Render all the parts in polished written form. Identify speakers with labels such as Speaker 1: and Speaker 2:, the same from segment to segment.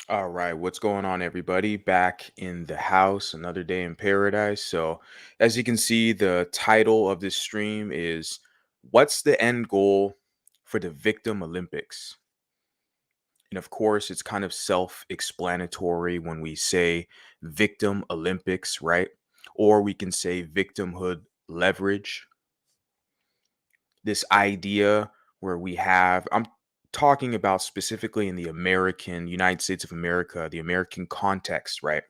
Speaker 1: All right, what's going on, everybody? Back in the house, another day in paradise. So, as you can see, the title of this stream is What's the End Goal for the Victim Olympics? And of course, it's kind of self explanatory when we say Victim Olympics, right? Or we can say victimhood leverage. This idea where I'm talking about specifically in the United States of America, the American context, right?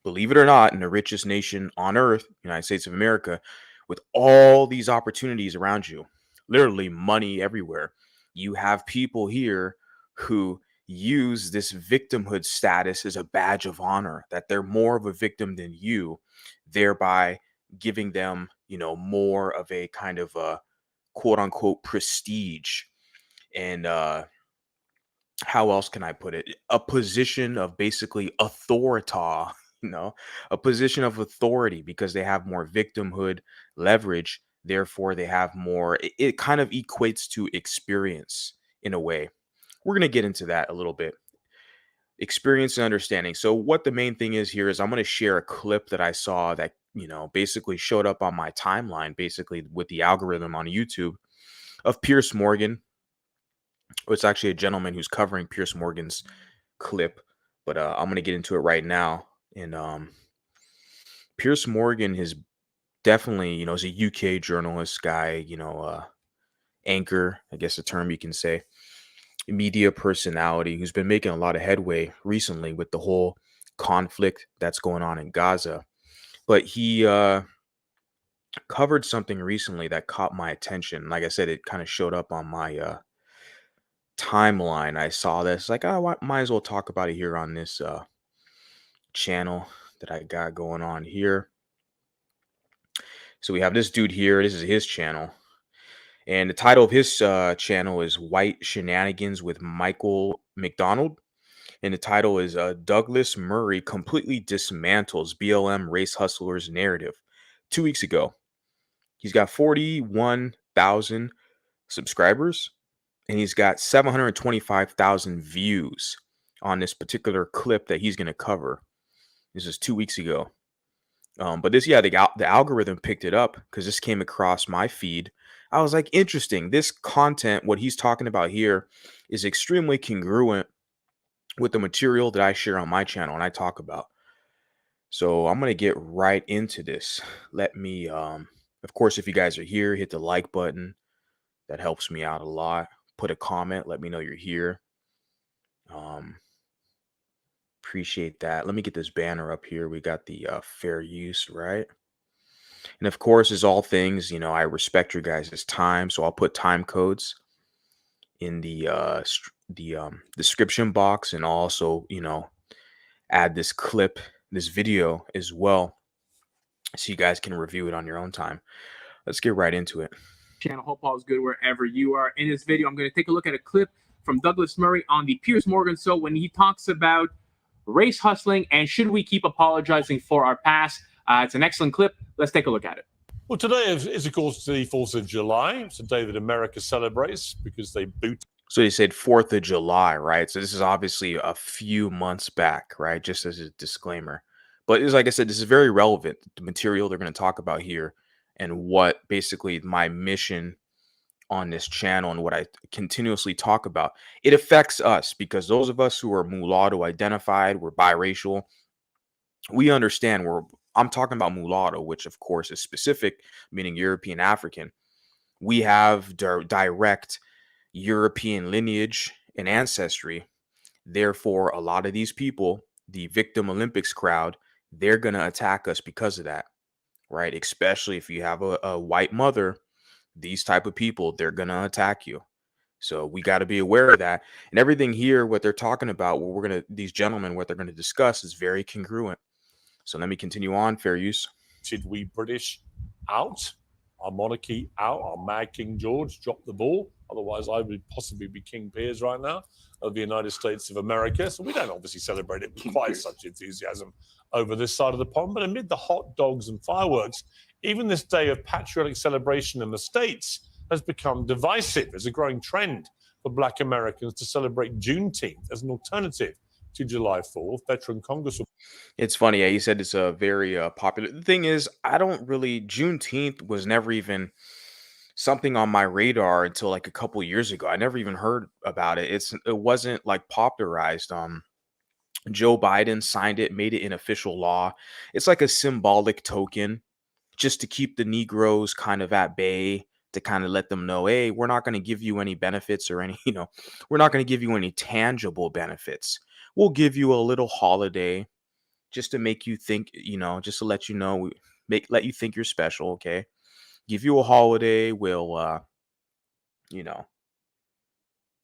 Speaker 1: Believe it or not, in the richest nation on earth, United States of America, with all these opportunities around you, literally money everywhere, you have people here who use this victimhood status as a badge of honor, that they're more of a victim than you, thereby giving them, more of a kind of a quote unquote prestige and how else can I put it? A position of basically authorita, you know, a position of authority because they have more victimhood leverage. Therefore, they have more. It kind of equates to experience in a way. We're going to get into that a little bit. Experience and understanding. So, what the main thing is here is I'm going to share a clip that I saw that, basically showed up on my timeline, basically with the algorithm on YouTube of Piers Morgan. It's actually a gentleman who's covering Piers Morgan's clip, but I'm gonna get into it right now. And Piers Morgan is definitely, is a UK journalist guy, anchor, I guess the term you can say, media personality who's been making a lot of headway recently with the whole conflict that's going on in Gaza. But he covered something recently that caught my attention. Like I said, it kind of showed up on my timeline. I saw this, like, oh, might as well talk about it here on this channel that I got going on here. So we have this dude here. This is his channel. And the title of his channel is White Shenanigans with Michael McDonald. And the title is Douglas Murray Completely Dismantles BLM Race Hustlers Narrative. 2 weeks ago, he's got 41,000 subscribers and he's got 725,000 views on this particular clip that he's going to cover. This is 2 weeks ago. But this, yeah, the algorithm picked it up because this came across my feed. I was like, interesting. This content, what he's talking about here, is extremely congruent with the material that I share on my channel and I talk about. So I'm gonna get right into this. Let me, of course, if you guys are here, hit the like button. That helps me out a lot. Put a comment. Let me know you're here. Um, Appreciate that. Let me get this banner up here. We got the fair use, right? And of course, as all things, I respect your guys' time, so I'll put time codes in the description box, and I'll also, add this clip, this video as well, so you guys can review it on your own time. Let's get right into it.
Speaker 2: Channel. Hope all is good wherever you are. In this video, I'm going to take a look at a clip from Douglas Murray on the Piers Morgan show when he talks about race hustling and should we keep apologizing for our past. It's an excellent clip. Let's take a look at it.
Speaker 3: Well, today is, of course, the 4th of July. It's a day that America celebrates because they boot.
Speaker 1: So they said 4th of July, right? So this is obviously a few months back, right? Just as a disclaimer. But it's like I said, this is very relevant, the material they're going to talk about here and what basically my mission on this channel and what I continuously talk about. It affects us because those of us who are mulatto identified, we're biracial, we understand I'm talking about mulatto, which of course is specific, meaning European African. We have direct European lineage and ancestry. Therefore, a lot of these people, the Victim Olympics crowd, they're going to attack us because of that, right? Especially if you have a white mother, these type of people, they're going to attack you. So we got to be aware of that. And everything here, what they're talking about, these gentlemen, what they're going to discuss is very congruent. So let me continue on. Fair use.
Speaker 3: Did we British out? Our monarchy out? Our Mad King George dropped the ball? Otherwise, I would possibly be King Piers right now of the United States of America. So we don't obviously celebrate it with quite such enthusiasm over this side of the pond. But amid the hot dogs and fireworks, even this day of patriotic celebration in the States has become divisive. There's a growing trend for Black Americans to celebrate Juneteenth as an alternative to July 4th. Veteran Congresswoman.
Speaker 1: It's funny. Yeah, you said it's a very popular. The thing is, I don't really. Juneteenth was never even something on my radar until like a couple years ago. I never even heard about it. It wasn't like popularized. Joe Biden signed it, made it an official law. It's like a symbolic token just to keep the Negroes kind of at bay, to kind of let them know, hey, we're not going to give you any benefits or any, we're not going to give you any tangible benefits. We'll give you a little holiday just to make you think, just to let you know, let you think you're special. Okay. Give you a holiday. We'll, you know,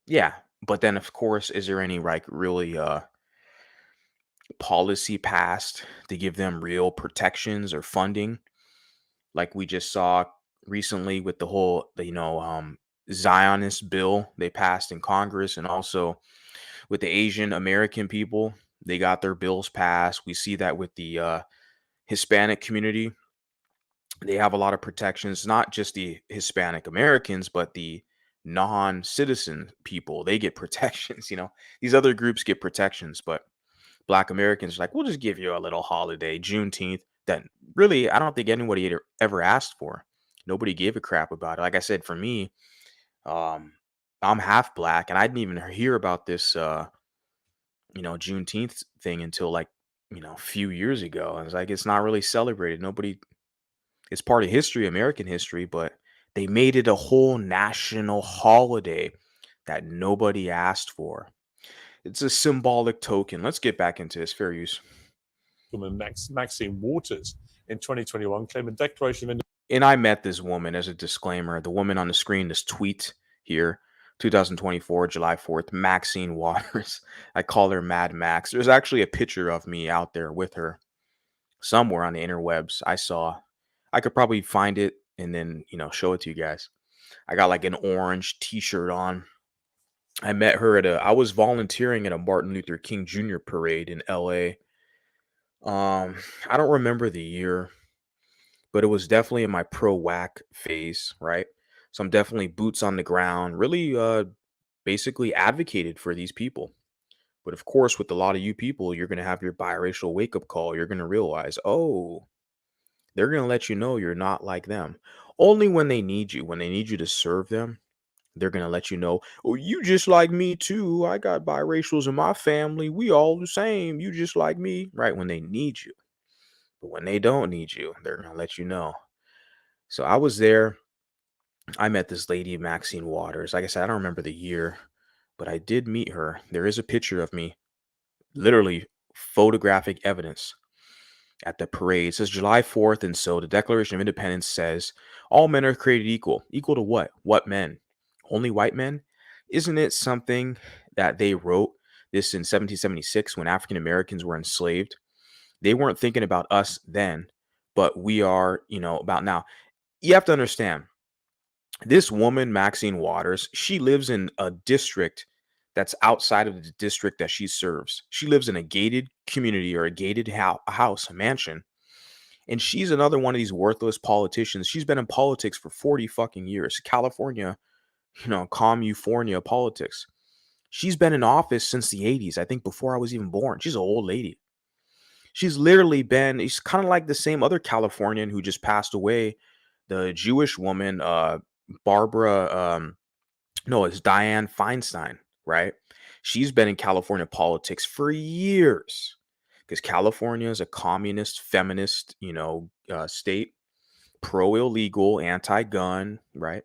Speaker 1: yeah. But then, of course, is there any like really policy passed to give them real protections or funding, like we just saw recently with the whole, Zionist bill they passed in Congress, and also with the Asian American people, they got their bills passed. We see that with the Hispanic community, they have a lot of protections, not just the Hispanic Americans, but the non-citizen people. They get protections. These other groups get protections, but Black Americans are like, we'll just give you a little holiday, Juneteenth, that really I don't think anybody ever asked for. Nobody gave a crap about it. Like I said, for me, um, I'm half Black, and I didn't even hear about this, Juneteenth thing until like, a few years ago. And it's like, it's not really celebrated. Nobody, it's part of history, American history, but they made it a whole national holiday that nobody asked for. It's a symbolic token. Let's get back into this. Fair use.
Speaker 3: Maxine Waters in 2021 claimed a Declaration of Independence.
Speaker 1: And I met this woman, as a disclaimer. The woman on the screen, this tweet here, 2024, July 4th, Maxine Waters. I call her Mad Max. There's actually a picture of me out there with her somewhere on the interwebs. I could probably find it and then, show it to you guys. I got like an orange t-shirt on. I met her I was volunteering at a Martin Luther King Jr. parade in LA. I don't remember the year, but it was definitely in my pro whack phase, right? So I'm definitely boots on the ground, really basically advocated for these people. But of course, with a lot of you people, you're going to have your biracial wake up call. You're going to realize, oh, they're going to let you know you're not like them. Only when they need you to serve them, they're going to let you know, oh, you just like me too. I got biracials in my family. We all the same. You just like me, right? When they need you. But when they don't need you, they're going to let you know. So I was there. I met this lady, Maxine Waters. Like I said, I don't remember the year, but I did meet her. There is a picture of me, literally photographic evidence at the parade. It says July 4th. And so the Declaration of Independence says all men are created equal. Equal to what? What men? Only white men? Isn't it something that they wrote this in 1776 when African Americans were enslaved? They weren't thinking about us then, but we are, about now. You have to understand, this woman, Maxine Waters, she lives in a district that's outside of the district that she serves. She lives in a gated community, or a gated house, a mansion. And she's another one of these worthless politicians. She's been in politics for 40 fucking years. California, commufornia politics. She's been in office since the 80s, I think before I was even born. She's an old lady. She's literally she's kind of like the same other Californian who just passed away, the Jewish woman, Barbara, no, it's Dianne Feinstein, right? She's been in California politics for years because California is a communist, feminist, state, pro illegal, anti-gun, right?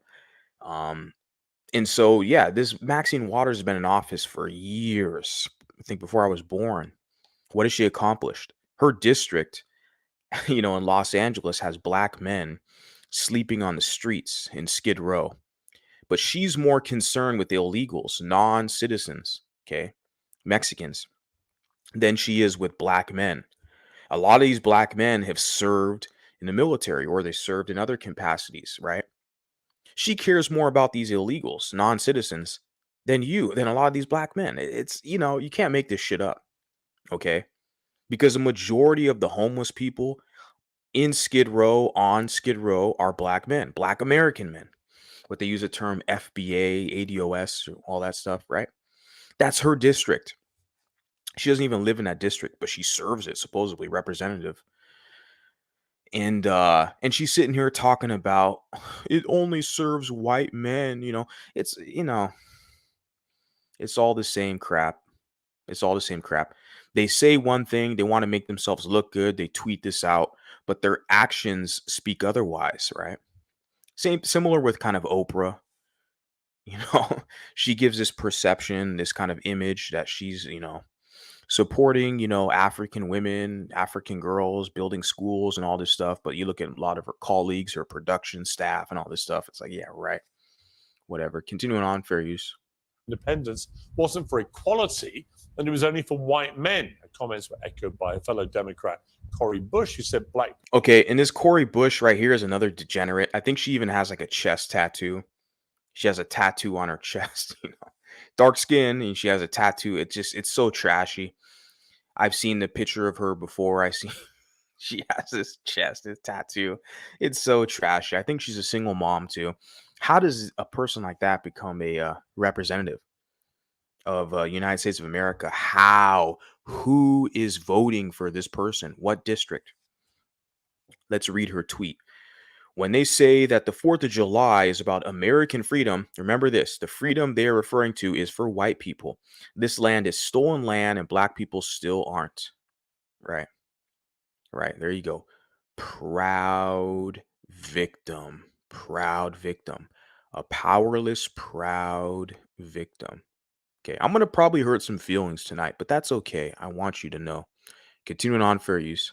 Speaker 1: And so, yeah, this Maxine Waters has been in office for years. I think before I was born. What has she accomplished? Her district, in Los Angeles has Black men sleeping on the streets in Skid Row. But she's more concerned with illegals, non-citizens, okay, Mexicans, than she is with Black men. A lot of these Black men have served in the military, or they served in other capacities, right? She cares more about these illegals, non-citizens, than a lot of these Black men. It's, you can't make this shit up, okay? Because the majority of the homeless people on Skid Row are Black men, Black American men. what they use the term FBA, ADOS, all that stuff, right? That's her district. She doesn't even live in that district, but she serves it, supposedly representative. And she's sitting here talking about it only serves white men, It's it's all the same crap. It's all the same crap. They say one thing, they want to make themselves look good, they tweet this out, but their actions speak otherwise, right? Similar with kind of Oprah, you know. She gives this perception, this kind of image that she's, supporting, African women, African girls, building schools and all this stuff. But you look at a lot of her colleagues, her production staff, and all this stuff. It's like, yeah, right. Whatever. Continuing on, fair use.
Speaker 3: Independence wasn't for equality, and it was only for white men. Comments were echoed by a fellow Democrat, Cori Bush, who said black.
Speaker 1: Okay, and this Cori Bush right here is another degenerate. I think she even has like a chest tattoo. She has a tattoo on her chest, dark skin, and she has a tattoo. It's so trashy. I've seen the picture of her before. I see she has this this tattoo. It's so trashy. I think she's a single mom too. How does a person like that become a representative of United States of America? How? Who is voting for this person? What district? Let's read her tweet. When they say that the 4th of July is about American freedom, remember this: the freedom they are referring to is for white people. This land is stolen land and black people still aren't. Right. Right. There you go. Proud victim. Proud victim. A powerless, proud victim. Okay. I'm going to probably hurt some feelings tonight, but that's okay. I want you to know. Continuing on, fair use.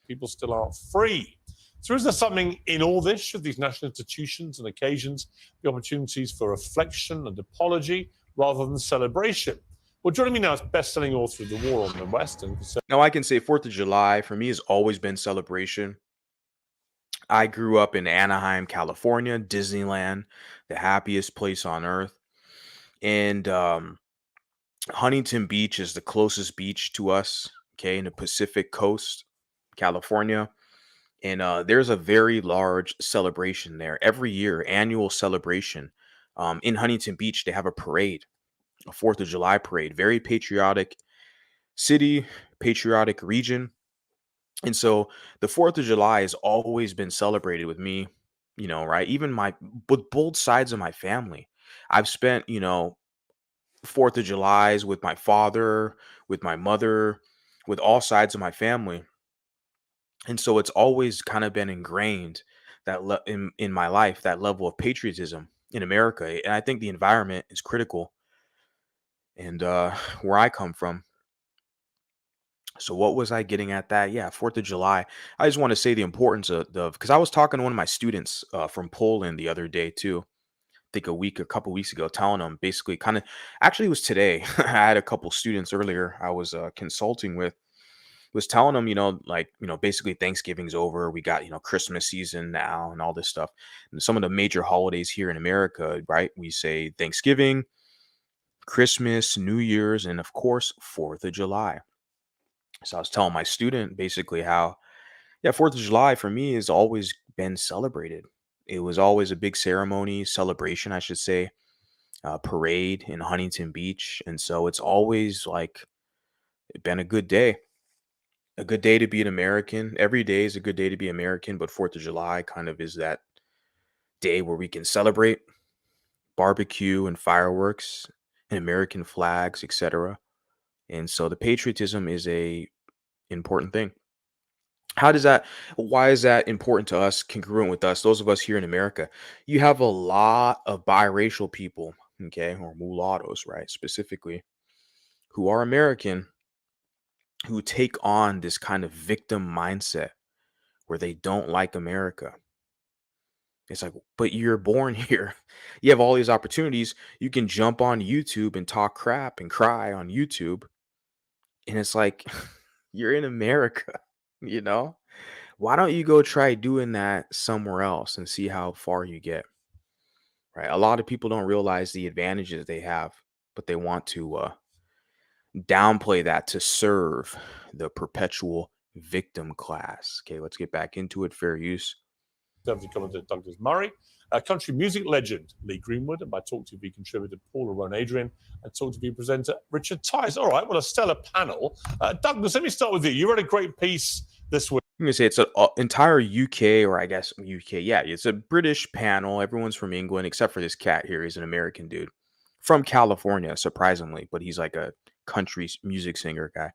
Speaker 3: People still aren't free. So is there something in all this? Should these national institutions and occasions be opportunities for reflection and apology rather than celebration? Well, joining me now is best-selling author of The War on the West.
Speaker 1: Now, I can say 4th of July for me has always been celebration. I grew up in Anaheim, California, Disneyland, the happiest place on earth. And Huntington Beach is the closest beach to us, okay, in the Pacific Coast, California. And there's a very large celebration there every year, annual celebration. In Huntington Beach, they have a parade, a 4th of July parade, very patriotic city, patriotic region. And so the 4th of July has always been celebrated with me, right? Even with both sides of my family. I've spent, 4th of July's with my father, with my mother, with all sides of my family. And so it's always kind of been ingrained that in my life, that level of patriotism in America. And I think the environment is critical. And where I come from. So what was I getting at that? Yeah, 4th of July. I just want to say the importance of because I was talking to one of my students from Poland the other day too. I think a couple weeks ago, telling them basically kind of, actually it was today. I had a couple students earlier I was consulting with, was telling them, basically Thanksgiving's over. We got, Christmas season now and all this stuff. And some of the major holidays here in America, right? We say Thanksgiving, Christmas, New Year's, and of course, 4th of July. So I was telling my student basically how, yeah, 4th of July for me has always been celebrated. It was always a big ceremony, celebration, I should say, parade in Huntington Beach. And so it's always like been a good day to be an American. Every day is a good day to be American, but 4th of July kind of is that day where we can celebrate barbecue and fireworks and American flags, etc. And so the patriotism is a important thing. Why is that important to us, congruent with us, those of us here in America? You have a lot of biracial people, okay, or mulattoes, right, specifically, who are American, who take on this kind of victim mindset where they don't like America. It's like, but you're born here. You have all these opportunities. You can jump on YouTube and talk crap and cry on YouTube. And it's like, you're in America, you know? Why don't you go try doing that somewhere else and see how far you get? Right? A lot of people don't realize the advantages they have, but they want to downplay that to serve the perpetual victim class. Okay, let's get back into it. Fair use.
Speaker 3: Conservative commentator Douglas Murray Country music legend Lee Greenwood, and by Talk TV contributor Paula Roan Adrian, and Talk TV presenter Richard Tice. All right, well, a stellar panel. Douglas, let me start with you. You wrote a great piece this week.
Speaker 1: I'm gonna say it's an entire UK, or I guess UK. Yeah, it's a British panel. Everyone's from England except for this cat here. He's an American dude from California, surprisingly, but he's like a country music singer guy.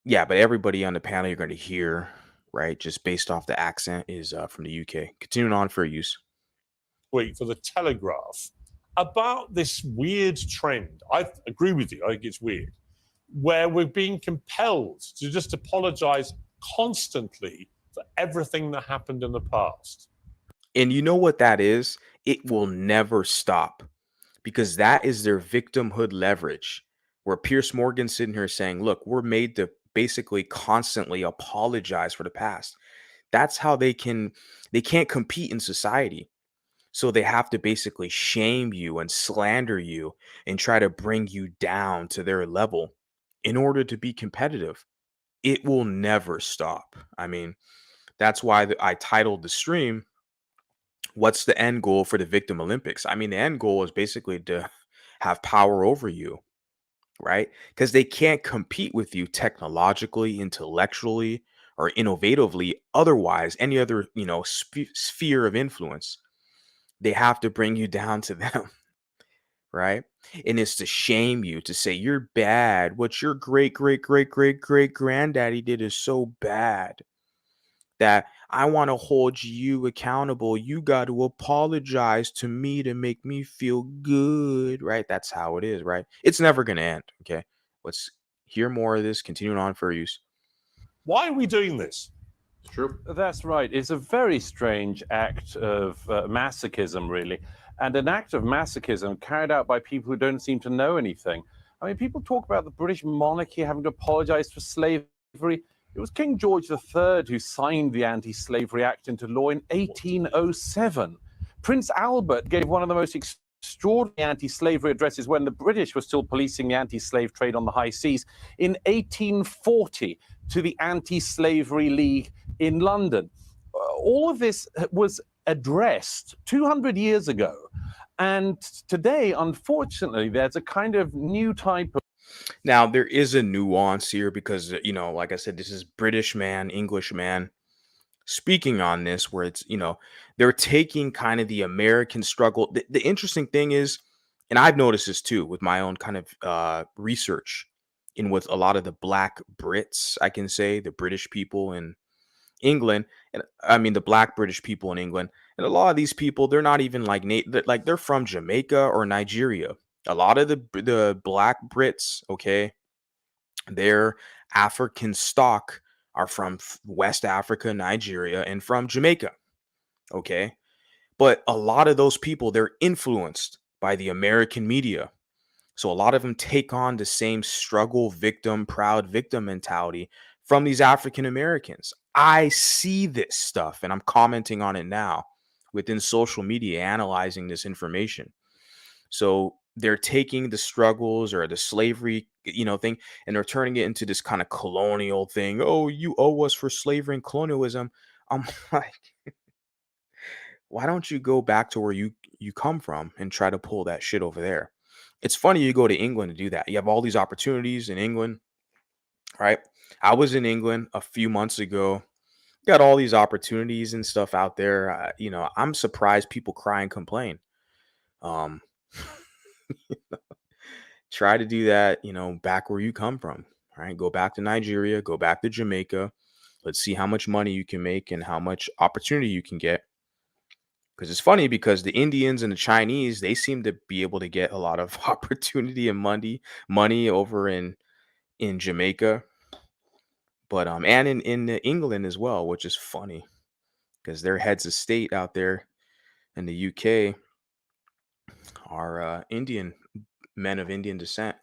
Speaker 1: Yeah, but everybody on the panel you're going to hear, right, just based off the accent, is from the UK. Continuing on for use.
Speaker 3: Week for the Telegraph about this weird trend. I agree with you. I think it's weird, where we're being compelled to just apologize constantly for everything that happened in the past.
Speaker 1: And you know what that is? It will never stop, because that is their victimhood leverage. Where Piers Morgan sitting here saying, look, we're made to basically constantly apologize for the past. That's how they can't compete in society. So they have to basically shame you and slander you and try to bring you down to their level in order to be competitive. It will never stop. I mean, that's why I titled the stream, "What's the end goal for the Victim Olympics?" I mean, the end goal is basically to have power over you, right? Because they can't compete with you technologically, intellectually, or innovatively, otherwise, any other, sphere of influence. They have to bring you down to them, right? And it's to shame you, to say you're bad. What your great, great, great, great, great granddaddy did is so bad that I want to hold you accountable. You got to apologize to me to make me feel good, right? That's how it is, right? It's never going to end, okay? Let's hear more of this. Continuing on for use.
Speaker 3: Why are we doing this?
Speaker 2: It's true.
Speaker 4: That's right. It's a very strange act of masochism, really, and an act of masochism carried out by people who don't seem to know anything. I mean, people talk about the British monarchy having to apologize for slavery. It was King George III who signed the Anti-Slavery Act into law in 1807. Prince Albert gave one of the most extraordinary anti-slavery addresses when the British were still policing the anti-slave trade on the high seas in 1840 to the Anti-Slavery League in London. All of this was addressed 200 years ago. And today, unfortunately, there's a kind of new type of...
Speaker 1: Now, there is a nuance here because, like I said, this is British man, English man speaking on this, where it's, they're taking kind of the American struggle. The interesting thing is, and I've noticed this too with my own kind of research in with a lot of the Black Brits, I can say, the British people in England, and I mean the Black British people in England, and a lot of these people, they're not even like they're from Jamaica or Nigeria. A lot of the Black Brits, okay, their African stock are from West Africa, Nigeria, and from Jamaica, okay? But a lot of those people, they're influenced by the American media. So a lot of them take on the same struggle victim, proud victim mentality from these African Americans. I see this stuff and I'm commenting on it now within social media, analyzing this information. So they're taking the struggles or the slavery, thing, and they're turning it into this kind of colonial thing. Oh, you owe us for slavery and colonialism. I'm like, why don't you go back to where you come from and try to pull that shit over there? It's funny you go to England to do that. You have all these opportunities in England, right? I was in England a few months ago. Got all these opportunities and stuff out there. I'm surprised people cry and complain. Um, try to do that, back where you come from, right? Go back to Nigeria, go back to Jamaica. Let's see how much money you can make and how much opportunity you can get. Because it's funny because the Indians and the Chinese, they seem to be able to get a lot of opportunity and money over in Jamaica, but and in England as well, which is funny because their heads of state out there in the UK are Indian men of Indian descent.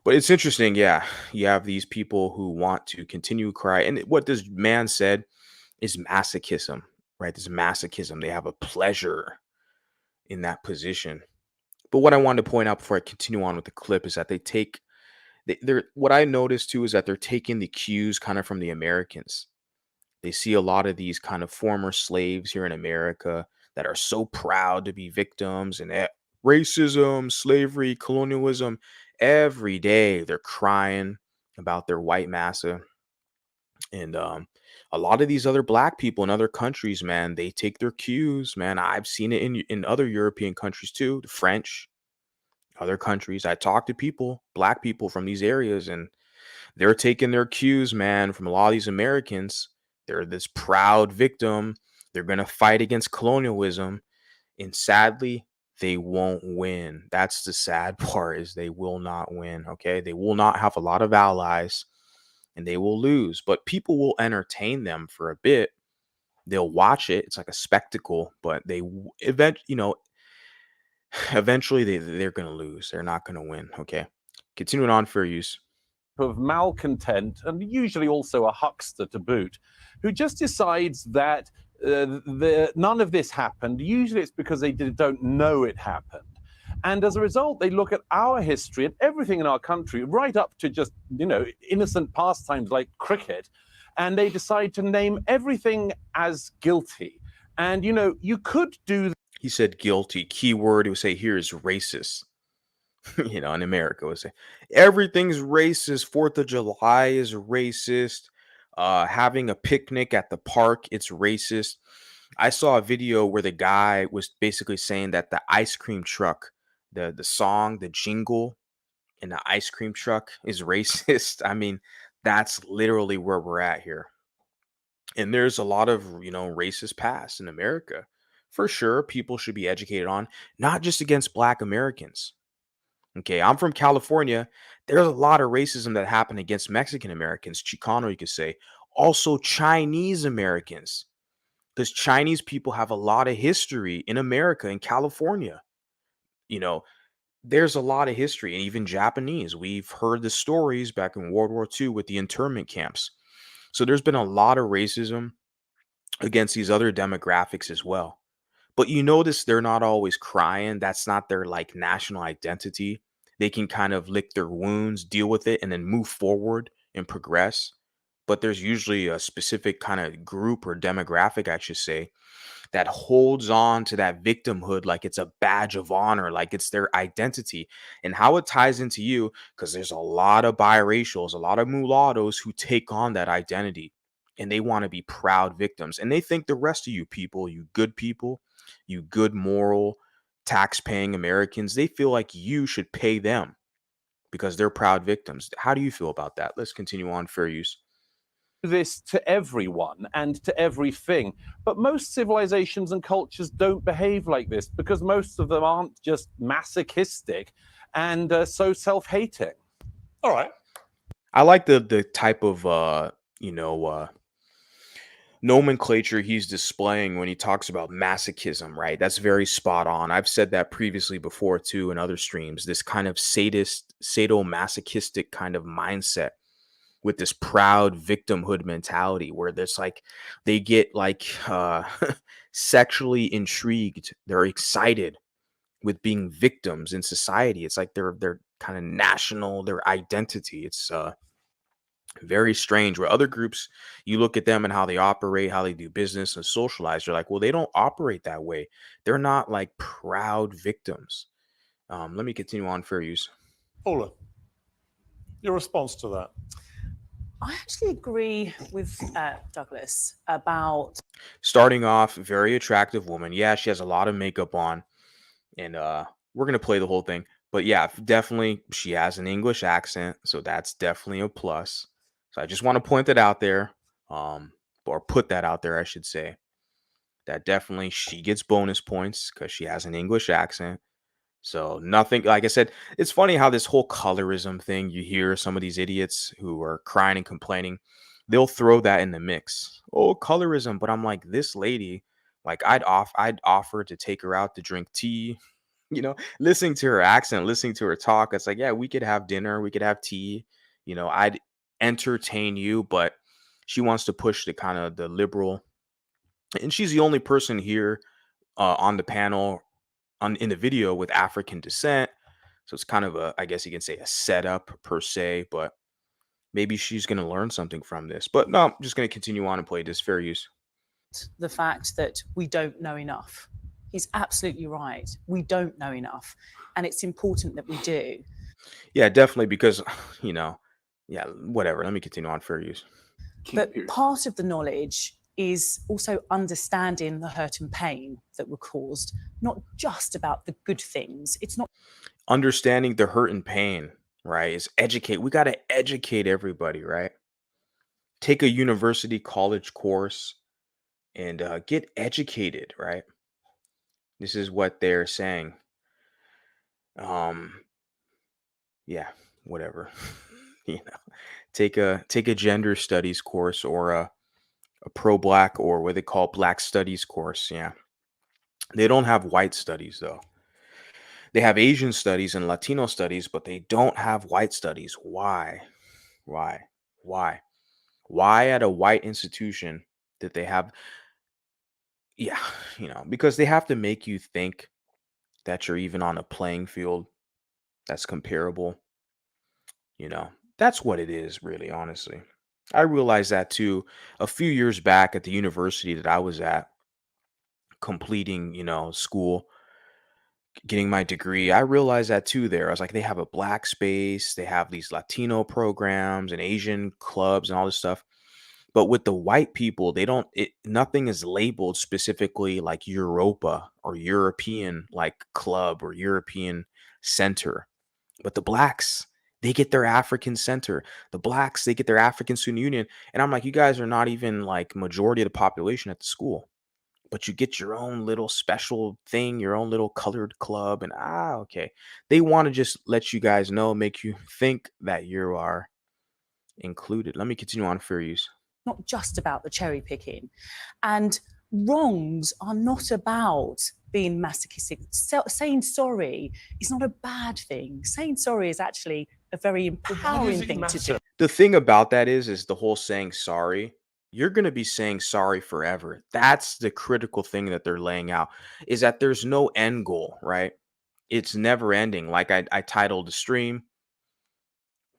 Speaker 1: But it's interesting, yeah. You have these people who want to continue cry, and what this man said is masochism, right? This masochism. They have a pleasure in that position. But what I wanted to point out before I continue on with the clip is that they're what I noticed too is that they're taking the cues kind of from the Americans. They see a lot of these kind of former slaves here in America that are so proud to be victims and racism, slavery, colonialism. Every day they're crying about their white massa. And a lot of these other black people in other countries, man, they take their cues, man. I've seen it in other European countries too, the French, other countries. I talk to people, black people from these areas, and they're taking their cues, man, from a lot of these Americans. They're this proud victim. They're going to fight against colonialism. And sadly, they won't win. That's the sad part, is they will not win. Okay. They will not have a lot of allies and they will lose, but people will entertain them for a bit. They'll watch it. It's like a spectacle, but eventually they're going to lose. They're not going to win. Okay. Continuing on, fair use.
Speaker 4: Of malcontent, and usually also a huckster to boot, who just decides that none of this happened. Usually it's because they don't know it happened. And as a result, they look at our history and everything in our country, right up to just, innocent pastimes like cricket, and they decide to name everything as guilty. And, you could do.
Speaker 1: He said guilty. Keyword he would say here is racist. In America would say everything's racist. 4th of July is racist. Having a picnic at the park, it's racist. I saw a video where the guy was basically saying that the ice cream truck, the song, the jingle in the ice cream truck is racist. I mean, that's literally where we're at here. And there's a lot of, racist past in America. For sure, people should be educated on, not just against Black Americans. Okay, I'm from California. There's a lot of racism that happened against Mexican Americans, Chicano, you could say. Also, Chinese Americans, because Chinese people have a lot of history in America, in California. There's a lot of history, and even Japanese. We've heard the stories back in World War II with the internment camps. So there's been a lot of racism against these other demographics as well. But you notice they're not always crying. That's not their like national identity. They can kind of lick their wounds, deal with it, and then move forward and progress. But there's usually a specific kind of group or demographic, I should say, that holds on to that victimhood like it's a badge of honor, like it's their identity. And how it ties into you, because there's a lot of biracials, a lot of mulattoes who take on that identity and they want to be proud victims. And they think the rest of you people, you good moral, tax paying Americans, they feel like you should pay them because they're proud victims. How do you feel about that? Let's continue on, fair use.
Speaker 4: This to everyone and to everything, but most civilizations and cultures don't behave like this because most of them aren't just masochistic and so self-hating.
Speaker 3: All right.
Speaker 1: I like the type of nomenclature he's displaying when he talks about masochism, right? That's very spot on. I've said that previously before too in other streams. This kind of sadomasochistic kind of mindset with this proud victimhood mentality where there's like they get like sexually intrigued. They're excited with being victims in society. It's like they're kind of national, their identity. It's very strange. Where other groups, you look at them and how they operate, how they do business and socialize, you're like, well, they don't operate that way. They're not like proud victims. Let me continue on, fair use.
Speaker 3: Paula, your response to that?
Speaker 5: I actually agree with Douglas about
Speaker 1: Starting off, very attractive woman. Yeah, she has a lot of makeup on, and we're gonna play the whole thing. But yeah, definitely she has an English accent, so that's definitely a plus. So I just want to point that out there, or put that out there, I should say. That definitely she gets bonus points because she has an English accent. So nothing, like I said, it's funny how this whole colorism thing, you hear some of these idiots who are crying and complaining, they'll throw that in the mix. Oh, colorism. But I'm like, this lady, like I'd offer to take her out to drink tea, listening to her accent, listening to her talk. It's like, yeah, we could have dinner, we could have tea, I'd entertain you, but she wants to push the kind of the liberal, and she's the only person here on the panel in the video with African descent. So it's kind of I guess you can say a setup per se, but maybe she's going to learn something from this. But no, I'm just going to continue on and play this. Fair use.
Speaker 5: The fact that we don't know enough. He's absolutely right. We don't know enough. And it's important that we do.
Speaker 1: Yeah, definitely. Because, yeah, whatever. Let me continue on. Fair use.
Speaker 5: But part of the knowledge is also understanding the hurt and pain that were caused, not just about the good things. It's not
Speaker 1: Understanding the hurt and pain, right? Is educate. We got to educate everybody, right? Take a university college course and get educated, right? This is what they're saying. Yeah, whatever. Take a gender studies course or a pro-black or what they call black studies course. Yeah, they don't have white studies though. They have Asian studies and Latino studies, but they don't have white studies. Why? Why? Why? Why at a white institution did they have? Yeah, because they have to make you think that you're even on a playing field that's comparable. That's what it is, really, honestly. I realized that too a few years back at the university that I was at, completing, school, getting my degree. I realized that too there. I was like, they have a black space, they have these Latino programs and Asian clubs and all this stuff. But with the white people, they don't, nothing is labeled specifically like Europa or European like club or European center. But the blacks, they get their African center. The blacks, they get their African student union. And I'm like, you guys are not even like majority of the population at the school, but you get your own little special thing, your own little colored club. And okay. They want to just let you guys know, make you think that you are included. Let me continue on fair use.
Speaker 5: not just about the cherry picking. And wrongs are not about being masochistic. Saying sorry is not a bad thing. Saying sorry is actually a very empowering thing to do.
Speaker 1: The thing about that is the whole saying sorry. You're going to be saying sorry forever. That's the critical thing that they're laying out, is that there's no end goal, right? It's never ending. Like I titled the stream,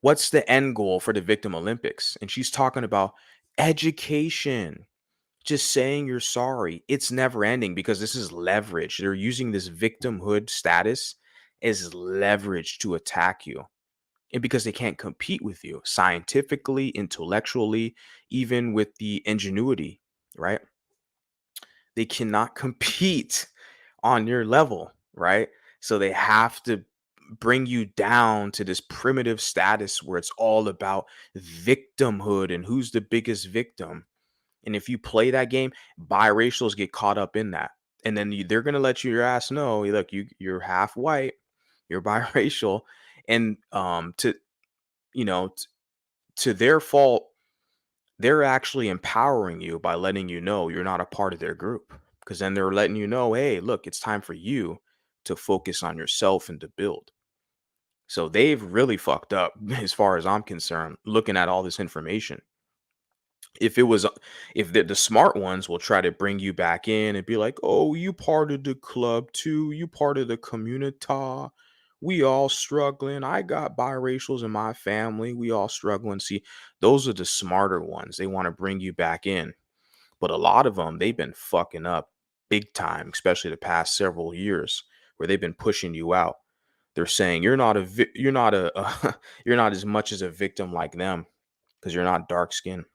Speaker 1: what's the end goal for the Victim Olympics? And she's talking about education. Just saying you're sorry. It's never ending because this is leverage. They're using this victimhood status as leverage to attack you. And because they can't compete with you scientifically, intellectually, even with the ingenuity, right? They cannot compete on your level, right? So they have to bring you down to this primitive status where it's all about victimhood and who's the biggest victim. And if you play that game, biracials get caught up in that. And then they're going to let your ass know, look, you're half white, you're biracial. And to their fault, they're actually empowering you by letting you know you're not a part of their group. Because then they're letting you know, hey, look, it's time for you to focus on yourself and to build. So they've really fucked up as far as I'm concerned, looking at all this information. If the smart ones will try to bring you back in and be like, oh, you part of the club too, you part of the community, we all struggling, I got biracials in my family, we all struggling. See, those are the smarter ones. They want to bring you back in, but a lot of them, they've been fucking up big time, especially the past several years, where they've been pushing you out. They're saying you're not you're not as much as a victim like them because you're not dark skinned.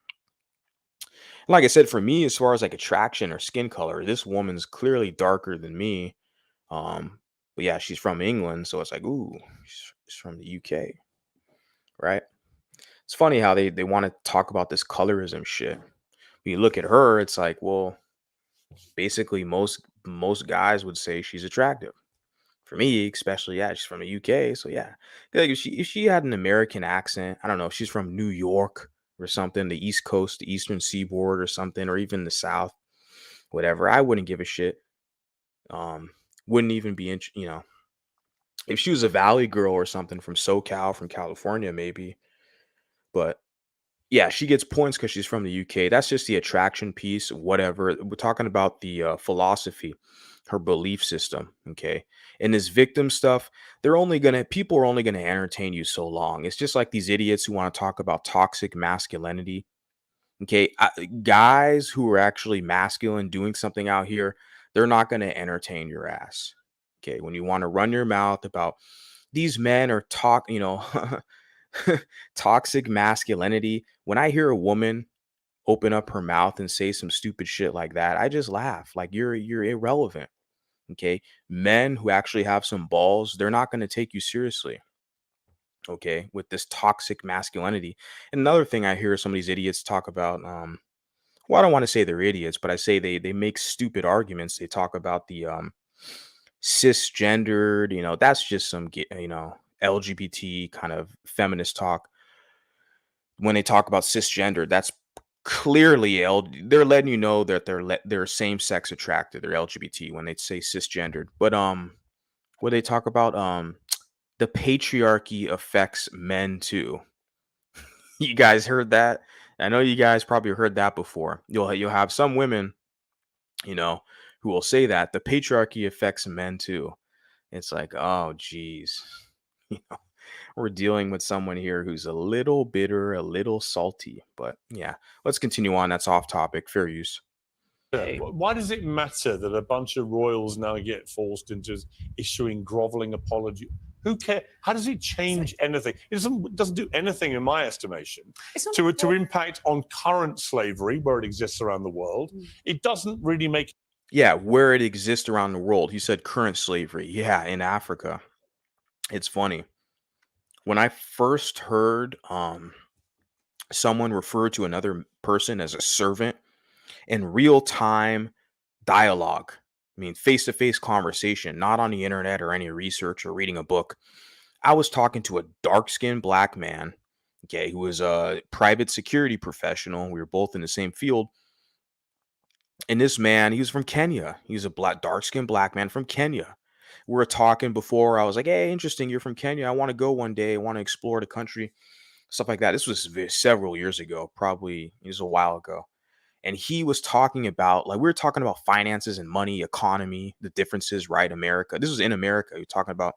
Speaker 1: Like I said, for me, as far as like attraction or skin color, this woman's clearly darker than me. But yeah, she's from England, so it's like, ooh, she's from the UK, right? It's funny how they want to talk about this colorism shit. When you look at her, it's like, well, basically most guys would say she's attractive. For me, especially, yeah, she's from the UK, so yeah. Like if she had an American accent, I don't know, if she's from New York or something, the East Coast, the Eastern Seaboard or something, or even the South, whatever, I wouldn't give a shit. Wouldn't even be if she was a Valley girl or something from SoCal, from California, maybe. But yeah, she gets points because she's from the UK. That's just the attraction piece, whatever. We're talking about the philosophy. her belief system. Okay. And this victim stuff, people are only gonna entertain you so long. It's just like these idiots who want to talk about toxic masculinity. Okay. Guys who are actually masculine doing something out here, they're not gonna entertain your ass. Okay. When you want to run your mouth about these men are toxic masculinity. When I hear a woman open up her mouth and say some stupid shit like that, I just laugh. Like you're irrelevant. Okay. Men who actually have some balls, they're not going to take you seriously. Okay. With this toxic masculinity. And another thing I hear some of these idiots talk about, well, I don't want to say they're idiots, but I say they make stupid arguments. They talk about the cisgendered, that's just some LGBT kind of feminist talk. When they talk about cisgender, that's clearly they're letting you know that they're same sex attracted, they're LGBT when they say cisgendered. But what they talk about, the patriarchy affects men too. You guys heard that? I know you guys probably heard that before. You'll have some women, who will say that the patriarchy affects men too. It's like, oh geez. We're dealing with someone here who's a little bitter, a little salty. But yeah, let's continue on. That's off topic. Fair use.
Speaker 5: Okay.
Speaker 3: Why does it matter that a bunch of royals now get forced into issuing groveling apology? Who cares? How does it change anything? It doesn't do anything, in my estimation, to impact on current slavery where it exists around the world. It doesn't really make.
Speaker 1: Yeah, where it exists around the world. He said current slavery. Yeah, in Africa. It's funny. When I first heard someone refer to another person as a servant in real time dialogue, I mean, face to face conversation, not on the internet or any research or reading a book. I was talking to a dark skinned black man, okay, who was a private security professional. We were both in the same field. And this man, he was from Kenya. He was a dark skinned black man from Kenya. We were talking before. I was like, hey, interesting. You're from Kenya. I want to go one day. I want to explore the country, stuff like that. This was several years ago, probably it was a while ago. And he was talking about, like, we were talking about finances and money, economy, the differences, right? America. This was in America. We were talking about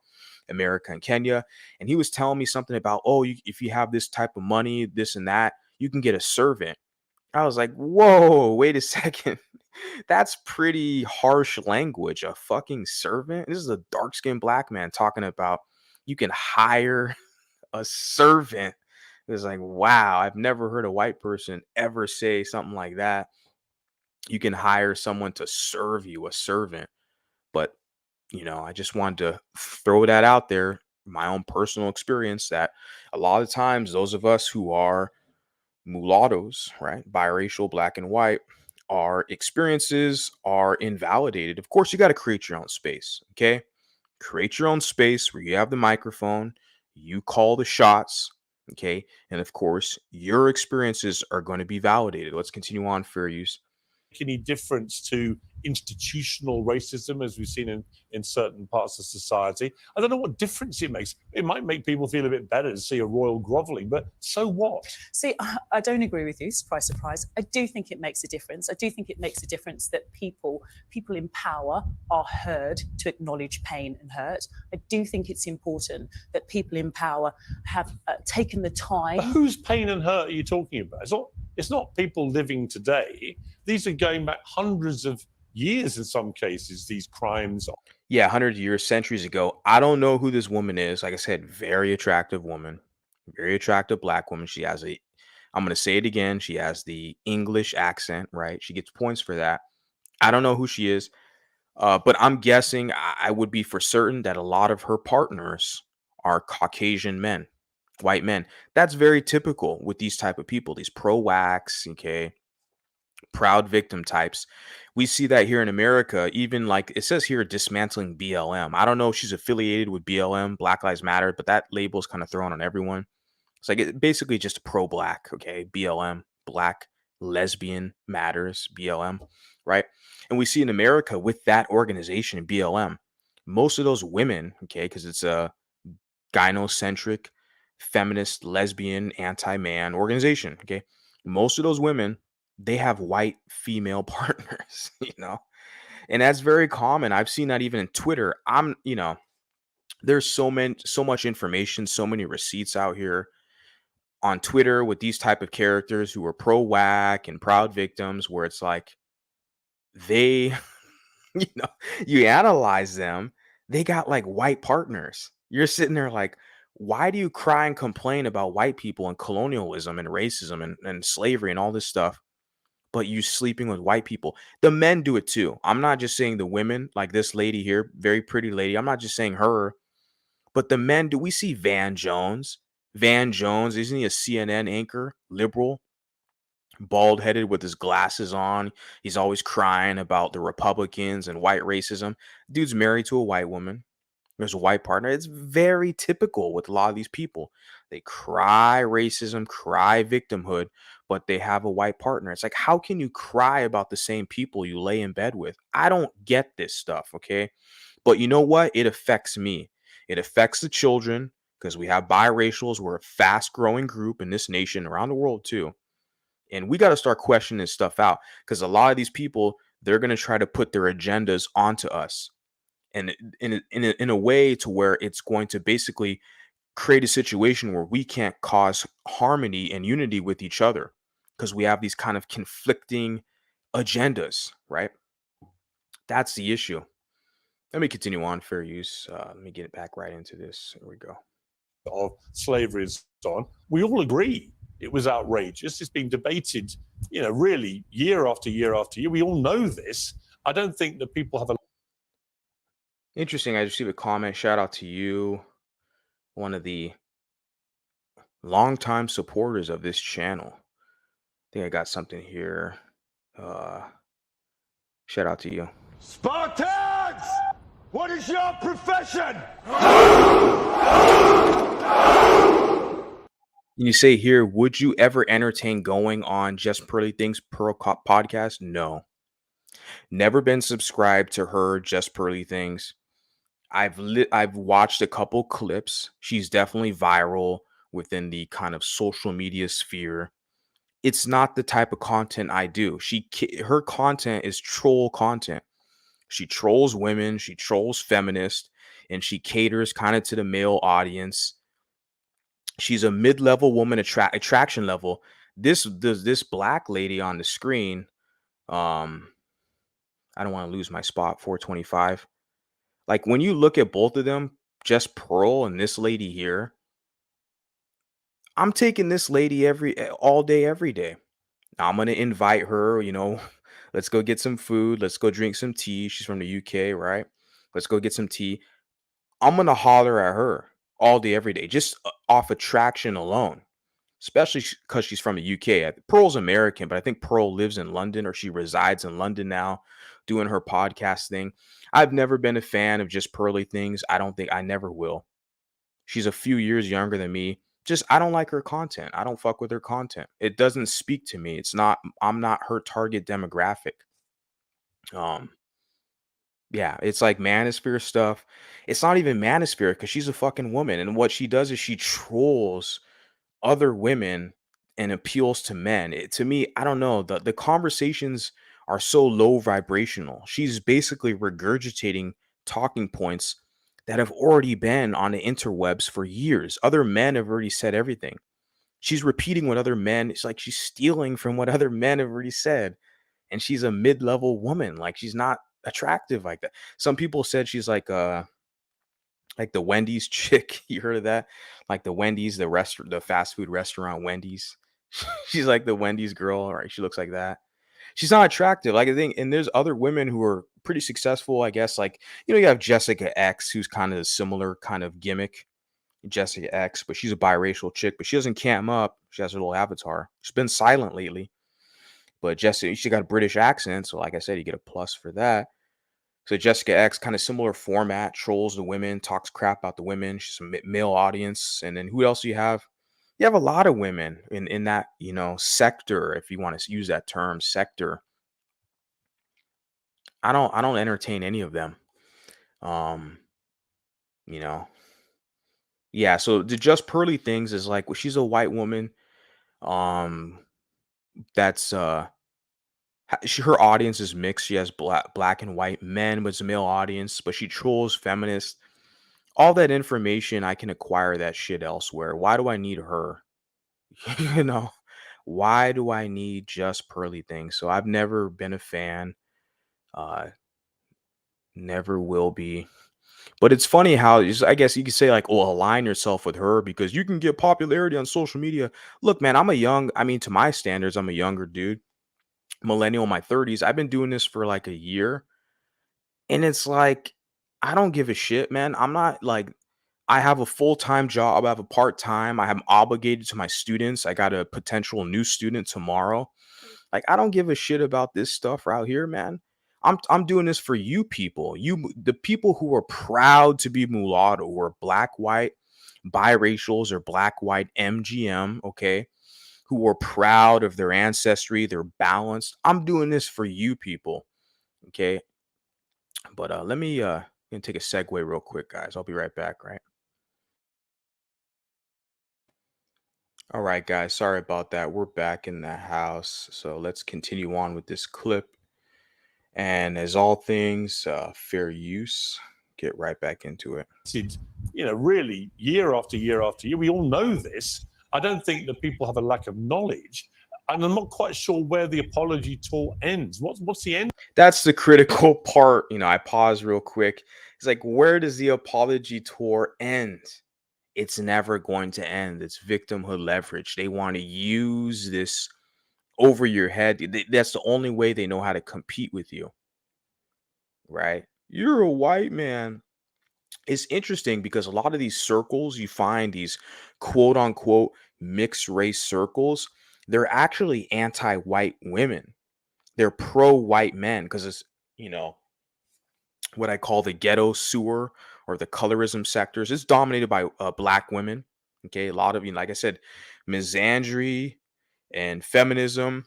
Speaker 1: America and Kenya. And he was telling me something about, oh, if you have this type of money, this and that, you can get a servant. I was like, whoa, wait a second. That's pretty harsh language. A fucking servant? This is a dark skinned black man talking about you can hire a servant. It was like, wow, I've never heard a white person ever say something like that. You can hire someone to serve you, a servant. But, I just wanted to throw that out there, my own personal experience, that a lot of times those of us who are mulattoes, right, biracial, black and white, our experiences are invalidated. Of course, you got to create your own space, okay? Create your own space where you have the microphone, you call the shots, okay? And of course, your experiences are going to be validated. Let's continue on, fair use.
Speaker 3: Any difference to institutional racism as we've seen in certain parts of society? I don't know what difference it makes. It might make people feel a bit better to see a royal groveling, but so what?
Speaker 5: See, I don't agree with you, surprise, surprise. I do think it makes a difference. I do think it makes a difference that people in power are heard to acknowledge pain and hurt. I do think it's important that people in power have taken the time.
Speaker 3: But whose pain and hurt are you talking about? It's not people living today. These are going back hundreds of years in some cases, these crimes.
Speaker 1: Yeah, 100 years, centuries ago. I don't know who this woman is. Like I said, very attractive woman, very attractive black woman. I'm going to say it again. She has the English accent, right? She gets points for that. I don't know who she is, but I'm guessing I would be for certain that a lot of her partners are Caucasian men, white men. That's very typical with these type of people, these pro-wax, okay, proud victim types. We see that here in America, even like it says here, dismantling BLM. I don't know if she's affiliated with BLM, Black Lives Matter, but that label is kind of thrown on everyone. It's like basically just pro-black, okay? BLM, Black Lesbian Matters, BLM, right? And we see in America with that organization, BLM, most of those women, okay, because it's a gynocentric, feminist, lesbian, anti-man organization, okay? Most of those women, they have white female partners, And that's very common. I've seen that even in Twitter. There's so much information, so many receipts out here on Twitter with these type of characters who are pro whack and proud victims, where it's like they, you know, you analyze them, they got like white partners. You're sitting there like, why do you cry and complain about white people and colonialism and racism and slavery and all this stuff, but you sleeping with white people? The men do it too. I'm not just saying the women, like this lady here, very pretty lady. I'm not just saying her, but the men do. We see Van Jones. Van Jones, isn't he a CNN anchor, liberal, bald headed with his glasses on? He's always crying about the Republicans and white racism. Dude's married to a white woman. There's a white partner. It's very typical with a lot of these people. They cry racism, cry victimhood, but they have a white partner. It's like, how can you cry about the same people you lay in bed with? I don't get this stuff, okay? But you know what? It affects me. It affects the children because we have biracials. We're a fast growing group in this nation, around the world too. And we got to start questioning this stuff out, because a lot of these people, they're going to try to put their agendas onto us. And in a way to where it's going to basically create a situation where we can't cause harmony and unity with each other, because we have these kind of conflicting agendas, right? That's the issue. Let me continue on. Fair use. Let me get back right into this. Here we go.
Speaker 3: Of slavery and so on, we all agree it was outrageous. It's being debated, really year after year after year. We all know this. I don't think that people have a
Speaker 1: Interesting. I received a comment. Shout out to you, one of the longtime supporters of this channel. I think I got something here. Shout out to you.
Speaker 6: Spartans! What is your profession?
Speaker 1: You say here, would you ever entertain going on Just Pearly Things podcast? No. Never been subscribed to her Just Pearly Things. I've watched a couple clips. She's definitely viral within the kind of social media sphere. It's not the type of content I do. Her content is troll content. She trolls women, she trolls feminists, and she caters kind of to the male audience. She's a mid-level woman attraction level. This black lady on the screen, I don't want to lose my spot, 425. Like, when you look at both of them, Just Pearl and this lady here, I'm taking this lady all day, every day. I'm gonna invite her, let's go get some food, let's go drink some tea. She's from the UK, right? Let's go get some tea. I'm gonna holler at her all day, every day, just off attraction alone, especially because she's from the UK. Pearl's American, but I think Pearl lives in London, or she resides in London now, doing her podcast thing. I've never been a fan of Just Pearly Things. I never will. She's a few years younger than me. I don't like her content. I don't fuck with her content. It doesn't speak to me. I'm not her target demographic. Yeah, it's like manosphere stuff. It's not even manosphere, because she's a fucking woman. And what she does is she trolls other women and appeals to men. To me, I don't know. The conversations are so low vibrational. She's basically regurgitating talking points that have already been on the interwebs for years. Other men have already said everything. She's repeating what other men, it's like she's stealing from what other men have already said. And she's a mid-level woman. Like, she's not attractive like that. Some people said she's like the Wendy's chick. You heard of that? Like the Wendy's, the fast food restaurant Wendy's. She's like the Wendy's girl, right? She looks like that. She's not attractive. Like, I think, and there's other women who are pretty successful, I guess. Like, you have Jessica X, who's kind of a similar kind of gimmick. Jessica X, but she's a biracial chick, but she doesn't cam up. She has her little avatar. She's been silent lately. But Jessica, she got a British accent, so like I said, you get a plus for that. So Jessica X, kind of similar format, trolls the women, talks crap about the women. She's a male audience. And then who else do you have? You have a lot of women in that, sector, if you want to use that term, sector. I don't entertain any of them. You know. Yeah, so the Just Pearly Things is like, well, she's a white woman that's Her audience is mixed. She has black and white men, but it's a male audience, but she trolls feminists. All that information, I can acquire that shit elsewhere. Why do I need her? you know, why do I need just pearly things? So I've never been a fan. Uh, never will be. But it's funny how I guess you could say like, oh, align yourself with her because you can get popularity on social media. Look, man, I mean, to my standards, I'm a younger dude, millennial in my 30s. I've been doing this for like a year. And it's like, I don't give a shit, man. I'm not like, I have a full-time job. I have a part-time. I am obligated to my students. I got a potential new student tomorrow. Like, I don't give a shit about this stuff out here, man. I'm doing this for you people. The people who are proud to be mulatto, who are black, white, biracials, or black, white, MGM, okay? Who are proud of their ancestry, they're balanced. I'm doing this for you people, okay? But let me gonna take a segue real quick, guys. I'll be right back, right? All right, guys. Sorry about that. We're back in the house. So let's continue on with this clip. And as all things fair use, get right back into it.
Speaker 3: Really year after year after year. We all know this. I don't think that people have a lack of knowledge. And I'm not quite sure where the apology tour ends. What's the end?
Speaker 1: That's the critical part. I pause real quick. It's like, where does the apology tour end? It's never going to end. It's victimhood leverage. They want to use this over your head. That's the only way they know how to compete with you, right? You're a white man. It's interesting because a lot of these circles, you find these quote unquote mixed race circles, they're actually anti-white women. They're pro-white men because it's, what I call the ghetto sewer or the colorism sectors. It's dominated by black women. Okay, a lot of, like I said, misandry and feminism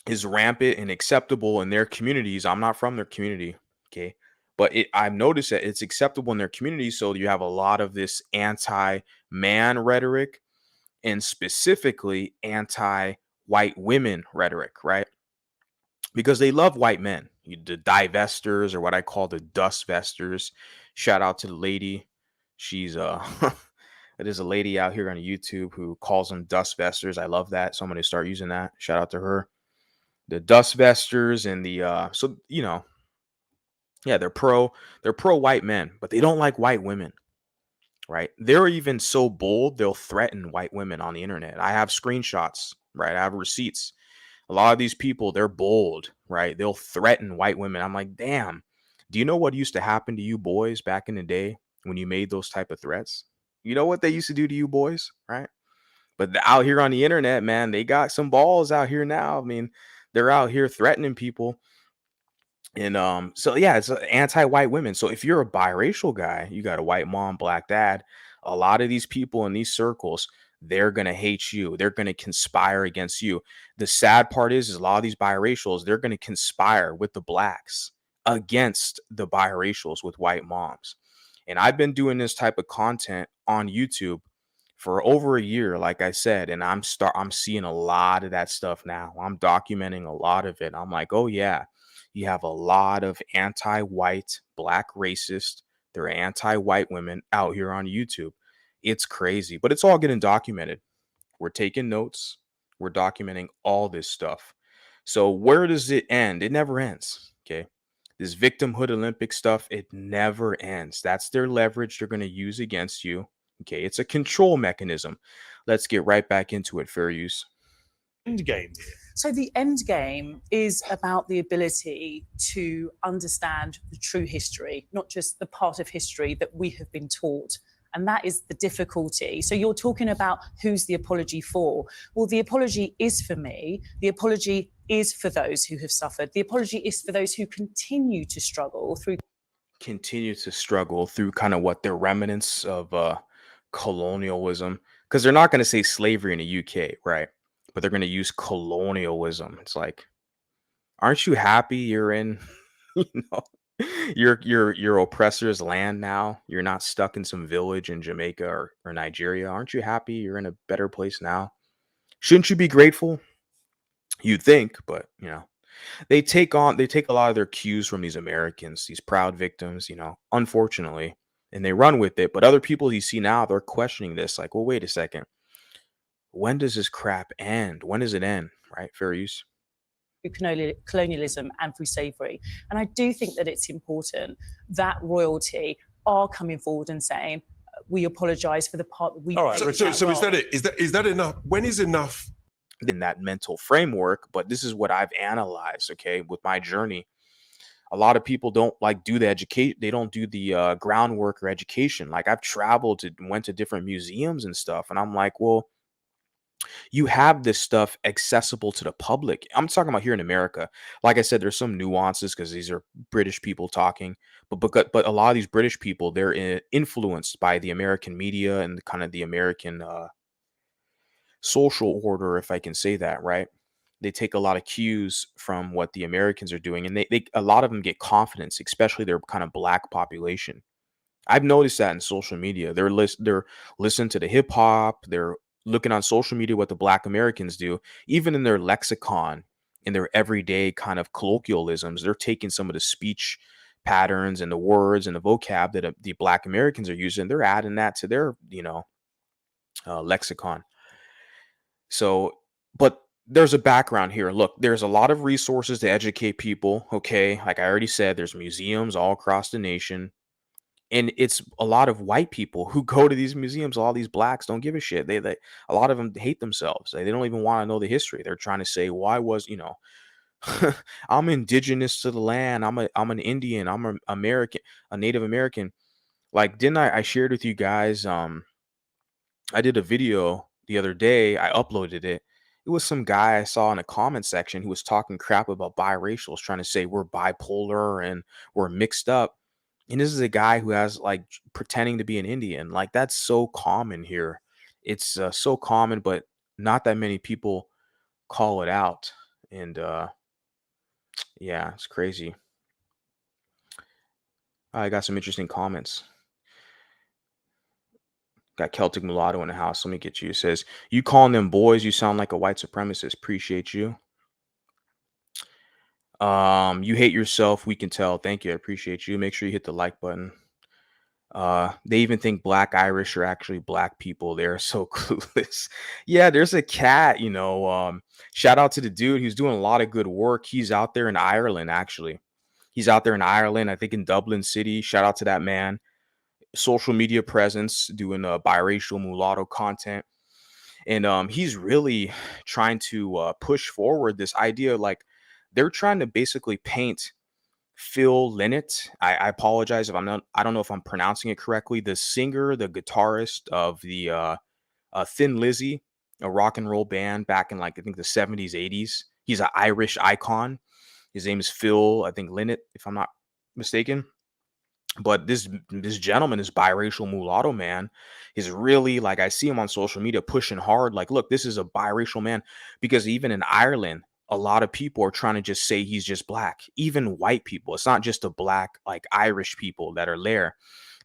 Speaker 1: is rampant and acceptable in their communities. I'm not from their community, okay, but I've noticed that it's acceptable in their community. So you have a lot of this anti-man rhetoric and specifically anti-white women rhetoric, right? Because they love white men, the divestors, or what I call the dust vesters. Shout out to the lady. She's there's a lady out here on YouTube who calls them dust vesters. I love that. So I'm gonna start using that. Shout out to her. The dust vesters and the yeah, they're pro white men, but they don't like white women, right? They're even so bold they'll threaten white women on the internet. I have screenshots, right? I have receipts. A lot of these people, they're bold, right? They'll threaten white women. I'm like, damn, do you know what used to happen to you boys back in the day when you made those type of threats? You know what they used to do to you boys, right? But out here on the internet, man, they got some balls out here now. I mean, they're out here threatening people. And so yeah, it's anti-white women. So if you're a biracial guy, you got a white mom, black dad, a lot of these people in these circles, they're gonna hate you. They're gonna conspire against you. The sad part is a lot of these biracials, they're gonna conspire with the blacks against the biracials with white moms. And I've been doing this type of content on YouTube for over a year, like I said, and I'm seeing a lot of that stuff now. I'm documenting a lot of it. I'm like, oh yeah, you have a lot of anti-white, black racist, they're anti-white women out here on YouTube. It's crazy, but it's all getting documented. We're taking notes. We're documenting all this stuff. So where does it end? It never ends. Okay. This victimhood Olympic stuff, it never ends. That's their leverage they're going to use against you. Okay. It's a control mechanism. Let's get right back into it. Fair use.
Speaker 3: End game here.
Speaker 5: So the end game is about the ability to understand the true history, not just the part of history that we have been taught. And that is the difficulty. So you're talking about who's the apology for? Well, the apology is for me. The apology is for those who have suffered. The apology is for those who continue to struggle through
Speaker 1: kind of what their remnants of colonialism, because they're not going to say slavery in the UK, right? But they're going to use colonialism. It's like, aren't you happy you're in, you know, your oppressor's land now? You're not stuck in some village in Jamaica or Nigeria. Aren't you happy you're in a better place now? Shouldn't you be grateful? You'd think, but They take a lot of their cues from these Americans, these proud victims, unfortunately, and they run with it. But other people you see now, they're questioning this, like, well, wait a second, when does this crap end? When does it end? Right? Fair use.
Speaker 5: Through colonialism and through slavery. And I do think that it's important that royalty are coming forward and saying, we apologise for the part that we
Speaker 3: All right,
Speaker 5: played.
Speaker 3: so
Speaker 7: So is that it? Is that enough? When is enough?
Speaker 1: In that mental framework, but this is what I've analyzed, okay, with my journey. A lot of people don't like do the educate, they don't do the groundwork or education. Like I've traveled to went to different museums and stuff, and I'm like, well, you have this stuff accessible to the public. I'm talking about here in America. Like I said, there's some nuances because these are British people talking, but a lot of these British people, they're influenced by the American media and kind of the American social order, if I can say that, right? They take a lot of cues from what the Americans are doing, and they a lot of them get confidence, especially their kind of black population. I've noticed that in social media. They're listening to the hip hop. They're looking on social media what the Black Americans do, even in their lexicon, in their everyday kind of colloquialisms. They're taking some of the speech patterns and the words and the vocab that the Black Americans are using. They're adding that to their lexicon. So, but there's a background here. Look, there's a lot of resources to educate people. Okay, like I already said, there's museums all across the nation. And it's a lot of white people who go to these museums. All these blacks don't give a shit. They a lot of them hate themselves. They don't even want to know the history. They're trying to say, why was, I'm indigenous to the land. I'm an Indian. I'm an American, a Native American. Like, didn't I shared with you guys, I did a video the other day. I uploaded it. It was some guy I saw in a comment section who was talking crap about biracials, trying to say we're bipolar and we're mixed up. And this is a guy who has like pretending to be an Indian. Like that's so common here. It's so common, but not that many people call it out. And yeah, it's crazy. I got some interesting comments. Got Celtic Mulatto in the house. Let me get you. It says, you calling them boys, you sound like a white supremacist. Appreciate you. You hate yourself, we can tell. Thank you. I appreciate you. Make sure you hit the like button. They even think Black Irish are actually black people. They're so clueless. Yeah, there's a cat, shout out to the dude who's doing a lot of good work. He's out there in Ireland, actually. He's out there in Ireland, I think in Dublin City. Shout out to that man. Social media presence, doing biracial mulatto content. And he's really trying to push forward this idea. Like they're trying to basically paint Phil Lynott. I apologize if I don't know if I'm pronouncing it correctly. The singer, the guitarist of the Thin Lizzy, a rock and roll band back in like I think the 70s, 80s. He's an Irish icon. His name is Phil, I think Lynott, if I'm not mistaken. But this gentleman, this biracial mulatto man, is really like I see him on social media pushing hard. Like, look, this is a biracial man, because even in Ireland, a lot of people are trying to just say he's just black. Even white people. It's not just the black, like Irish people that are there.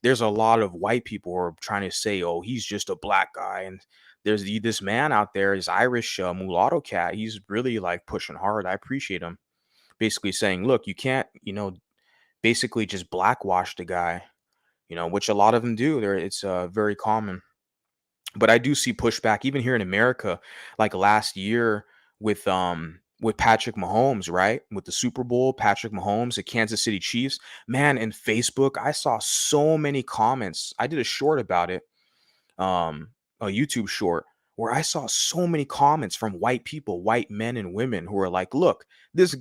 Speaker 1: There's a lot of white people who are trying to say, oh, he's just a black guy. And there's this man out there, this Irish mulatto cat. He's really like pushing hard. I appreciate him. Basically saying, look, you can't, basically just blackwash the guy, which a lot of them do. It's very common. But I do see pushback even here in America, like last year with Patrick Mahomes, right? With the Super Bowl, Patrick Mahomes, the Kansas City Chiefs. Man, in Facebook, I saw so many comments. I did a short about it, a YouTube short, where I saw so many comments from white people, white men and women who are like, look, this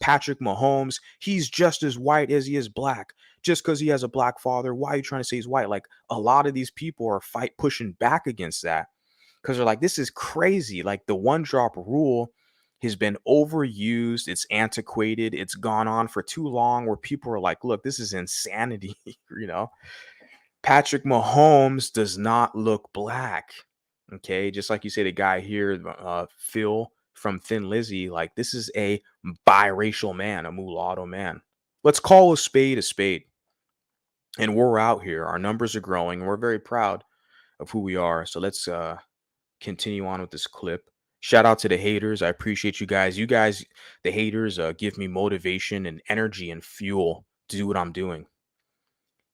Speaker 1: Patrick Mahomes, he's just as white as he is black. Just because he has a black father, why are you trying to say he's white? Like a lot of these people are pushing back against that because they're like, this is crazy. Like the one drop rule has been overused. It's antiquated. It's gone on for too long where people are like, look, this is insanity. Patrick Mahomes does not look black. Okay, just like you say, the guy here, Phil from Thin Lizzy, like this is a biracial man, a mulatto man. Let's call a spade a spade. And we're out here. Our numbers are growing. We're very proud of who we are. So let's continue on with this clip. Shout out to the haters. I appreciate you guys. You guys, the haters, give me motivation and energy and fuel to do what I'm doing.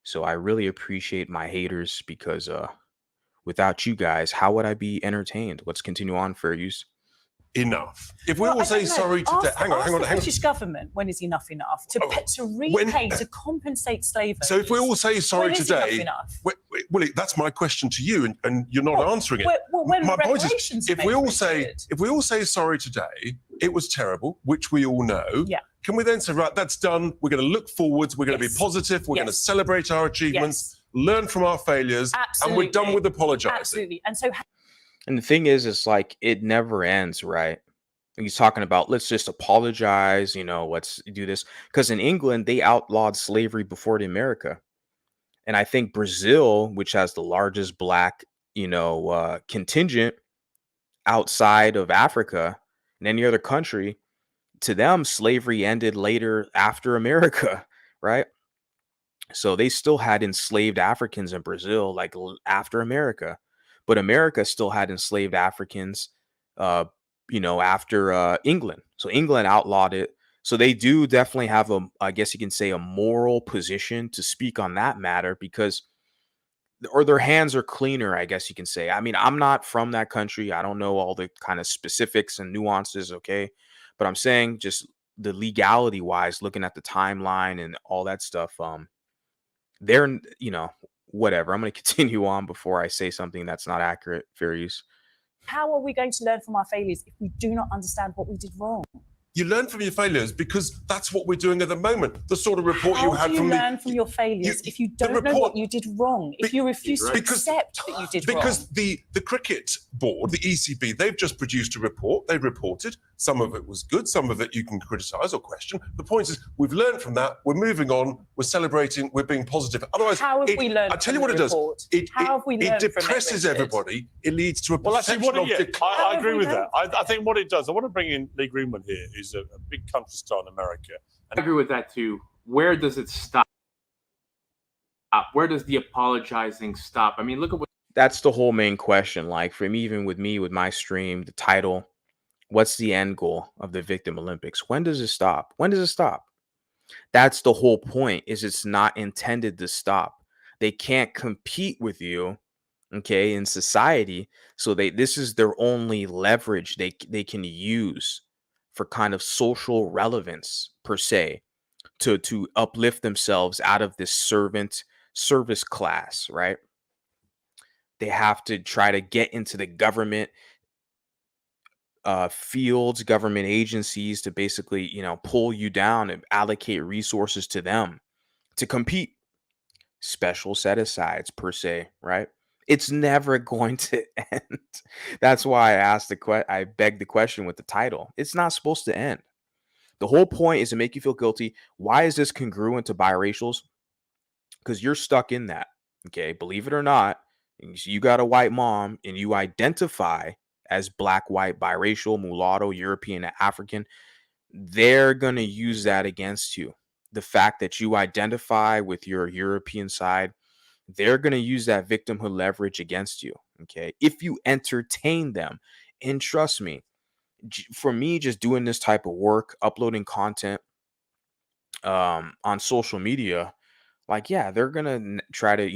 Speaker 1: So I really appreciate my haters because without you guys, how would I be entertained? Let's continue on, fair use.
Speaker 7: Enough. If we
Speaker 5: Well,
Speaker 7: all
Speaker 5: I
Speaker 7: say
Speaker 5: don't know.
Speaker 7: sorry to
Speaker 5: Ask-
Speaker 7: hang on,
Speaker 5: ask
Speaker 7: hang on,
Speaker 5: the
Speaker 7: hang on.
Speaker 5: British government, when is enough enough to repay, to compensate slave owners?
Speaker 7: So if we all say sorry
Speaker 5: when is
Speaker 7: today,
Speaker 5: enough?
Speaker 7: well, that's my question to you, and you're not answering it.
Speaker 5: Well, when
Speaker 7: My point is,
Speaker 5: reparations are
Speaker 7: if we all
Speaker 5: paid,
Speaker 7: say
Speaker 5: Richard.
Speaker 7: if we all say sorry today, it was terrible, which we all know.
Speaker 5: Yeah.
Speaker 7: Can we then say, right, that's done. We're going to look forwards. We're going to be
Speaker 5: Yes.
Speaker 7: positive. We're going to
Speaker 5: Yes.
Speaker 7: celebrate our achievements,
Speaker 5: Yes.
Speaker 7: learn from our failures, and we're done
Speaker 5: Absolutely.
Speaker 7: with apologizing.
Speaker 5: Absolutely. And so
Speaker 1: And the thing is, it's like it never ends, right? He's talking about let's just apologize, let's do this. Because in England, they outlawed slavery before the America. And I think Brazil, which has the largest black, contingent outside of Africa and any other country, to them, slavery ended later after America, right? So they still had enslaved Africans in Brazil, like after America, but America still had enslaved Africans, after England. So England outlawed it. So they do definitely have I guess you can say, a moral position to speak on that matter because, or their hands are cleaner, I guess you can say. I mean, I'm not from that country. I don't know all the kind of specifics and nuances, okay? But I'm saying just the legality wise, looking at the timeline and all that stuff, they're, whatever. I'm going to continue on before I say something that's not accurate. Fair use.
Speaker 5: how are we going to learn from our failures if we do not understand what we did wrong?
Speaker 7: You learn from your failures because that's what we're doing at the moment. The sort of report you had
Speaker 5: How do you learn from your failures if you don't know what you did wrong? If you refuse to accept that you did wrong?
Speaker 7: Because the cricket board, the ECB, they've just produced a report. They reported. Some of it was good. Some of it you can criticise or question. The point is, we've learned from that. We're moving on. We're celebrating. We're being positive. Otherwise,
Speaker 5: how have we learned?
Speaker 7: I tell you what it does. It depresses everybody. It leads to a perception of decline.
Speaker 3: I agree with that. I think what it does, I want to bring in Lee Greenwood here, who's a big country star in America.
Speaker 2: I agree with that too. Where does it stop? Where does the apologizing stop? I mean, look at what.
Speaker 1: That's the whole main question. Like for me, even with my stream, the title, what's the end goal of the Victim Olympics? When does it stop? When does it stop? That's the whole point, is it's not intended to stop. They can't compete with you, okay, in society. So this is their only leverage they can use for kind of social relevance per se, to uplift themselves out of this service class, right? They have to try to get into the government fields, government agencies to basically, pull you down and allocate resources to them to compete. Special set-asides per se, right? It's never going to end. That's why I begged the question with the title. It's not supposed to end. The whole point is to make you feel guilty. Why is this congruent to biracials? Because you're stuck in that. Okay, believe it or not, you got a white mom and you identify as black, white, biracial, mulatto, European, African. They're going to use that against you. The fact that you identify with your European side, they're going to use that victimhood leverage against you. Okay, if you entertain them. And trust me, for me, just doing this type of work, uploading content on social media, like, yeah, they're gonna try to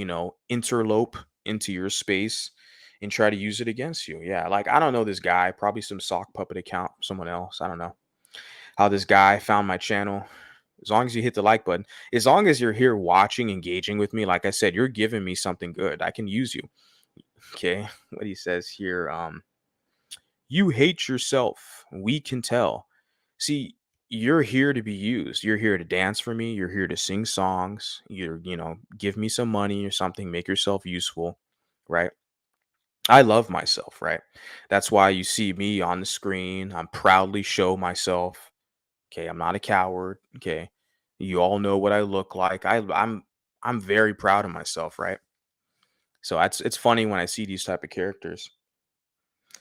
Speaker 1: interlope into your space and try to use it against you. Yeah, like, I don't know this guy, probably some sock puppet account, someone else. I don't know how this guy found my channel. As long as you hit the like button, as long as you're here watching, engaging with me, like I said, you're giving me something good. I can use you. Okay, what he says here, you hate yourself. We can tell. See, you're here to be used. You're here to dance for me. You're here to sing songs. Give me some money or something. Make yourself useful, right? I love myself, right? That's why you see me on the screen. I'm proudly show myself. Okay, I'm not a coward. Okay, you all know what I look like. I'm very proud of myself, right? So it's funny when I see these type of characters.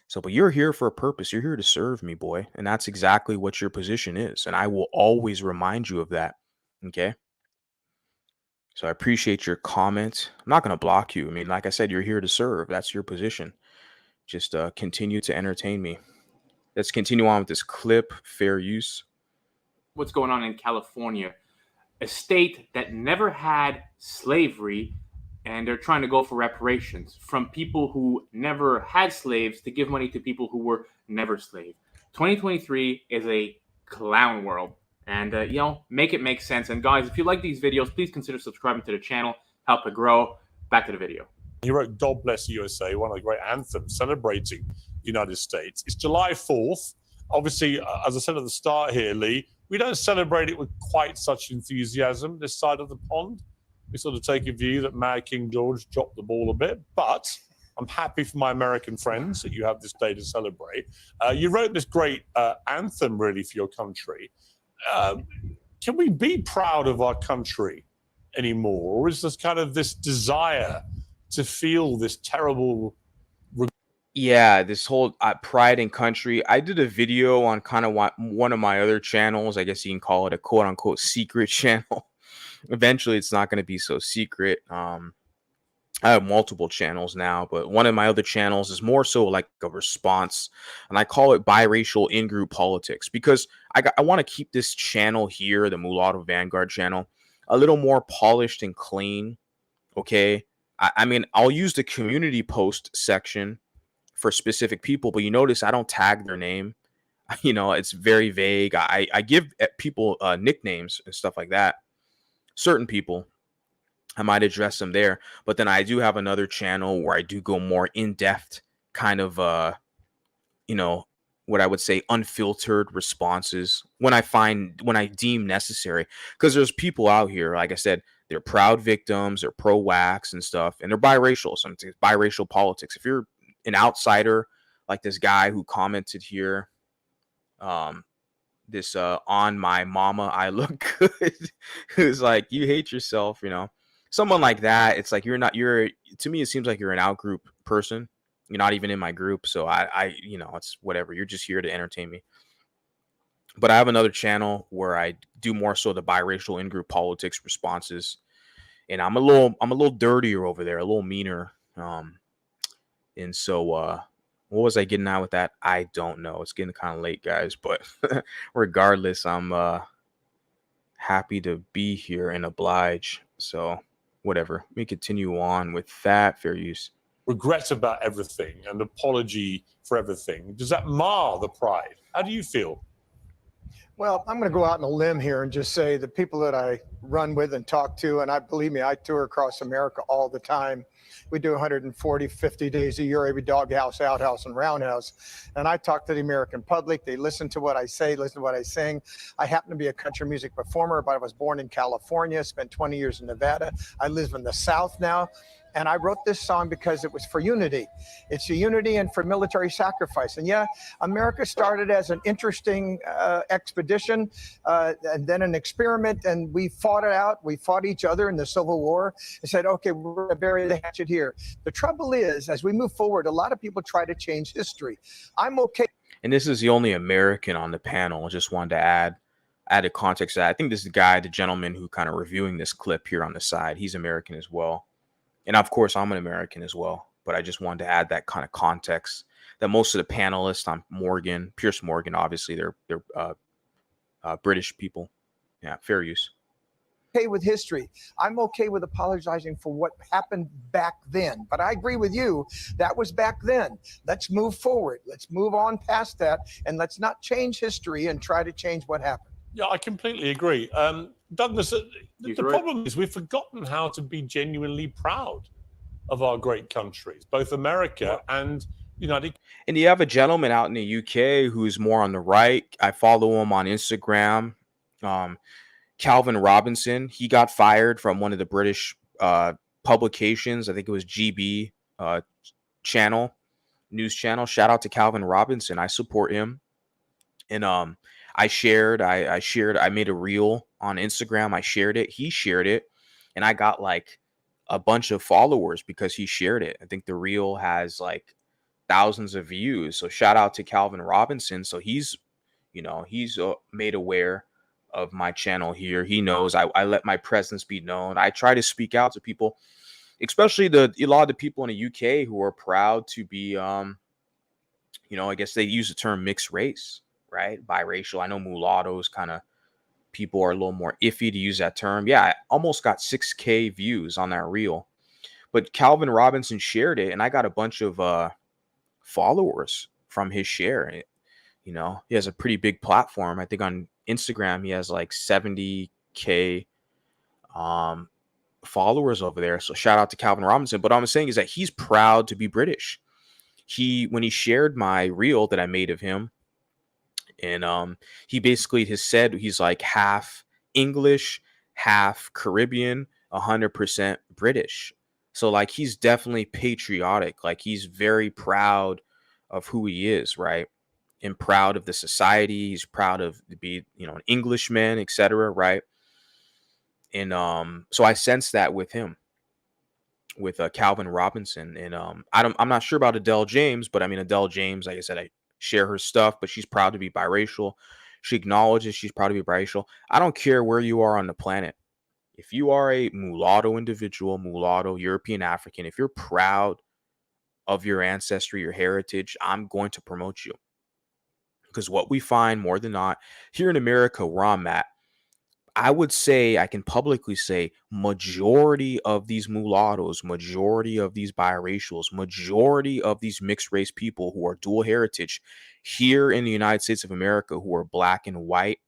Speaker 1: So, but you're here for a purpose. You're here to serve me, boy. And that's exactly what your position is. And I will always remind you of that. Okay. So I appreciate your comment. I'm not going to block you. I mean, like I said, you're here to serve. That's your position. Just continue to entertain me. let's continue on with this clip. Fair use.
Speaker 2: What's going on in California, a state that never had slavery, and they're trying to go for reparations from people who never had slaves to give money to people who were never slaves. 2023 is a clown world, and make it make sense. And guys, if you like these videos, please consider subscribing to the channel, help it grow. Back to the video.
Speaker 3: He wrote God Bless the USA, one of the great anthems celebrating the United States. It's July 4th. Obviously, as I said at the start here, Lee, we don't celebrate it with quite such enthusiasm this side of the pond. We sort of take a view that Mad King George dropped the ball a bit, but I'm happy for my American friends that you have this day to celebrate. You wrote this great anthem, really, for your country. Can we be proud of our country anymore? Or is this kind of this desire to feel this terrible...
Speaker 1: Yeah, this whole pride in country. I did a video on kind of one of my other channels. I guess you can call it a quote unquote secret channel. Eventually, it's not going to be so secret. I have multiple channels now, but one of my other channels is more so like a response, and I call it biracial in-group politics because I want to keep this channel here, the Mulatto Vanguard channel, a little more polished and clean. Okay, I mean, I'll use the community post section for specific people, but you notice I don't tag their name. It's very vague. I give people nicknames and stuff like that. Certain people, I might address them there, but then I do have another channel where I do go more in-depth, kind of what I would say unfiltered responses when I deem necessary, because there's people out here, like I said, they're proud victims, they're pro-wax and stuff, and they're biracial. Sometimes biracial politics. If you're an outsider, like this guy who commented here, this on my mama I look good, who's like, you hate yourself, someone like that. It's like to me it seems like you're an out group person. You're not even in my group, so I it's whatever, you're just here to entertain me. But I have another channel where I do more so the biracial in-group politics responses, and I'm a little dirtier over there, a little meaner. And so, what was I getting at with that? I don't know. It's getting kind of late, guys. But regardless, I'm happy to be here and oblige. So, whatever. Let me continue on with that. Fair use.
Speaker 3: Regret about everything and apology for everything. Does that mar the pride? How do you feel?
Speaker 8: Well, I'm going to go out on a limb here and just say the people that I run with and talk to, and believe me, I tour across America all the time. We do 140, 50 days a year, every doghouse, outhouse, and roundhouse. And I talk to the American public. They listen to what I say, listen to what I sing. I happen to be a country music performer, but I was born in California, spent 20 years in Nevada. I live in the South now. And I wrote this song because it was for unity. It's a unity and for military sacrifice. And yeah, America started as an interesting expedition and then an experiment, and we fought it out. We fought each other in the Civil War and said, okay, we're going to bury the hatchet here. The trouble is, as we move forward, a lot of people try to change history. I'm okay.
Speaker 1: And this is the only American on the panel. Just wanted to add a context to that. I think this is the gentleman who kind of reviewing this clip here on the side, he's American as well. And of course, I'm an American as well, but I just wanted to add that kind of context that most of the panelists on Piers Morgan, obviously they're British people. Yeah, fair use.
Speaker 8: Okay with history. I'm okay with apologizing for what happened back then. But I agree with you. That was back then. Let's move forward. Let's move on past that. And let's not change history and try to change what happened.
Speaker 3: Yeah, I completely agree. Douglas, the problem is we've forgotten how to be genuinely proud of our great countries, both America and United.
Speaker 1: And you have a gentleman out in the UK who's more on the right. I follow him on Instagram. Calvin Robinson, he got fired from one of the British publications. I think it was GB news channel. Shout out to Calvin Robinson. I support him. And I made a reel on Instagram. I shared it. He shared it. And I got like a bunch of followers because he shared it. I think the reel has like thousands of views. So shout out to Calvin Robinson. So he's made aware of my channel here. He knows I let my presence be known. I try to speak out to people, especially a lot of the people in the UK who are proud to be, I guess they use the term mixed race, right? Biracial. I know mulattoes kind of people are a little more iffy to use that term. Yeah, I almost got 6K views on that reel. But Calvin Robinson shared it, and I got a bunch of followers from his share. He has a pretty big platform. I think on Instagram he has like 70K followers over there. So shout out to Calvin Robinson. But what I'm saying is that he's proud to be British. When he shared my reel that I made of him, and he basically has said he's like half English, half Caribbean, 100% British. So like he's definitely patriotic. Like he's very proud of who he is, right? And proud of the society. He's proud of to be, an Englishman, etc. Right? And so I sense that with him, with Calvin Robinson, and I'm not sure about Adele James, but I mean Adele James, like I said, I share her stuff, but she's proud to be biracial. She acknowledges she's proud to be biracial. I don't care where you are on the planet. If you are a mulatto individual, mulatto, European, African, if you're proud of your ancestry, your heritage, I'm going to promote you. Because what we find more than not here in America, where I'm at, I would say, I can publicly say, majority of these mulattoes, majority of these biracials, majority of these mixed race people who are dual heritage here in the United States of America, who are black and white,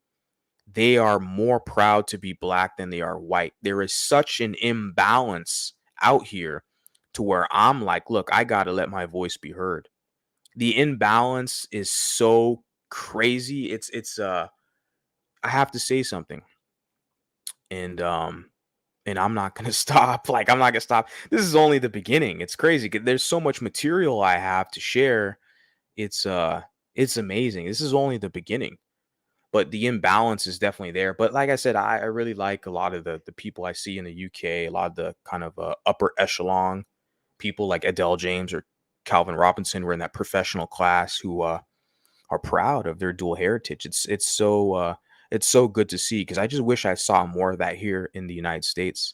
Speaker 1: they are more proud to be black than they are white. There is such an imbalance out here to where I'm like, look, I got to let my voice be heard. The imbalance is so crazy. I have to say something. And I'm not gonna stop. Like, I'm not gonna stop. This is only the beginning. It's crazy. There's so much material I have to share. It's amazing. This is only the beginning. But the imbalance is definitely there. But like I said, I really like a lot of the people I see in the UK, a lot of the kind of upper echelon people like Adele James or Calvin Robinson were in that professional class who are proud of their dual heritage. It's so good to see, because I just wish I saw more of that here in the United States.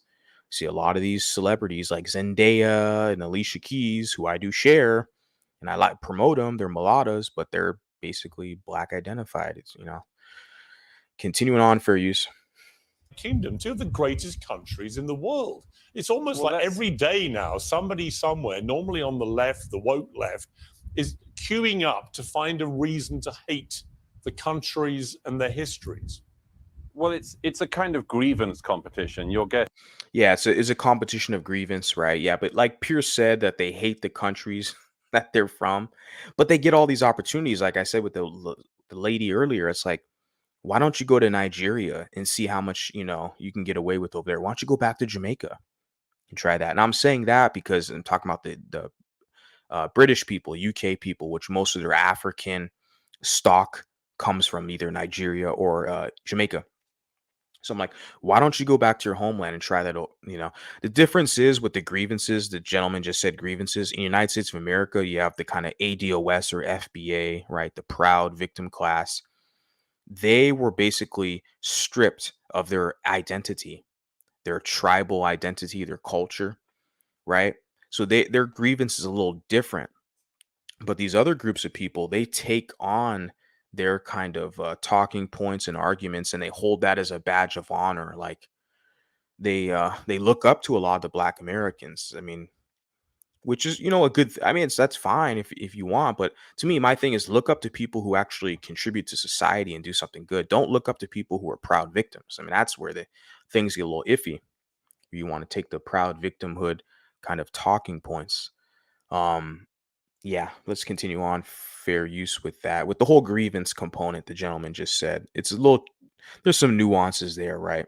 Speaker 1: See a lot of these celebrities like Zendaya and Alicia Keys, who I do share, and I like promote them. They're mulattoes, but they're basically black identified. It's continuing on, fair use.
Speaker 3: Kingdom, two of the greatest countries in the world. It's almost
Speaker 4: Well,
Speaker 3: like
Speaker 4: that's-
Speaker 3: every day now, somebody somewhere, normally on the left, the woke left, is queuing up to find a reason to hate the countries and their histories.
Speaker 4: Well, it's a kind of grievance competition. You'll get
Speaker 1: Yeah, it's a competition of grievance, right? Yeah, but like Pierce said, that they hate the countries that they're from, but they get all these opportunities. Like I said with the lady earlier, it's like, why don't you go to Nigeria and see how much you can get away with over there? Why don't you go back to Jamaica and try that? And I'm saying that because I'm talking about the British people, UK people, which most of their African stock comes from either Nigeria or Jamaica. So I'm like, why don't you go back to your homeland and try that? The difference is with the grievances, the gentleman just said grievances. In the United States of America, you have the kind of ADOS or FBA, right? The proud victim class. They were basically stripped of their identity, their tribal identity, their culture, right? So their grievance is a little different. But these other groups of people, they take on their kind of talking points and arguments, and they hold that as a badge of honor. Like they look up to a lot of the Black Americans. I mean, which is a good. I mean, that's fine if you want, but to me, my thing is look up to people who actually contribute to society and do something good. Don't look up to people who are proud victims. I mean, that's where the things get a little iffy. You want to take the proud victimhood kind of talking points. Yeah, let's continue on. Fair use with that. With the whole grievance component, the gentleman just said, there's some nuances there, right?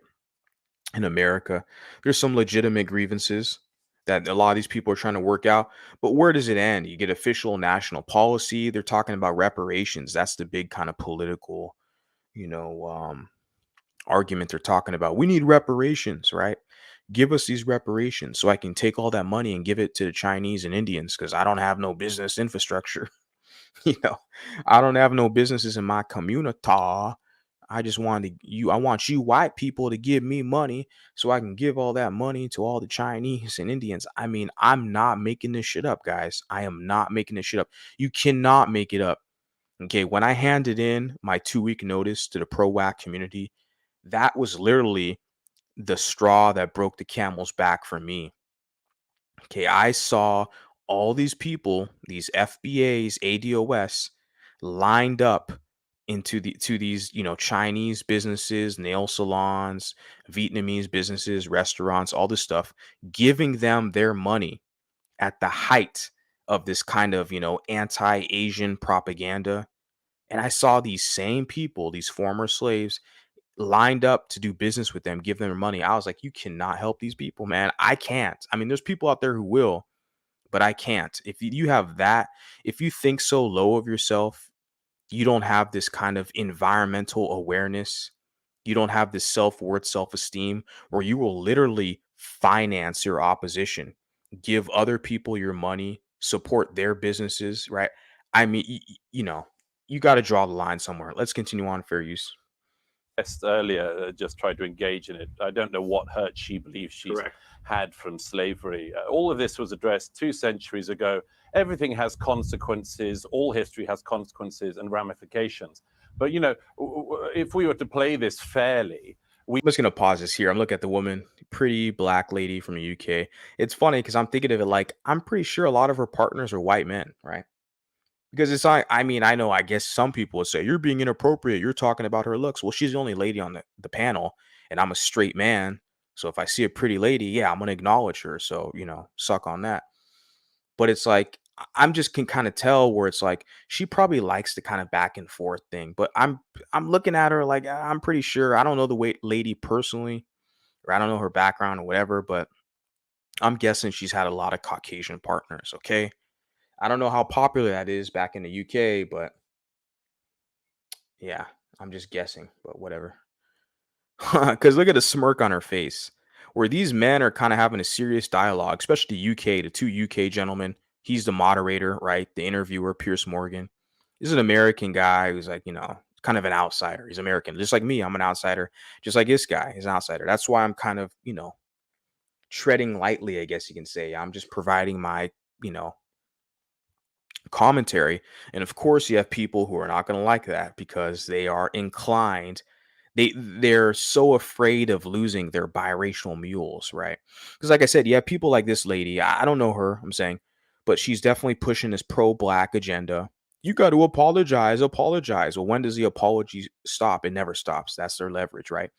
Speaker 1: In America, there's some legitimate grievances that a lot of these people are trying to work out. But where does it end? You get official national policy. They're talking about reparations. That's the big kind of political, argument they're talking about. We need reparations, right? Give us these reparations so I can take all that money and give it to the Chinese and Indians because I don't have no business infrastructure. you know, I don't have no businesses in my community. I just wanted you, I want you white people to give me money so I can give all that money to all the Chinese and Indians. I mean, I'm not making this shit up, guys. I am not making this shit up. You cannot make it up. Okay, when I handed in my 2-week notice to the pro-whack community, that was literally the straw that broke the camel's back for me. Okay, I saw all these people, these FBAs, ADOS, lined up into these, Chinese businesses, nail salons, Vietnamese businesses, restaurants, all this stuff, giving them their money at the height of this kind of, anti-Asian propaganda. And I saw these same people, these former slaves, lined up to do business with them, give them their money. I was like, you cannot help these people, man. I can't. I mean, there's people out there who will, but I can't. If you have that, if you think so low of yourself, you don't have this kind of environmental awareness, you don't have this self-worth, self-esteem, where you will literally finance your opposition, give other people your money, support their businesses, right? I mean, you got to draw the line somewhere. Let's continue on, fair use.
Speaker 4: Earlier just tried to engage in it. I don't know what hurt she believes she's
Speaker 2: Correct.
Speaker 4: had from slavery. All of this was addressed 2 centuries ago. Everything has consequences. All history has consequences and ramifications. But, if we were to play this fairly,
Speaker 1: I'm just going to pause this here. I'm looking at the woman, pretty black lady from the UK. It's funny because I'm thinking of it like, I'm pretty sure a lot of her partners are white men, right? Because it's like, I mean, I know, I guess some people would say, you're being inappropriate. You're talking about her looks. Well, she's the only lady on the panel, and I'm a straight man. So if I see a pretty lady, yeah, I'm going to acknowledge her. So, suck on that. But it's like, I'm just can kind of tell where it's like, she probably likes the kind of back and forth thing. But I'm looking at her like, I'm pretty sure, I don't know the lady personally, or I don't know her background or whatever, but I'm guessing she's had a lot of Caucasian partners. Okay. I don't know how popular that is back in the UK, but yeah, I'm just guessing, but whatever. Because look at the smirk on her face, where these men are kind of having a serious dialogue, especially the UK, the 2 UK gentlemen. He's the moderator, right? The interviewer, Piers Morgan. This is an American guy who's like, kind of an outsider. He's American, just like me. I'm an outsider, just like this guy is an outsider. That's why I'm kind of, treading lightly, I guess you can say. I'm just providing my, commentary. And of course, you have people who are not going to like that because they are inclined, they're so afraid of losing their biracial mules, right? Because like I said, you have people like this lady. I don't know her, I'm saying, but she's definitely pushing this pro-black agenda. You got to apologize. Well, when does the apology stop? It never stops. That's their leverage, right?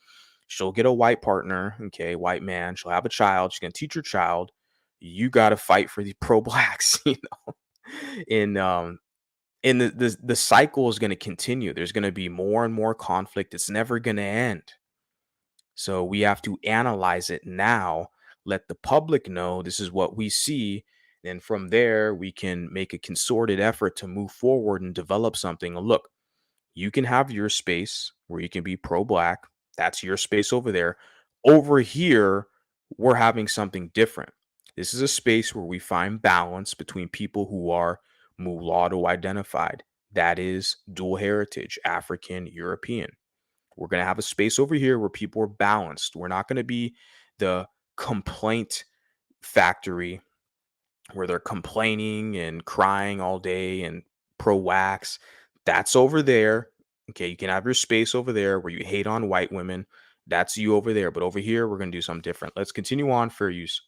Speaker 1: She'll get a white partner, okay, white man. She'll have a child. She's gonna teach her child, you got to fight for the pro-blacks, in and the cycle is going to continue. There's going to be more and more conflict. It's never going to end. So we have to analyze it now, let the public know this is what we see. And from there, we can make a concerted effort to move forward and develop something. Look, you can have your space where you can be pro-black. That's your space over there. Over here, we're having something different. This is a space where we find balance between people who are mulatto identified. That is dual heritage, African, European. We're going to have a space over here where people are balanced. We're not going to be the complaint factory where they're complaining and crying all day and pro-wax. That's over there. Okay, you can have your space over there where you hate on white women. That's you over there. But over here, we're going to do something different. Let's continue on, fair use.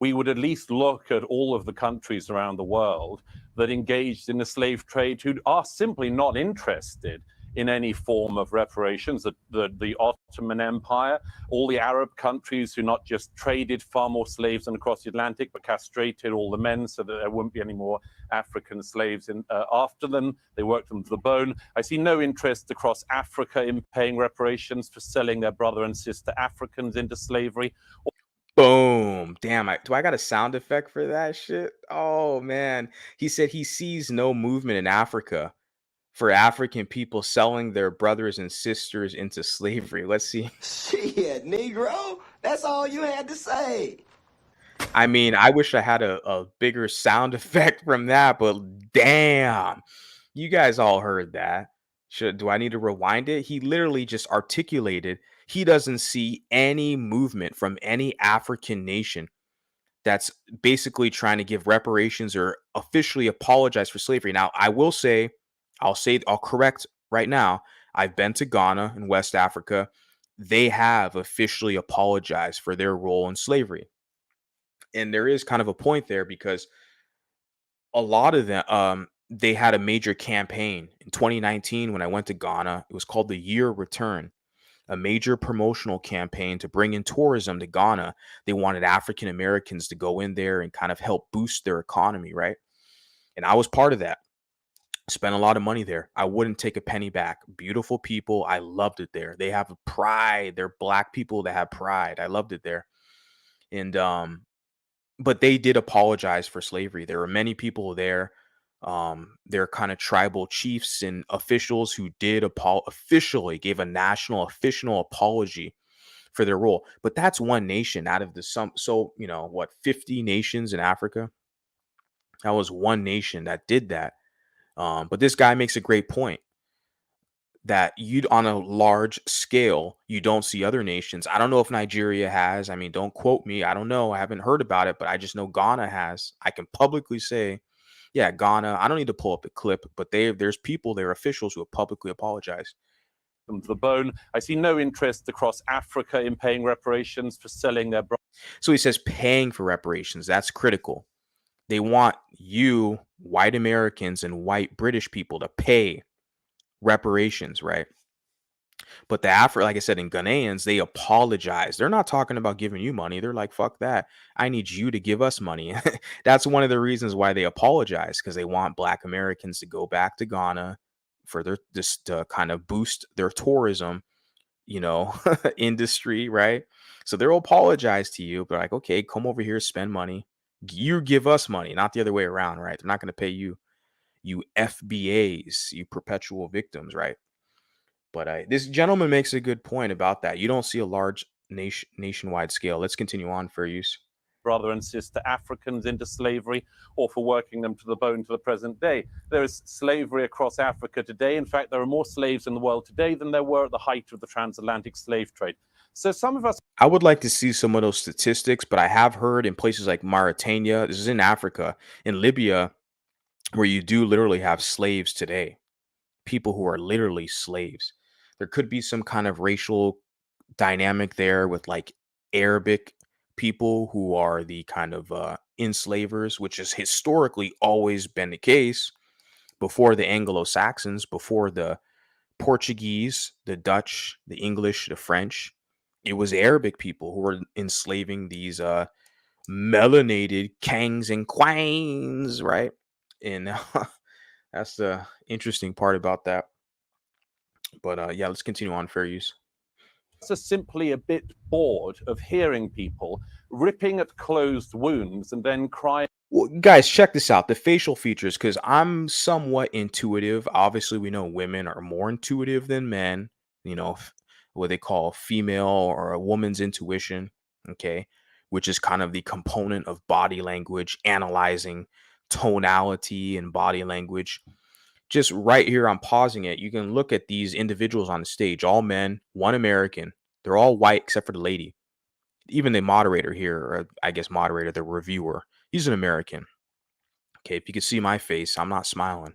Speaker 4: We would at least look at all of the countries around the world that engaged in the slave trade who are simply not interested in any form of reparations. The Ottoman Empire, all the Arab countries who not just traded far more slaves than across the Atlantic, but castrated all the men so that there wouldn't be any more African slaves after them. They worked them to the bone. I see no interest across Africa in paying reparations for selling their brother and sister Africans into slavery.
Speaker 1: Boom. Damn, do I got a sound effect for that shit? Oh, man. He said he sees no movement in Africa for African people selling their brothers and sisters into slavery. Let's see.
Speaker 6: Shit, Negro. That's all you had to say.
Speaker 1: I mean, I wish I had a bigger sound effect from that, but damn, you guys all heard that. Do I need to rewind it? He literally just articulated he doesn't see any movement from any African nation that's basically trying to give reparations or officially apologize for slavery. Now, I will say, I'll correct right now. I've been to Ghana in West Africa. They have officially apologized for their role in slavery. And there is kind of a point there because a lot of them, they had a major campaign in 2019 when I went to Ghana. It was called the Year Return, a major promotional campaign to bring in tourism to Ghana. They wanted African Americans to go in there and kind of help boost their economy, right? And I was part of that. Spent a lot of money there. I wouldn't take a penny back. Beautiful people. I loved it there. They have pride. They're black people that have pride. I loved it there. And but they did apologize for slavery. There were many people there. They're kind of tribal chiefs and officials who did officially gave a national official apology for their role. But that's one nation out of the some. So, you know, what, 50 nations in Africa? That was one nation that did that. But this guy makes a great point that you on a large scale, you don't see other nations. I don't know if Nigeria has. I mean, don't quote me. I don't know. I haven't heard about it, but I just know Ghana has. I can publicly say, yeah, Ghana. I don't need to pull up the clip, but there's people, there are officials who have publicly apologized.
Speaker 4: Them to the bone. I see no interest across Africa in paying reparations for selling their.
Speaker 1: So he says paying for reparations. That's critical. They want you, white Americans and white British people, to pay reparations, right? But like I said, in Ghanaians, they apologize. They're not talking about giving you money. They're like, fuck that. I need you to give us money. That's one of the reasons why they apologize, because they want black Americans to go back to Ghana for to kind of boost their tourism, you know, industry, right? So they'll apologize to you, but like, okay, come over here, spend money. You give us money, not the other way around, right? They're not going to pay you, you FBAs, you perpetual victims, right? But this gentleman makes a good point about that. You don't see a large nationwide scale. Let's continue on for use.
Speaker 4: Brother and sister Africans into slavery, or for working them to the bone to the present day. There is slavery across Africa today. In fact, there are more slaves in the world today than there were at the height of the transatlantic slave trade. So some of us.
Speaker 1: I would like to see some of those statistics, but I have heard in places like Mauritania, this is in Africa, in Libya, where you do literally have slaves today, people who are literally slaves. There could be some kind of racial dynamic there with like Arabic people who are the kind of enslavers, which has historically always been the case before the Anglo-Saxons, before the Portuguese, the Dutch, the English, the French. It was Arabic people who were enslaving these melanated kings and queens, right? And that's the interesting part about that. But yeah, let's continue on fair use.
Speaker 4: Are simply a bit bored of hearing people ripping at closed wounds and then crying.
Speaker 1: Well, guys, check this out. The facial features, because I'm somewhat intuitive. Obviously, we know women are more intuitive than men, you know, what they call female or a woman's intuition, okay, which is kind of the component of body language, analyzing tonality and body language. Just right here, I'm pausing it. You can look at these individuals on the stage, all men, one American. They're all white except for the lady. Even the moderator here, or I guess moderator, the reviewer, he's an American. Okay, if you can see my face, I'm not smiling.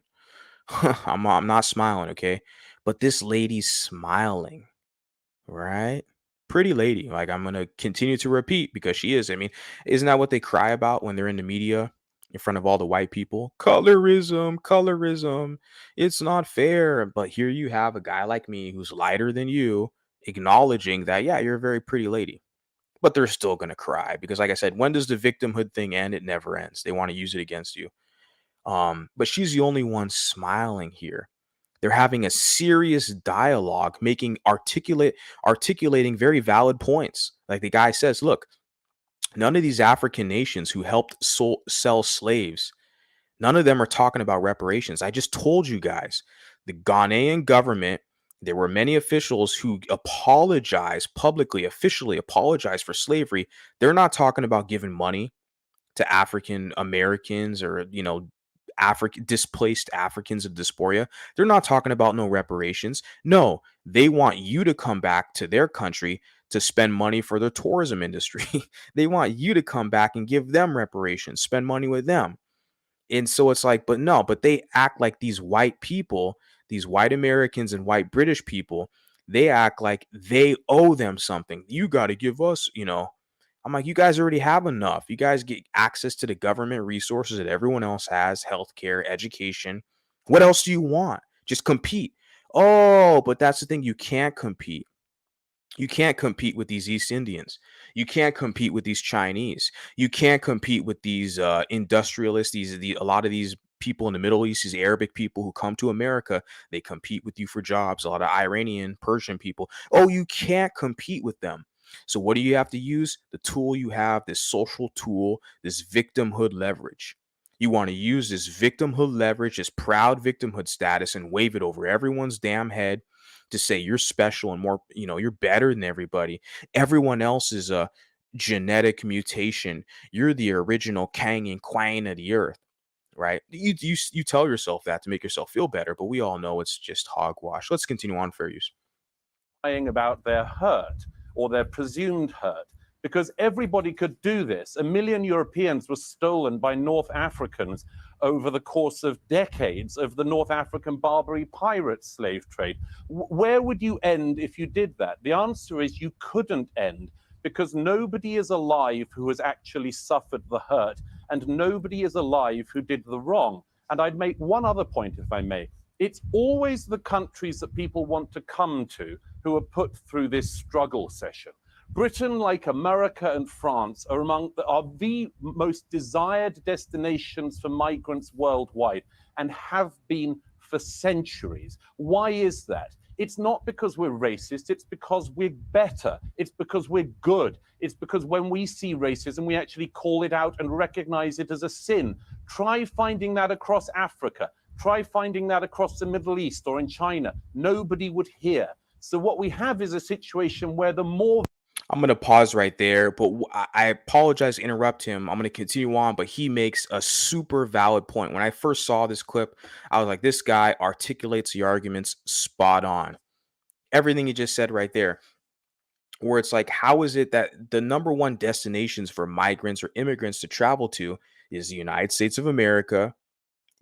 Speaker 1: I'm not smiling, okay? But this lady's smiling, right? Pretty lady. Like, I'm going to continue to repeat because she is. I mean, isn't that what they cry about when they're in the media? In front of all the white people, colorism, it's not fair. But here you have a guy like me who's lighter than you acknowledging that, yeah, you're a very pretty lady, but they're still going to cry because, like I said, when does the victimhood thing end? It never ends. They want to use it against you. But she's the only one smiling here. They're having a serious dialogue, articulating very valid points. Like the guy says, look, none of these African nations who helped sell slaves, none of them are talking about reparations. I just told you guys, the Ghanaian government, there were many officials who apologized publicly, officially apologized for slavery. They're not talking about giving money to African Americans or, you know, displaced Africans of diaspora, they're not talking about no reparations. No, they want you to come back to their country to spend money for the tourism industry. They want you to come back and give them reparations, spend money with them. And so it's like, but no, but they act like these white people, these white Americans and white British people, they act like they owe them something. You got to give us, I'm like, you guys already have enough. You guys get access to the government resources that everyone else has, healthcare, education. What else do you want? Just compete. Oh, but that's the thing. You can't compete. You can't compete with these East Indians. You can't compete with these Chinese. You can't compete with these industrialists. A lot of these people in the Middle East, these Arabic people who come to America, they compete with you for jobs. A lot of Iranian, Persian people. Oh, you can't compete with them. So what do you have to use? The tool you have, this social tool, this victimhood leverage. You want to use this victimhood leverage, this proud victimhood status, and wave it over everyone's damn head to say you're special and more, you're better than everybody. Everyone else is a genetic mutation. You're the original Kang and Quang of the earth, right? You tell yourself that to make yourself feel better, but we all know it's just hogwash. Let's continue on, fair use.
Speaker 4: About their hurt or their presumed hurt, because everybody could do this. 1 million Europeans were stolen by North Africans over the course of decades of the North African Barbary pirate slave trade. Where would you end if you did that? The answer is you couldn't end, because nobody is alive who has actually suffered the hurt, and nobody is alive who did the wrong. And I'd make one other point, if I may. It's always the countries that people want to come to who are put through this struggle session. Britain, like America and France, are the most desired destinations for migrants worldwide and have been for centuries. Why is that? It's not because we're racist, it's because we're better, it's because we're good, it's because when we see racism, we actually call it out and recognize it as a sin. Try finding that across Africa, try finding that across the Middle East or in China. Nobody would hear. So what we have is a situation where the more...
Speaker 1: I'm going to pause right there, but I apologize to interrupt him. I'm going to continue on, but he makes a super valid point. When I first saw this clip, I was like, this guy articulates the arguments spot on. Everything he just said right there, where it's like, how is it that the number one destinations for migrants or immigrants to travel to is the United States of America,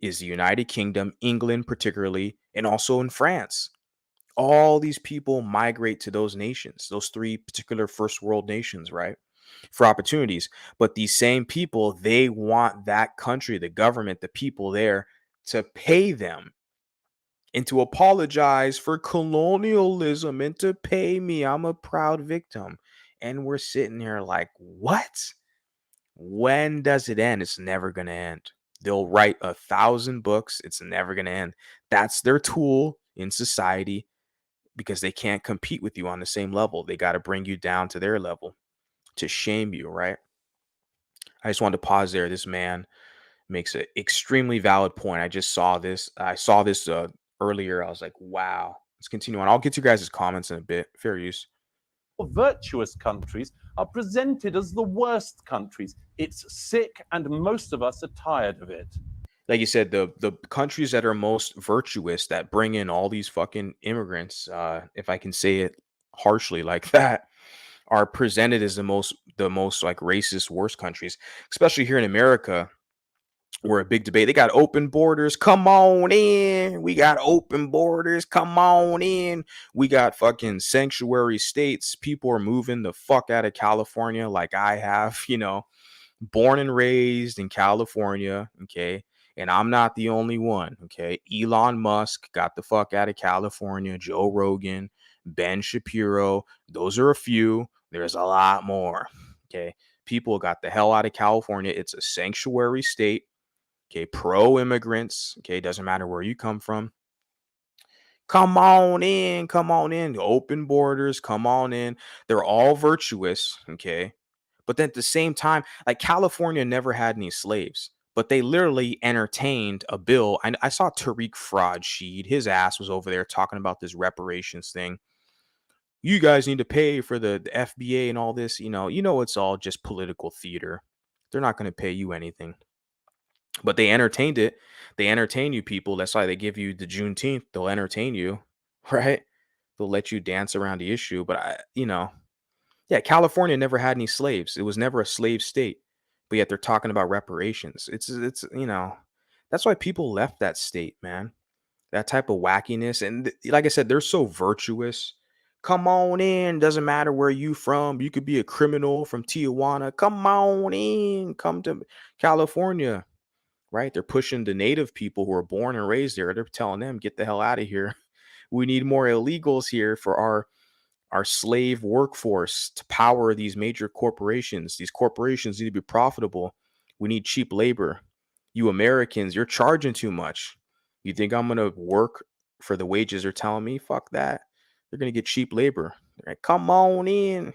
Speaker 1: is the United Kingdom, England particularly, and also in France? All these people migrate to those nations, those three particular first world nations, right? For opportunities. But these same people, they want that country, the government, the people there to pay them and to apologize for colonialism and to pay me. I'm a proud victim. And we're sitting here like, what? When does it end? It's never going to end. They'll write 1,000 books. It's never going to end. That's their tool in society, because they can't compete with you on the same level. They got to bring you down to their level to shame you, right? I just wanted to pause there. This man makes an extremely valid point. I saw this earlier. I was like, wow. Let's continue on. I'll get to you guys' comments in a bit. Fair use.
Speaker 4: Virtuous countries are presented as the worst countries. It's sick, and most of us are tired of it.
Speaker 1: Like you said, the countries that are most virtuous, that bring in all these fucking immigrants, if I can say it harshly like that, are presented as the most like racist, worst countries, especially here in America. We're a big debate. They got open borders. Come on in. We got open borders. Come on in. We got fucking sanctuary states. People are moving the fuck out of California, like I have, born and raised in California. Okay. And I'm not the only one. Okay. Elon Musk got the fuck out of California. Joe Rogan, Ben Shapiro. Those are a few. There's a lot more. Okay. People got the hell out of California. It's a sanctuary state. Okay. Pro immigrants. Okay. Doesn't matter where you come from. Come on in. Come on in. Open borders. Come on in. They're all virtuous. Okay. But then at the same time, like California never had any slaves, but they literally entertained a bill. I saw Tariq Fraud-Sheed. His ass was over there talking about this reparations thing. You guys need to pay for the FBA and all this. It's all just political theater. They're not going to pay you anything. But they entertained it. They entertain you people. That's why they give you the Juneteenth. They'll entertain you, right? They'll let you dance around the issue. But yeah, California never had any slaves. It was never a slave state. But yet they're talking about reparations. It's that's why people left that state, man. That type of wackiness. And like I said, they're so virtuous. Come on in. Doesn't matter where you from. You could be a criminal from Tijuana. Come on in. Come to California, right? They're pushing the native people who are born and raised there. They're telling them, get the hell out of here. We need more illegals here for our slave workforce to power these major corporations. These corporations need to be profitable. We need cheap labor. You Americans, you're charging too much. You think I'm going to work for the wages they're telling me? Fuck that. They're going to get cheap labor. Right? Come on in.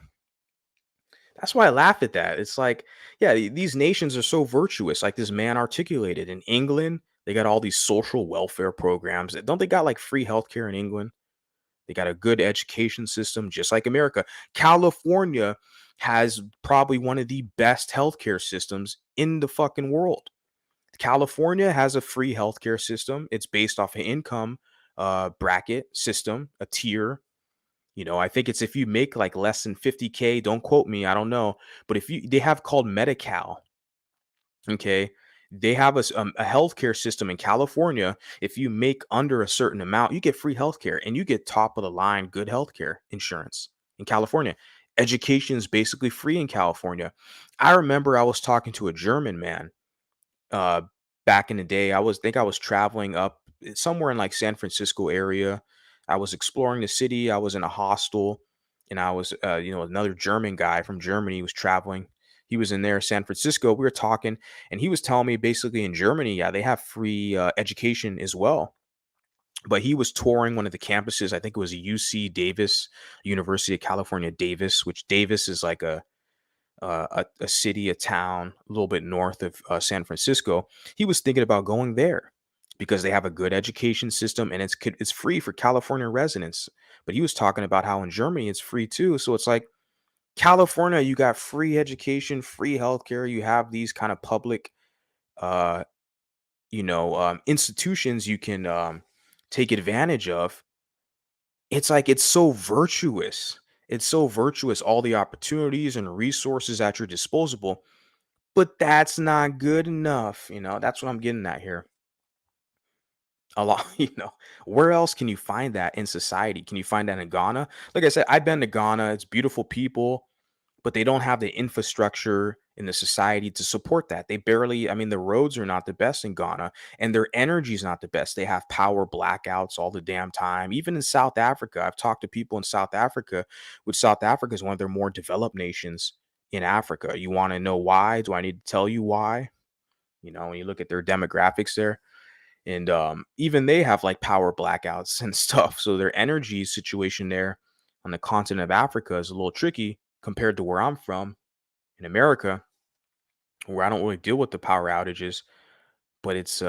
Speaker 1: That's why I laugh at that. It's like, yeah, these nations are so virtuous. Like this man articulated in England, they got all these social welfare programs. Don't they got like free healthcare in England? They got a good education system, just like America. California has probably one of the best healthcare systems in the fucking world. California has a free healthcare system. It's based off an income bracket system, a tier. I think it's if you make like less than 50K, don't quote me, I don't know. But they have called Medi-Cal. Okay. They have a healthcare system in California. If you make under a certain amount, you get free healthcare and you get top of the line good healthcare insurance in California. Education is basically free in California. I remember I was talking to a German man back in the day. I think I was traveling up somewhere in like San Francisco area. I was exploring the city. I was in a hostel, and I was another German guy from Germany was traveling. He was in there, San Francisco. We were talking, and he was telling me basically in Germany, yeah, they have free education as well. But he was touring one of the campuses. I think it was UC Davis, University of California, Davis, which Davis is like a city, a town a little bit north of San Francisco. He was thinking about going there because they have a good education system and it's free for California residents. But he was talking about how in Germany it's free too. So it's like California, you got free education, free healthcare. You have these kind of public, uh, institutions you can take advantage of. It's like it's so virtuous. It's so virtuous, all the opportunities and resources at your disposal, but that's not good enough. That's what I'm getting at here. A lot, where else can you find that in society? Can you find that in Ghana? Like I said, I've been to Ghana. It's beautiful people, but they don't have the infrastructure in the society to support that. They barely, I mean, the roads are not the best in Ghana and their energy is not the best. They have power blackouts all the damn time. Even in South Africa, I've talked to people in South Africa, which South Africa is one of their more developed nations in Africa. You want to know why? Do I need to tell you why? When you look at their demographics there. And even they have like power blackouts and stuff. So their energy situation there on the continent of Africa is a little tricky compared to where I'm from in America, where I don't really deal with the power outages. But it's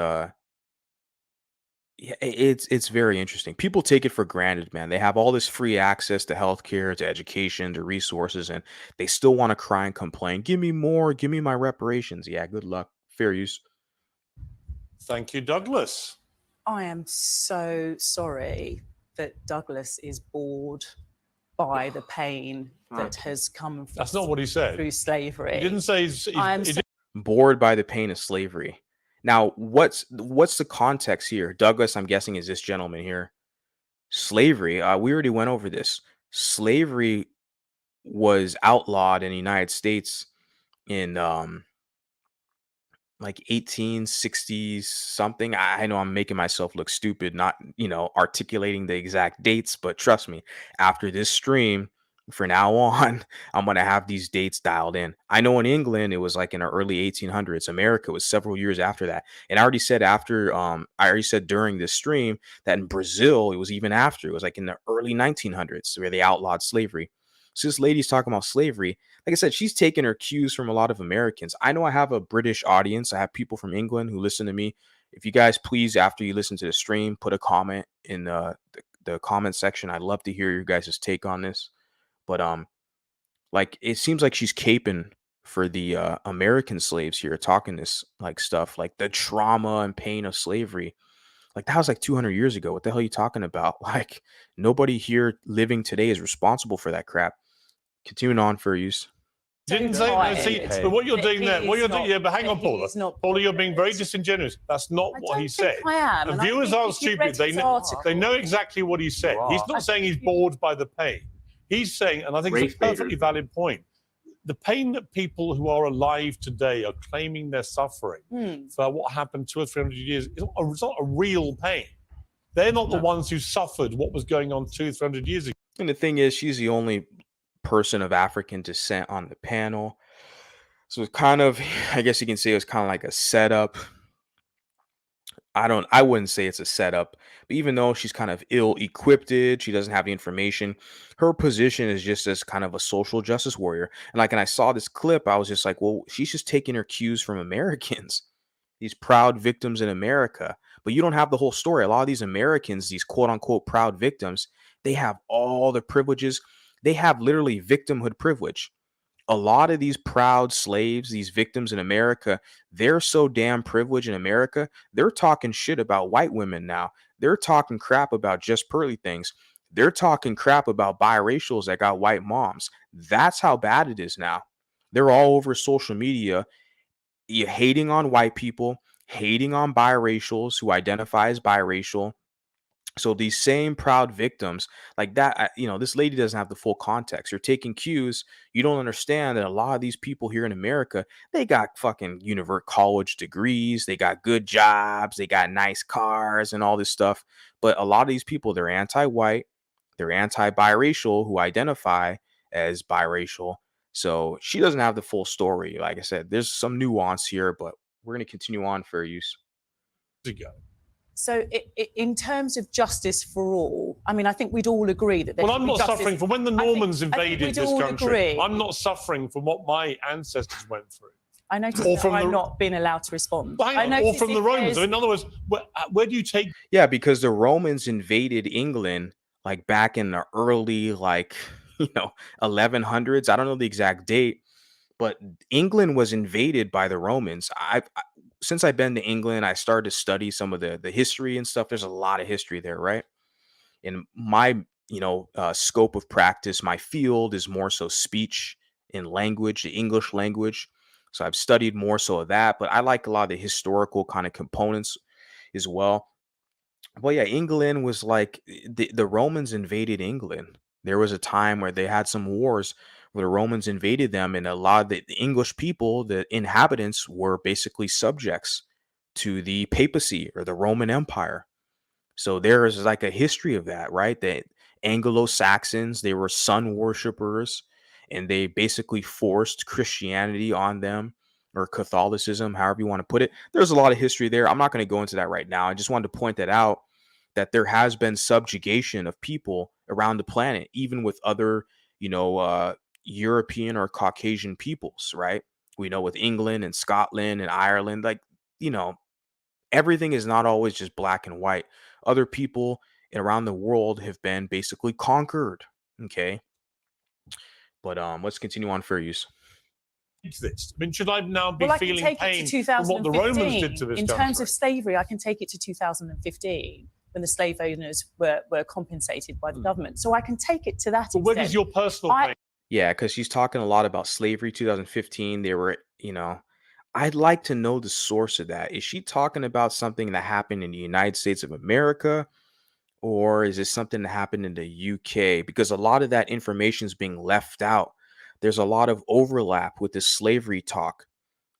Speaker 1: very interesting. People take it for granted, man. They have all this free access to healthcare, to education, to resources, and they still want to cry and complain. Give me more, give me my reparations. Yeah, good luck. Fair use.
Speaker 3: Thank you, Douglas.
Speaker 5: I am so sorry that Douglas is bored by the pain that has come
Speaker 3: That's not what he said.
Speaker 5: through slavery.
Speaker 3: He didn't say
Speaker 1: bored by the pain of slavery. Now, what's the context here? Douglas, I'm guessing, is this gentleman here. Slavery, we already went over this. Slavery was outlawed in the United States in like 1860s something. I know I'm making myself look stupid, not articulating the exact dates, but trust me, after this stream, for now on, I'm gonna have these dates dialed in. I know in England it was like in the early 1800s. America was several years after that, and I already said during this stream that in Brazil it was even after. It was like in the early 1900s where they outlawed slavery. So this lady's talking about slavery. Like I said, she's taking her cues from a lot of Americans. I know I have a British audience. I have people from England who listen to me. If you guys please, after you listen to the stream, put a comment in the comment section. I'd love to hear your guys' take on this. But like it seems like she's caping for the American slaves here, talking this like stuff like the trauma and pain of slavery. Like that was like 200 years ago. What the hell are you talking about? Like nobody here living today is responsible for that crap. Continuing on for use.
Speaker 3: Didn't say no. See,
Speaker 4: Okay.
Speaker 3: but what you're doing there, what
Speaker 5: He
Speaker 3: you're
Speaker 5: is
Speaker 3: doing,
Speaker 5: not-
Speaker 3: yeah. But hang on,
Speaker 5: he
Speaker 3: Paula.
Speaker 5: is not
Speaker 3: Paula, you're being very
Speaker 5: bothered.
Speaker 3: disingenuous. That's not
Speaker 5: I
Speaker 3: what he
Speaker 5: don't
Speaker 3: said.
Speaker 5: think I am.
Speaker 3: The
Speaker 5: and I
Speaker 3: viewers
Speaker 5: think
Speaker 3: aren't
Speaker 5: if you
Speaker 3: stupid.
Speaker 5: read
Speaker 3: They
Speaker 5: his
Speaker 3: know,
Speaker 5: article-
Speaker 3: they know exactly what he said.
Speaker 4: You
Speaker 3: He's
Speaker 4: are.
Speaker 3: not saying he's bored by the pain. He's saying, and I think it's
Speaker 2: Race
Speaker 3: a perfectly
Speaker 2: baiters.
Speaker 3: valid point. The pain that people who are alive today are claiming they're suffering for what happened 200 or 300 years, it's not a real pain. They're not the ones who suffered what was going on 200, 300 years ago.
Speaker 1: And the thing is, she's the only person of African descent on the panel. So it's kind of, I guess you can say it was kind of like a setup. I wouldn't say it's a setup, but even though she's kind of ill-equipped, she doesn't have the information, her position is just as kind of a social justice warrior. And like, and I saw this clip, I was just like, well, she's just taking her cues from Americans, these proud victims in America. But you don't have the whole story. A lot of these Americans, these quote unquote proud victims, they have all the privileges. They have literally victimhood privilege. A lot of these proud slaves, these victims in America, they're so damn privileged in America. They're talking shit about white women now. They're talking crap about just pearly things. They're talking crap about biracials that got white moms. That's how bad it is now. They're all over social media, hating on white people, hating on biracials who identify as biracial. So these same proud victims like that, this lady doesn't have the full context. You're taking cues. You don't understand that a lot of these people here in America, they got fucking college degrees. They got good jobs. They got nice cars and all this stuff. But a lot of these people, they're anti-white. They're anti-biracial who identify as biracial. So she doesn't have the full story. Like I said, there's some nuance here, but we're going to continue on for use.
Speaker 5: So, in terms of justice for all, I mean, I think we'd all agree that.
Speaker 3: Well, I'm not suffering from when the Normans invaded
Speaker 5: we'd
Speaker 3: this
Speaker 5: all
Speaker 3: country.
Speaker 5: agree.
Speaker 3: I'm not suffering from what my ancestors went through.
Speaker 5: I noticed
Speaker 3: Or
Speaker 5: that
Speaker 3: from
Speaker 5: I'm
Speaker 3: the-
Speaker 5: not being allowed to respond.
Speaker 3: Hang
Speaker 5: I
Speaker 3: on, or
Speaker 5: noticed
Speaker 3: from the
Speaker 5: if
Speaker 3: Romans.
Speaker 5: there's-
Speaker 3: In other words, where do you take?
Speaker 1: Yeah, because the Romans invaded England like back in the early 1100s. I don't know the exact date, but England was invaded by the Romans. Since I've been to England, I started to study some of the history and stuff. There's a lot of history there, right? In my scope of practice, my field is more so speech and language, the English language. So I've studied more so of that, but I like a lot of the historical kind of components as well. Well, yeah, England was like the Romans invaded England. There was a time where they had some wars where the Romans invaded them, and a lot of the English people, the inhabitants, were basically subjects to the papacy or the Roman Empire. So there is like a history of that, right? The Anglo-Saxons, they were sun worshippers, and they basically forced Christianity on them, or Catholicism, however you want to put it. There's a lot of history there. I'm not going to go into that right now. I just wanted to point that out, that there has been subjugation of people around the planet, even with other, European or Caucasian peoples, right? We know with England and Scotland and Ireland, everything is not always just black and white. Other people around the world have been basically conquered. Okay. But let's continue on for use.
Speaker 3: This. I mean, should I now be
Speaker 5: Well, I can
Speaker 3: feeling
Speaker 5: take
Speaker 3: pain
Speaker 5: it to
Speaker 3: from what the Romans
Speaker 5: 2015.
Speaker 3: did to this
Speaker 5: In
Speaker 3: country?
Speaker 5: terms of slavery, I can take it to 2015 when the slave owners were compensated by the government. So I can take it to that
Speaker 3: But where
Speaker 5: extent.
Speaker 3: does your personal
Speaker 5: I-
Speaker 3: pain?
Speaker 1: Yeah, because she's talking a lot about slavery 2015. They were, I'd like to know the source of that. Is she talking about something that happened in the United States of America? Or is it something that happened in the UK? Because a lot of that information is being left out. There's a lot of overlap with this slavery talk,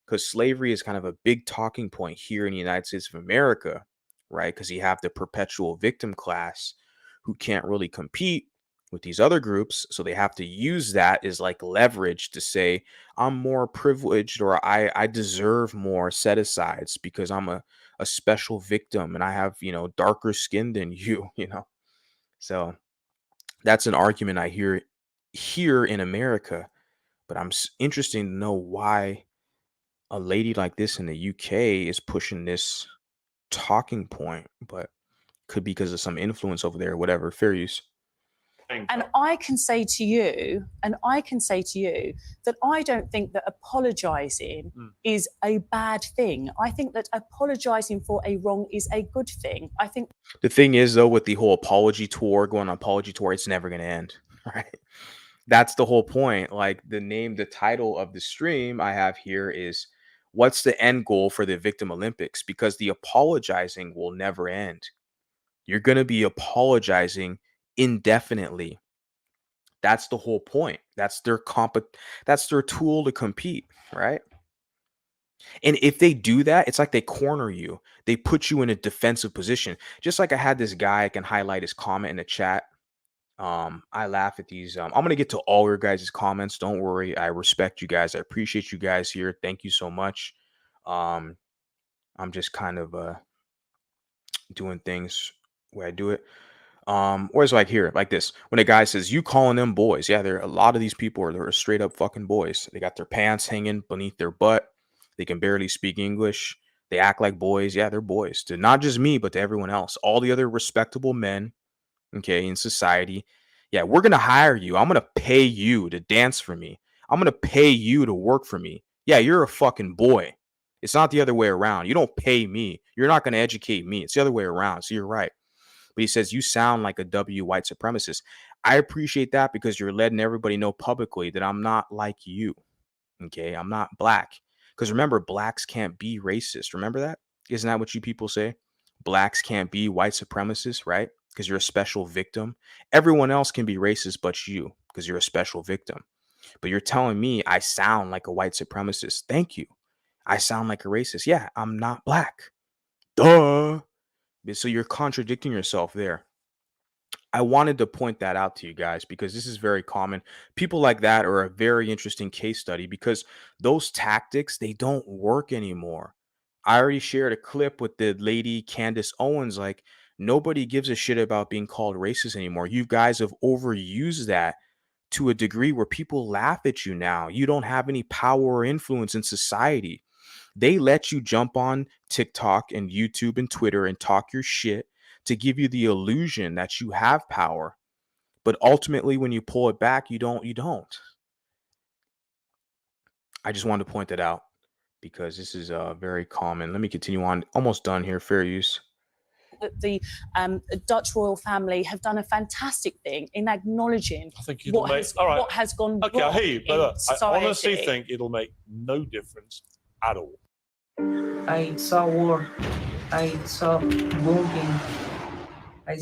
Speaker 1: because slavery is kind of a big talking point here in the United States of America, right? Because you have the perpetual victim class who can't really compete with these other groups. So they have to use that as like leverage to say, I'm more privileged, or I deserve more set asides because I'm a special victim and I have, darker skin than you, So that's an argument I hear here in America. But I'm interested to know why a lady like this in the UK is pushing this talking point, but could be because of some influence over there, whatever. Fair use.
Speaker 5: And I can say to you, that I don't think that apologizing is a bad thing. I think that apologizing for a wrong is a good thing. I think
Speaker 1: The thing is, though, with the whole apology tour, going on apology tour, it's never going to end, right? That's the whole point. Like the title of the stream I have here is what's the end goal for the Victim Olympics? Because the apologizing will never end. You're going to be apologizing indefinitely. That's the whole point. That's their tool to compete, right? And if they do that, it's like they corner you. They put you in a defensive position. Just like I had this guy, I can highlight his comment in the chat. I laugh at these. I'm gonna get to all your guys' comments. Don't worry. I respect you guys. I appreciate you guys here. Thank you so much. I'm just kind of doing things where I do it. Or it's like here, like this. When a guy says, "You calling them boys?" Yeah, there are a lot of these people they're straight up fucking boys. They got their pants hanging beneath their butt. They can barely speak English. They act like boys. Yeah, they're boys. To not just me, but to everyone else. All the other respectable men, okay, in society. Yeah, we're gonna hire you. I'm gonna pay you to dance for me. I'm gonna pay you to work for me. Yeah, you're a fucking boy. It's not the other way around. You don't pay me. You're not gonna educate me. It's the other way around. So you're right. But he says, you sound like a W white supremacist. I appreciate that because you're letting everybody know publicly that I'm not like you. Okay. I'm not black. Because remember, blacks can't be racist. Remember that? Isn't that what you people say? Blacks can't be white supremacists, right? Because you're a special victim. Everyone else can be racist but you because you're a special victim. But you're telling me I sound like a white supremacist. Thank you. I sound like a racist. Yeah, I'm not black. Duh. So you're contradicting yourself there. I wanted to point that out to you guys because this is very common. People like that are a very interesting case study because those tactics, they don't work anymore. I already shared a clip with the lady Candace Owens. Like, nobody gives a shit about being called racist anymore. You guys have overused that to a degree where people laugh at you now. You don't have any power or influence in society. They let you jump on TikTok and YouTube and Twitter and talk your shit to give you the illusion that you have power. But ultimately, when you pull it back, you don't. I just wanted to point that out because this is very common. Let me continue on. Almost done here. Fair use.
Speaker 5: that the Dutch royal family have done a fantastic thing in acknowledging
Speaker 3: I think it'll make all right.
Speaker 5: what has gone
Speaker 3: Okay,
Speaker 5: wrong
Speaker 3: I hear you, but
Speaker 5: in
Speaker 3: I honestly
Speaker 5: society.
Speaker 3: think it'll make no difference at all.
Speaker 9: I saw war. I saw bombing.
Speaker 2: I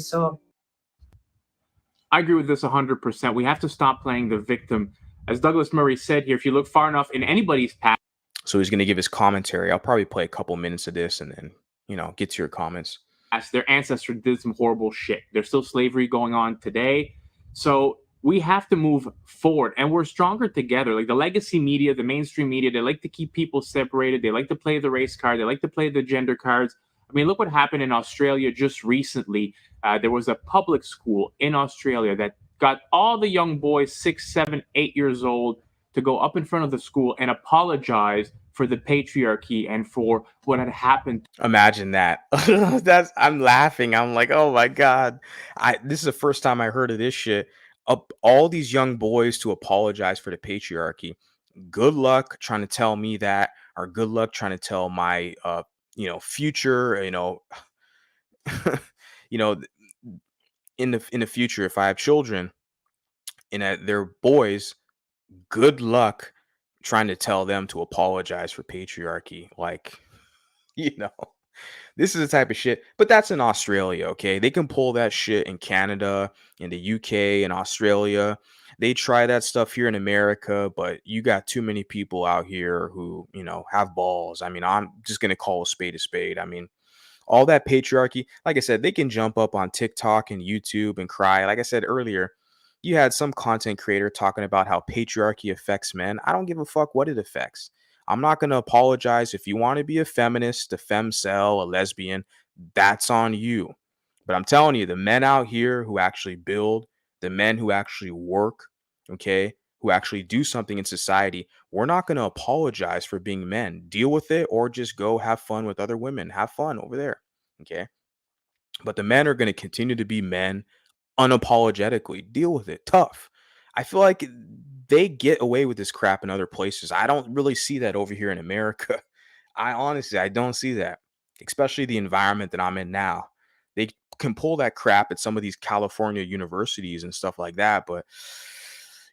Speaker 2: agree with this 100%. We have to stop playing the victim. As Douglas Murray said here, if you look far enough in anybody's past,
Speaker 1: So he's going to give his commentary. I'll probably play a couple minutes of this and then, get to your comments.
Speaker 2: their ancestors did some horrible shit. There's still slavery going on today. So we have to move forward and we're stronger together. Like the legacy media, the mainstream media, they like to keep people separated. They like to play the race card. They like to play the gender cards. I mean, look what happened in Australia just recently. There was a public school in Australia that got all the young boys, 6, 7, 8 years old, to go up in front of the school and apologize for the patriarchy and for what had happened.
Speaker 1: Imagine that. I'm laughing. I'm like, oh my God. This is the first time I heard of this shit. All these young boys to apologize for the patriarchy. Good luck trying to tell me that, or good luck trying to tell my future, in the future, if I have children and they're boys, good luck trying to tell them to apologize for patriarchy. Like, this is the type of shit, but that's in Australia, okay? They can pull that shit in Canada, in the UK, in Australia. They try that stuff here in America, but you got too many people out here who, have balls. I mean, I'm just going to call a spade a spade. I mean, all that patriarchy, like I said, they can jump up on TikTok and YouTube and cry. Like I said earlier, you had some content creator talking about how patriarchy affects men. I don't give a fuck what it affects. I'm not going to apologize. If you want to be a feminist, a femcel, a lesbian, that's on you. But I'm telling you, the men out here who actually build, the men who actually work, okay, who actually do something in society, we're not going to apologize for being men. Deal with it or just go have fun with other women. Have fun over there, okay? But the men are going to continue to be men unapologetically. Deal with it. Tough. I feel like they get away with this crap in other places. I don't really see that over here in America. I don't see that, especially the environment that I'm in now. They can pull that crap at some of these California universities and stuff like that, but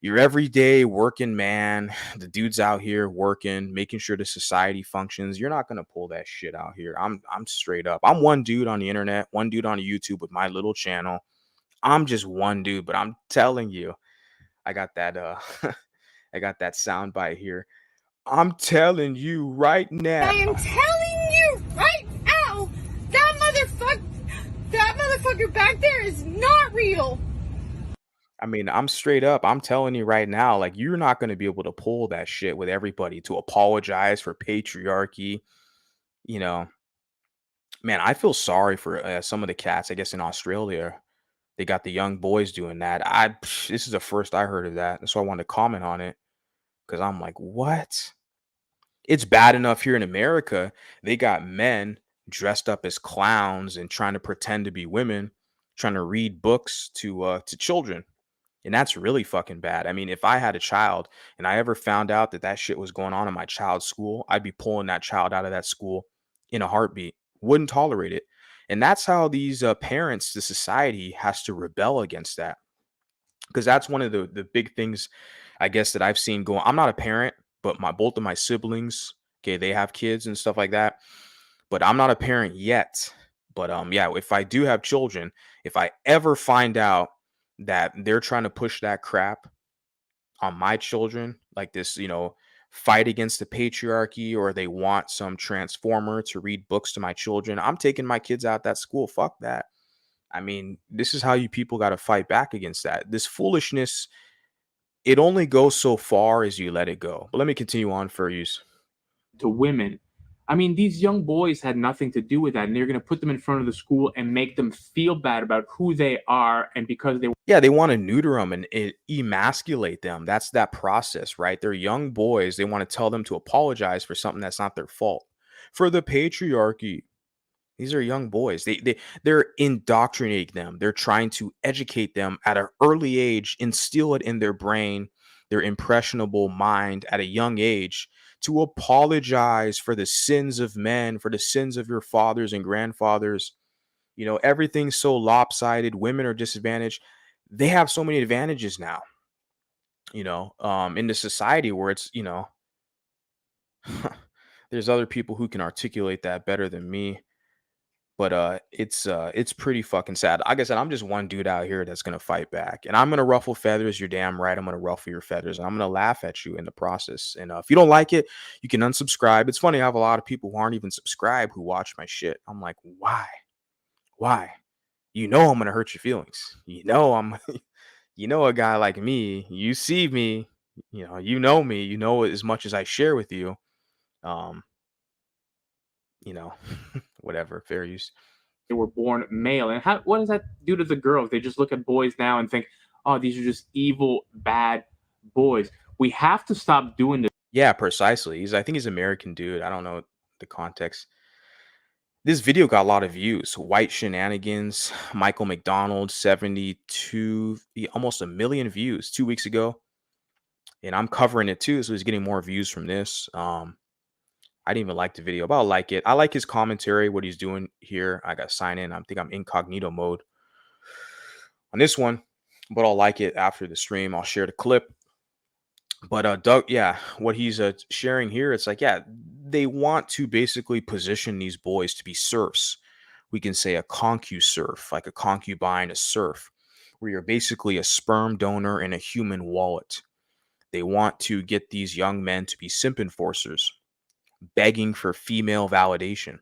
Speaker 1: your everyday working man, the dudes out here working, making sure the society functions, you're not gonna pull that shit out here. I'm straight up. I'm one dude on the internet, one dude on YouTube with my little channel. I'm just one dude, but I'm telling you, I got that I got that sound bite here. I'm telling you right now.
Speaker 10: I am telling you right now, that motherfucker back there is not real.
Speaker 1: I mean, I'm straight up. I'm telling you right now, like, you're not going to be able to pull that shit with everybody to apologize for patriarchy. You know, man, I feel sorry for some of the cats, I guess, in Australia. They got the young boys doing that. This is the first I heard of that. And so I wanted to comment on it because I'm like, what? It's bad enough here in America. They got men dressed up as clowns and trying to pretend to be women, trying to read books to children. And that's really fucking bad. I mean, if I had a child and I ever found out that that shit was going on in my child's school, I'd be pulling that child out of that school in a heartbeat. Wouldn't tolerate it. And that's how these parents, the society has to rebel against that. Because that's one of the big things, I guess, that I've seen going. I'm not a parent, but both of my siblings, okay, they have kids and stuff like that. But I'm not a parent yet. But yeah, if I do have children, if I ever find out that they're trying to push that crap on my children, like this, fight against the patriarchy, or they want some transformer to read books to my children, I'm taking my kids out that school. Fuck that. I mean, this is how you people got to fight back against that. This foolishness, it only goes so far as you let it go. But let me continue on for you.
Speaker 2: To women. I mean, these young boys had nothing to do with that, and they're going to put them in front of the school and make them feel bad about who they are, and because they
Speaker 1: they want to neuter them and emasculate them. That's that process, right? They're young boys. They want to tell them to apologize for something that's not their fault. For the patriarchy. These are young boys. They're indoctrinating them. They're trying to educate them at an early age, instill it in their brain, their impressionable mind at a young age, to apologize for the sins of men, for the sins of your fathers and grandfathers. Everything's so lopsided. Women are disadvantaged. They have so many advantages now, in the society where it's, there's other people who can articulate that better than me. But it's pretty fucking sad. Like I said, I'm just one dude out here that's gonna fight back, and I'm gonna ruffle feathers. You're damn right. I'm gonna ruffle your feathers, and I'm gonna laugh at you in the process. And if you don't like it, you can unsubscribe. It's funny. I have a lot of people who aren't even subscribed who watch my shit. I'm like, why? Why? I'm gonna hurt your feelings. I'm. A guy like me. You see me. You know me. You know as much as I share with you. Um. Whatever. Fair use.
Speaker 2: they were born male. And what does that do to the girls? They just look at boys now and think, oh, these are just evil, bad boys. We have to stop doing this.
Speaker 1: Yeah, precisely. I think he's an American dude. I don't know the context. This video got a lot of views. White Shenanigans, Michael McDonald, 72, almost 1 million views 2 weeks ago. And I'm covering it too, so he's getting more views from this. I didn't even like the video, but I like it. I like his commentary, what he's doing here. I got to sign in. I think I'm incognito mode on this one, but I'll like it after the stream. I'll share the clip. But Doug, yeah, what he's sharing here, it's like, yeah, they want to basically position these boys to be serfs. We can say a concu-serf, like a concubine, a serf, where you're basically a sperm donor in a human wallet. They want to get these young men to be simp enforcers, begging for female validation.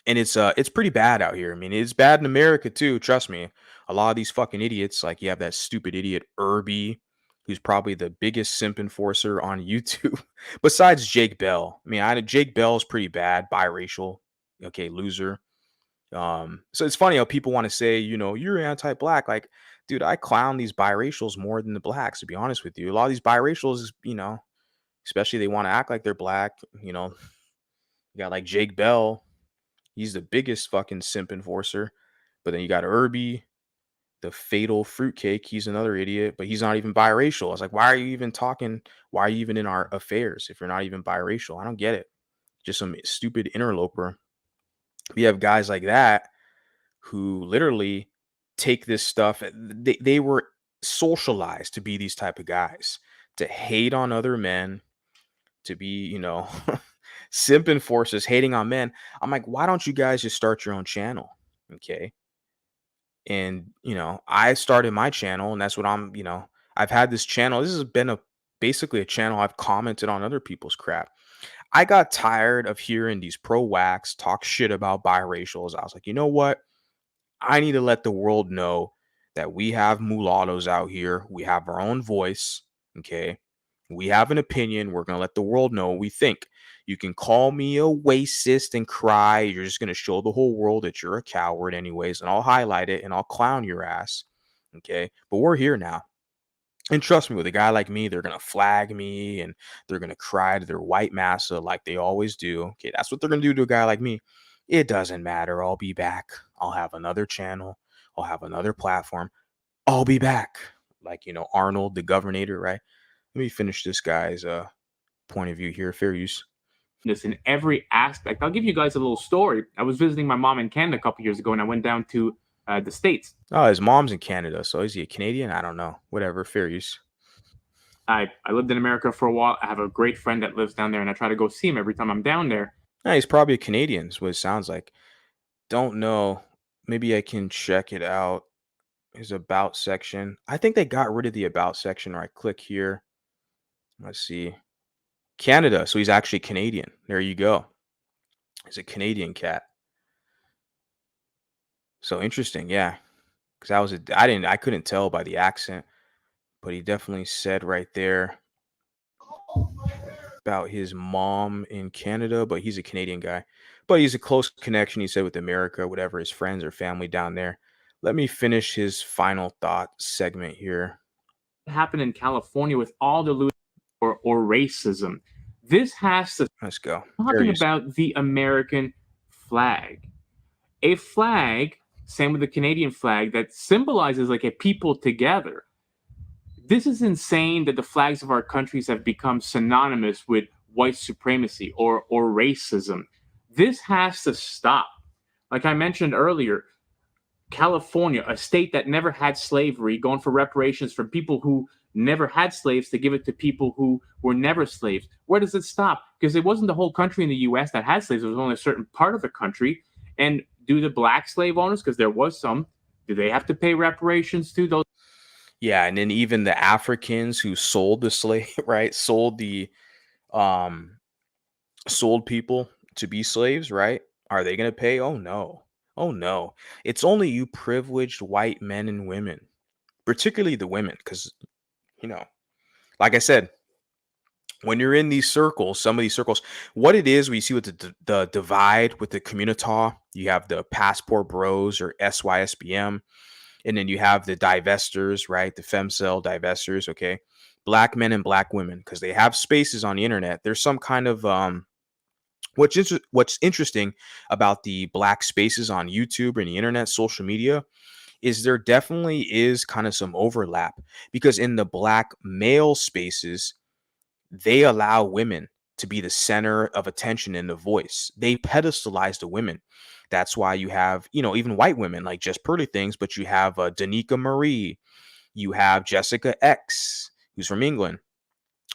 Speaker 1: And it's pretty bad out here. I mean, it's bad in America too. Trust me. A lot of these fucking idiots, like you have that stupid idiot Irby, who's probably the biggest simp enforcer on YouTube, besides Jake Bell. I mean, Jake Bell is pretty bad, biracial. Okay, loser. So it's funny how people want to say, you're anti-black. Like, dude, I clown these biracials more than the blacks, to be honest with you. A lot of these biracials, especially they want to act like they're black. You got like Jake Bell. He's the biggest fucking simp enforcer. But then you got Irby. the fatal fruitcake, he's another idiot, but he's not even biracial. I was like, why are you even talking? Why are you even in our affairs if you're not even biracial? I don't get it. Just some stupid interloper. We have guys like that who literally take this stuff. They were socialized to be these type of guys, to hate on other men, to be, simping forces, hating on men. I'm like, why don't you guys just start your own channel? Okay. And, I started my channel, and that's what I've had this channel. This has been basically a channel I've commented on other people's crap. I got tired of hearing these pro-wax talk shit about biracials. I was like, you know what? I need to let the world know that we have mulattoes out here. We have our own voice. Okay. We have an opinion. We're going to let the world know what we think. You can call me a racist and cry. You're just going to show the whole world that you're a coward, anyways. And I'll highlight it and I'll clown your ass. Okay. But we're here now. And trust me, with a guy like me, they're going to flag me and they're going to cry to their white massa like they always do. Okay. That's what they're going to do to a guy like me. It doesn't matter. I'll be back. I'll have another channel. I'll have another platform. I'll be back. Like, Arnold, the Governator, right? Let me finish this guy's point of view here. Fair use.
Speaker 2: This in every aspect. I'll give you guys a little story. I was visiting my mom in Canada a couple years ago, and I went down to the States.
Speaker 1: Oh, his mom's in Canada, so is he a Canadian? I don't know. Whatever. Fair use.
Speaker 2: I lived in America for a while. I have a great friend that lives down there, and I try to go see him every time I'm down there.
Speaker 1: Yeah, he's probably a Canadian, is what it sounds like. Don't know. Maybe I can check it out. His about section. I think they got rid of the about section. Right, click here. Let's see. Canada. So he's actually Canadian. There you go. He's a Canadian cat. So interesting, yeah. Because I couldn't tell by the accent, but he definitely said right there about his mom in Canada, but he's a Canadian guy. But he's a close connection, he said, with America, whatever, his friends or family down there. Let me finish his final thought segment here.
Speaker 2: What happened in California with all the looting or racism? This has to.
Speaker 1: Let's go.
Speaker 2: Talking about the American flag. A flag, same with the Canadian flag, that symbolizes like a people together. This is insane that the flags of our countries have become synonymous with white supremacy or racism. This has to stop. Like I mentioned earlier, California, a state that never had slavery, going for reparations for people who never had slaves to give it to people who were never slaves. Where does it stop? Because it wasn't the whole country in the U.S. that had slaves. It was only a certain part of the country. And do the black slave owners, because there was some, do they have to pay reparations to those?
Speaker 1: Yeah, and then even the Africans who sold the slave, right? Sold people to be slaves, right? Are they going to pay? Oh no. Oh no. It's only you privileged white men and women, particularly the women, because like I said, when you're in these circles, some of these circles, what it is, we see with the divide with the communita, you have the passport bros or SYSBM, and then you have the divestors, right? The femcel divestors, okay? Black men and black women, because they have spaces on the internet. There's some kind of what's interesting about the black spaces on YouTube and the internet, social media, is there definitely is kind of some overlap, because in the black male spaces, they allow women to be the center of attention and the voice. They pedestalize the women. That's why you have, even white women like Just Pearly Things, but you have Danica Marie, you have Jessica X, who's from England.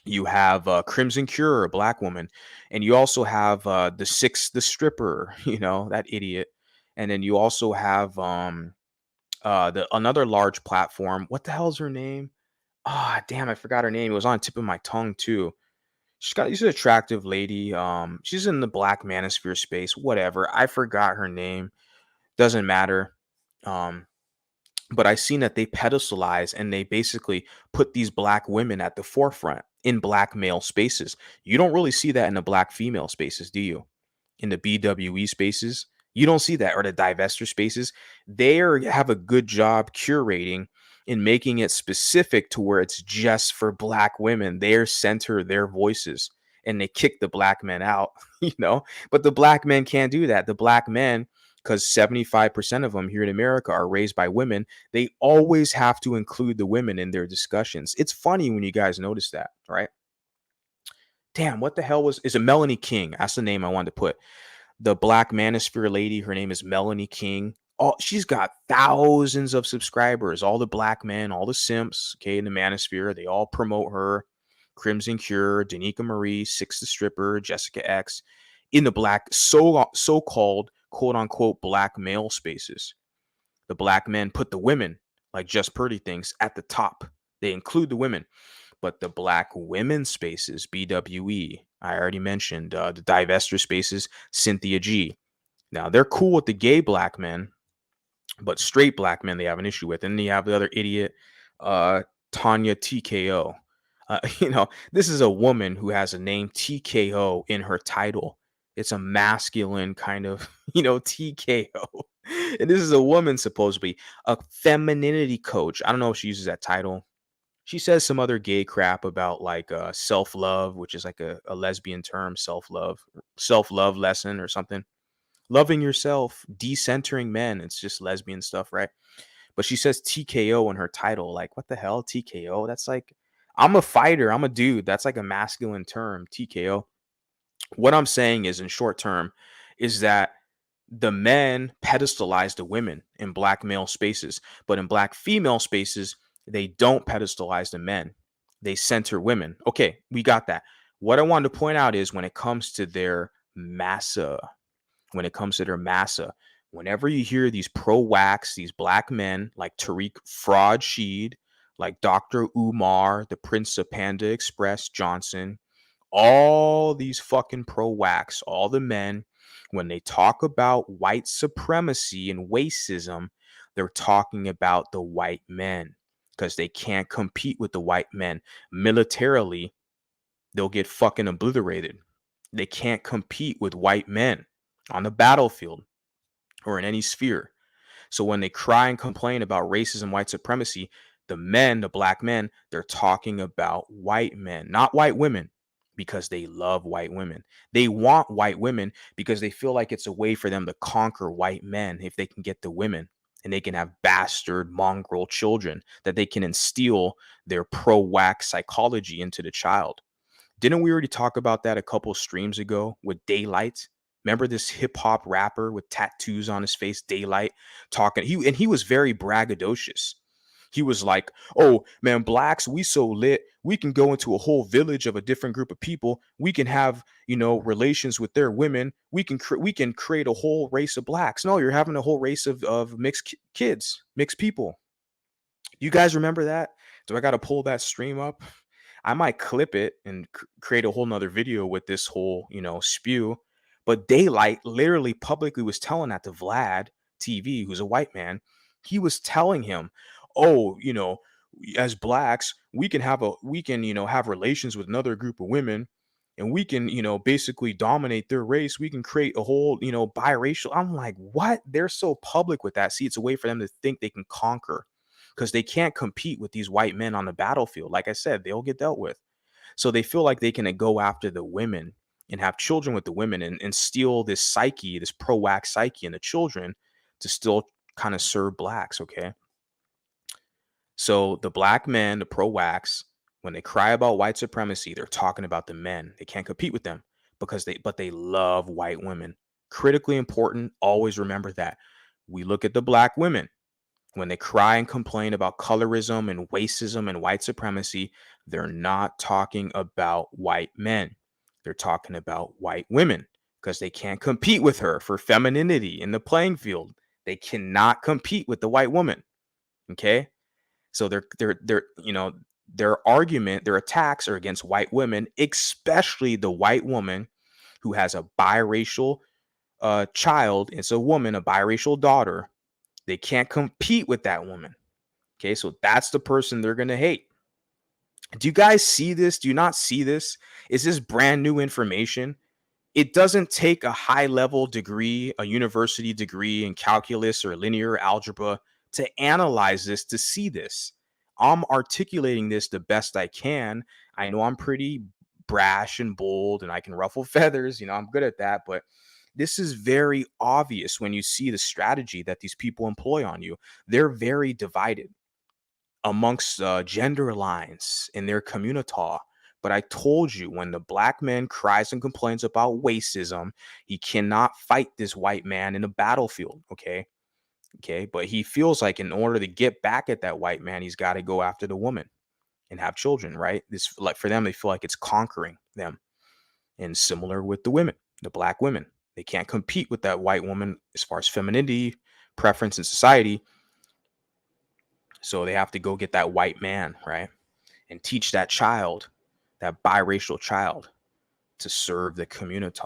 Speaker 1: You have Crimson Cure, a black woman, and you also have the stripper, that idiot. And then you also have another large platform. What the hell's her name? Ah, damn, I forgot her name. It was on the tip of my tongue too. She's an attractive lady. She's in the black manosphere space. Whatever. I forgot her name. Doesn't matter. But I seen that they pedestalize and they basically put these black women at the forefront in black male spaces. You don't really see that in the black female spaces, do you? In the BWE spaces, you don't see that, or the divestor spaces. They have a good job curating in making it specific to where it's just for black women. They center their voices and they kick the black men out, But the black men can't do that. The black men because 75% of them here in America are raised by women. They always have to include the women in their discussions. It's funny when you guys notice that, right? Damn, what the hell is it Melanie King? That's the name I wanted to put. The Black Manosphere lady, her name is Melanie King. Oh, she's got thousands of subscribers. All the black men, all the simps, okay, in the Manosphere, they all promote her. Crimson Cure, Danica Marie, Six the Stripper, Jessica X, in the black so-called quote unquote black male spaces. The black men put the women, like Just Purdy things, at the top. They include the women. But the black women spaces, BWE, I already mentioned, the divester spaces, Cynthia G. Now, they're cool with the gay black men, but straight black men they have an issue with. And then you have the other idiot, Tanya TKO. This is a woman who has a name TKO in her title. It's a masculine kind of, TKO. And this is a woman, supposedly, a femininity coach. I don't know if she uses that title. She says some other gay crap about like self-love, which is like a lesbian term, self-love lesson or something. Loving yourself, decentering men. It's just lesbian stuff, right? But she says TKO in her title. Like, what the hell, TKO? That's like, I'm a fighter. I'm a dude. That's like a masculine term, TKO. What I'm saying is, in short term, is that the men pedestalize the women in black male spaces, but in black female spaces, they don't pedestalize the men. They center women. Okay, we got that. What I wanted to point out is when it comes to their massa, whenever you hear these pro-wax, these black men like Tariq Fraud Sheed, like Dr. Umar, the Prince of Panda Express Johnson, all these fucking pro-wax, all the men, when they talk about white supremacy and racism, they're talking about the white men because they can't compete with the white men. Militarily, they'll get fucking obliterated. They can't compete with white men on the battlefield or in any sphere. So when they cry and complain about racism, white supremacy, the men, the black men, they're talking about white men, not white women, because they love white women. They want white women because they feel like it's a way for them to conquer white men if they can get the women, and they can have bastard mongrel children that they can instill their pro-wax psychology into the child. Didn't we already talk about that a couple streams ago with Daylight? Remember this hip hop rapper with tattoos on his face, Daylight, talking. He was very braggadocious. He was like, "Oh man, blacks, we so lit. We can go into a whole village of a different group of people. We can have, relations with their women. We can create a whole race of blacks." No, you're having a whole race of mixed kids, mixed people. You guys remember that? Do I got to pull that stream up? I might clip it and create a whole nother video with this whole, spew. But Daylight literally publicly was telling that to Vlad TV, who's a white man. He was telling him, "Oh, as blacks, we can have relations with another group of women, and we can, basically dominate their race. We can create a whole, biracial." I'm like, what? They're so public with that. See, it's a way for them to think they can conquer, because they can't compete with these white men on the battlefield. Like I said, they'll get dealt with. So they feel like they can go after the women and have children with the women and steal this psyche, this pro-wax psyche in the children to still kind of serve blacks, okay? So the black men, the pro-wax, when they cry about white supremacy, they're talking about the men. They can't compete with them but they love white women. Critically important, always remember that. We look at the black women. When they cry and complain about colorism and racism and white supremacy, they're not talking about white men. They're talking about white women because they can't compete with her for femininity in the playing field. They cannot compete with the white woman. Okay? So their argument, their attacks are against white women, especially the white woman who has a biracial child. It's a woman, a biracial daughter. They can't compete with that woman. Okay, so that's the person they're going to hate. Do you guys see this? Do you not see this? Is this brand new information? It doesn't take a high level degree, a university degree in calculus or linear algebra to analyze this, to see this. I'm articulating this the best I can. I know I'm pretty brash and bold and I can ruffle feathers. I'm good at that, but This is very obvious when you see the strategy that these people employ on you. They're very divided amongst gender lines in their community. But I told you, when the black man cries and complains about racism, he cannot fight this white man in a battlefield. Okay. Okay. But he feels like in order to get back at that white man, he's got to go after the woman and have children, right? This, like, for them, they feel like it's conquering them. And similar with the women, the black women, they can't compete with that white woman as far as femininity, preference in society. So they have to go get that white man, right? And teach that child, that biracial child, to serve the community.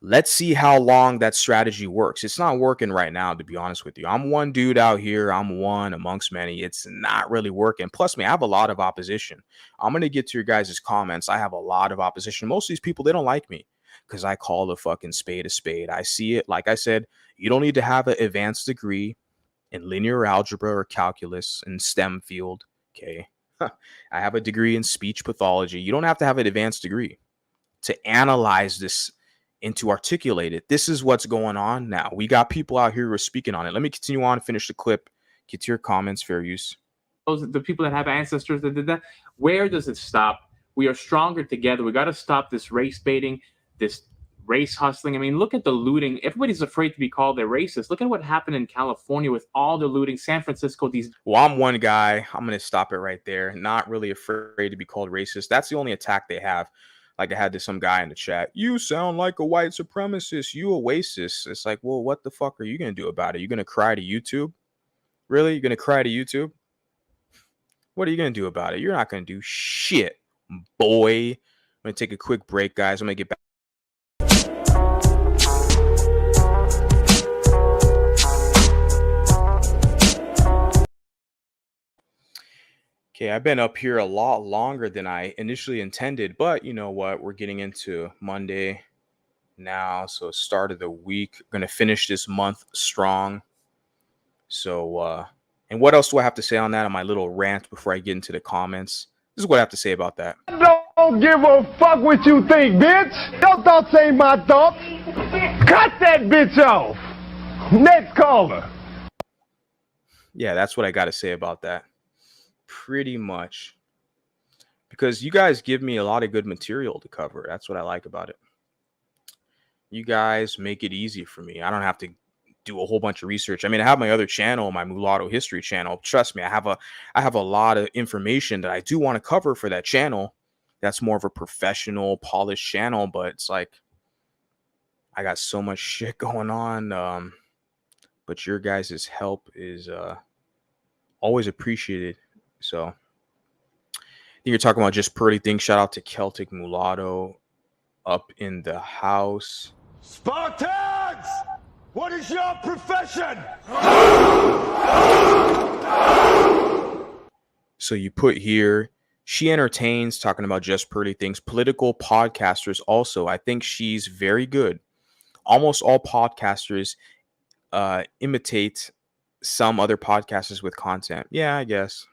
Speaker 1: Let's see how long that strategy works. It's not working right now, to be honest with you. I'm one dude out here. I'm one amongst many. It's not really working. Plus, me, I have a lot of opposition. I'm going to get to your guys' comments. I have a lot of opposition. Most of these people, they don't like me because I call the fucking spade a spade. I see it. Like I said, you don't need to have an advanced degree in linear algebra or calculus in STEM field. Okay. I have a degree in speech pathology. You don't have to have an advanced degree to analyze this and to articulate it. This is what's going on now. We got people out here who are speaking on it. Let me continue on, finish the clip, get to your comments, fair use.
Speaker 2: The people that have ancestors that did that, where does it stop? We are stronger together. We got to stop this race baiting, this race hustling. I mean, look at the looting. Everybody's afraid to be called a racist. Look at what happened in California with all the looting. San Francisco, these.
Speaker 1: Well, I'm one guy. I'm going to stop it right there. Not really afraid to be called racist. That's the only attack they have. Like I had to some guy in the chat, you sound like a white supremacist, you a racist. It's like, well, what the fuck are you going to do about it? You're going to cry to YouTube? Really? You're going to cry to YouTube? What are you going to do about it? You're not going to do shit, boy. I'm going to take a quick break, guys. I'm going to get back. Okay, I've been up here a lot longer than I initially intended, but you know what? We're getting into Monday now, so start of the week. Going to finish this month strong. So, and what else do I have to say on that on my little rant before I get into the comments? This is what I have to say about that.
Speaker 11: I don't give a fuck what you think, bitch. Your thoughts ain't my thoughts. Cut that bitch off. Next caller.
Speaker 1: Yeah, that's what I got to say about that. Pretty much. Because you guys give me a lot of good material to cover. That's what I like about it. You guys make it easy for me. I don't have to do a whole bunch of research. I mean, I have my other channel, my Mulatto History channel. Trust me, I have a lot of information that I do want to cover for that channel. That's more of a professional, polished channel, but it's like I got so much shit going on. But your guys' help is always appreciated. So I think you're talking about just pretty things. Shout out to Celtic Mulatto up in the house.
Speaker 11: Spartans! What is your profession?
Speaker 1: So you put here, she entertains, talking about just pretty things. Political podcasters also. I think she's very good. Almost all podcasters imitate some other podcasters with content. Yeah, I guess.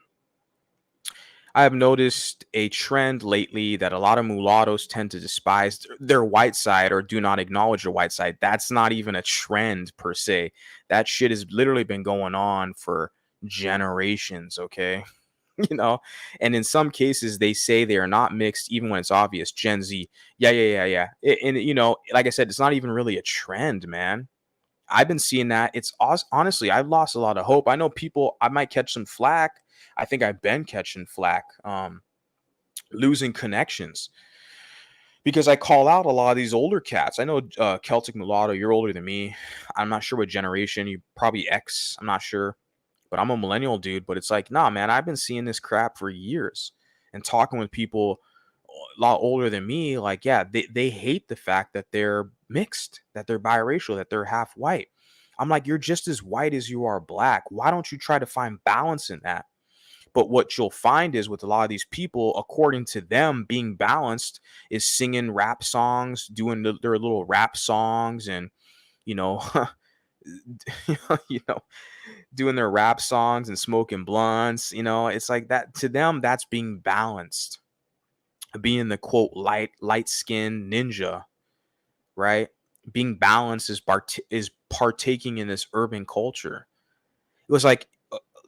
Speaker 1: I have noticed a trend lately that a lot of mulattoes tend to despise their white side or do not acknowledge their white side. That's not even a trend per se. That shit has literally been going on for generations, okay? You know, and in some cases they say they are not mixed even when it's obvious. Gen Z, yeah. And you know, like I said, it's not even really a trend, man. I've been seeing that. It's honestly, I've lost a lot of hope. I know people, I might catch some flack. I think I've been catching flack, losing connections because I call out a lot of these older cats. I know Celtic Mulatto, you're older than me. I'm not sure what generation. You probably X. I'm not sure, but I'm a millennial dude. But it's like, nah, man, I've been seeing this crap for years and talking with people a lot older than me. Like, yeah, they hate the fact that they're mixed, that they're biracial, that they're half white. I'm like, you're just as white as you are black. Why don't you try to find balance in that? But what you'll find is with a lot of these people, according to them, being balanced is singing rap songs, doing their little rap songs, and you know, doing their rap songs and smoking blunts. You know, it's like that to them. That's being balanced, being the quote light skinned ninja, right? Being balanced is partaking in this urban culture. It was like,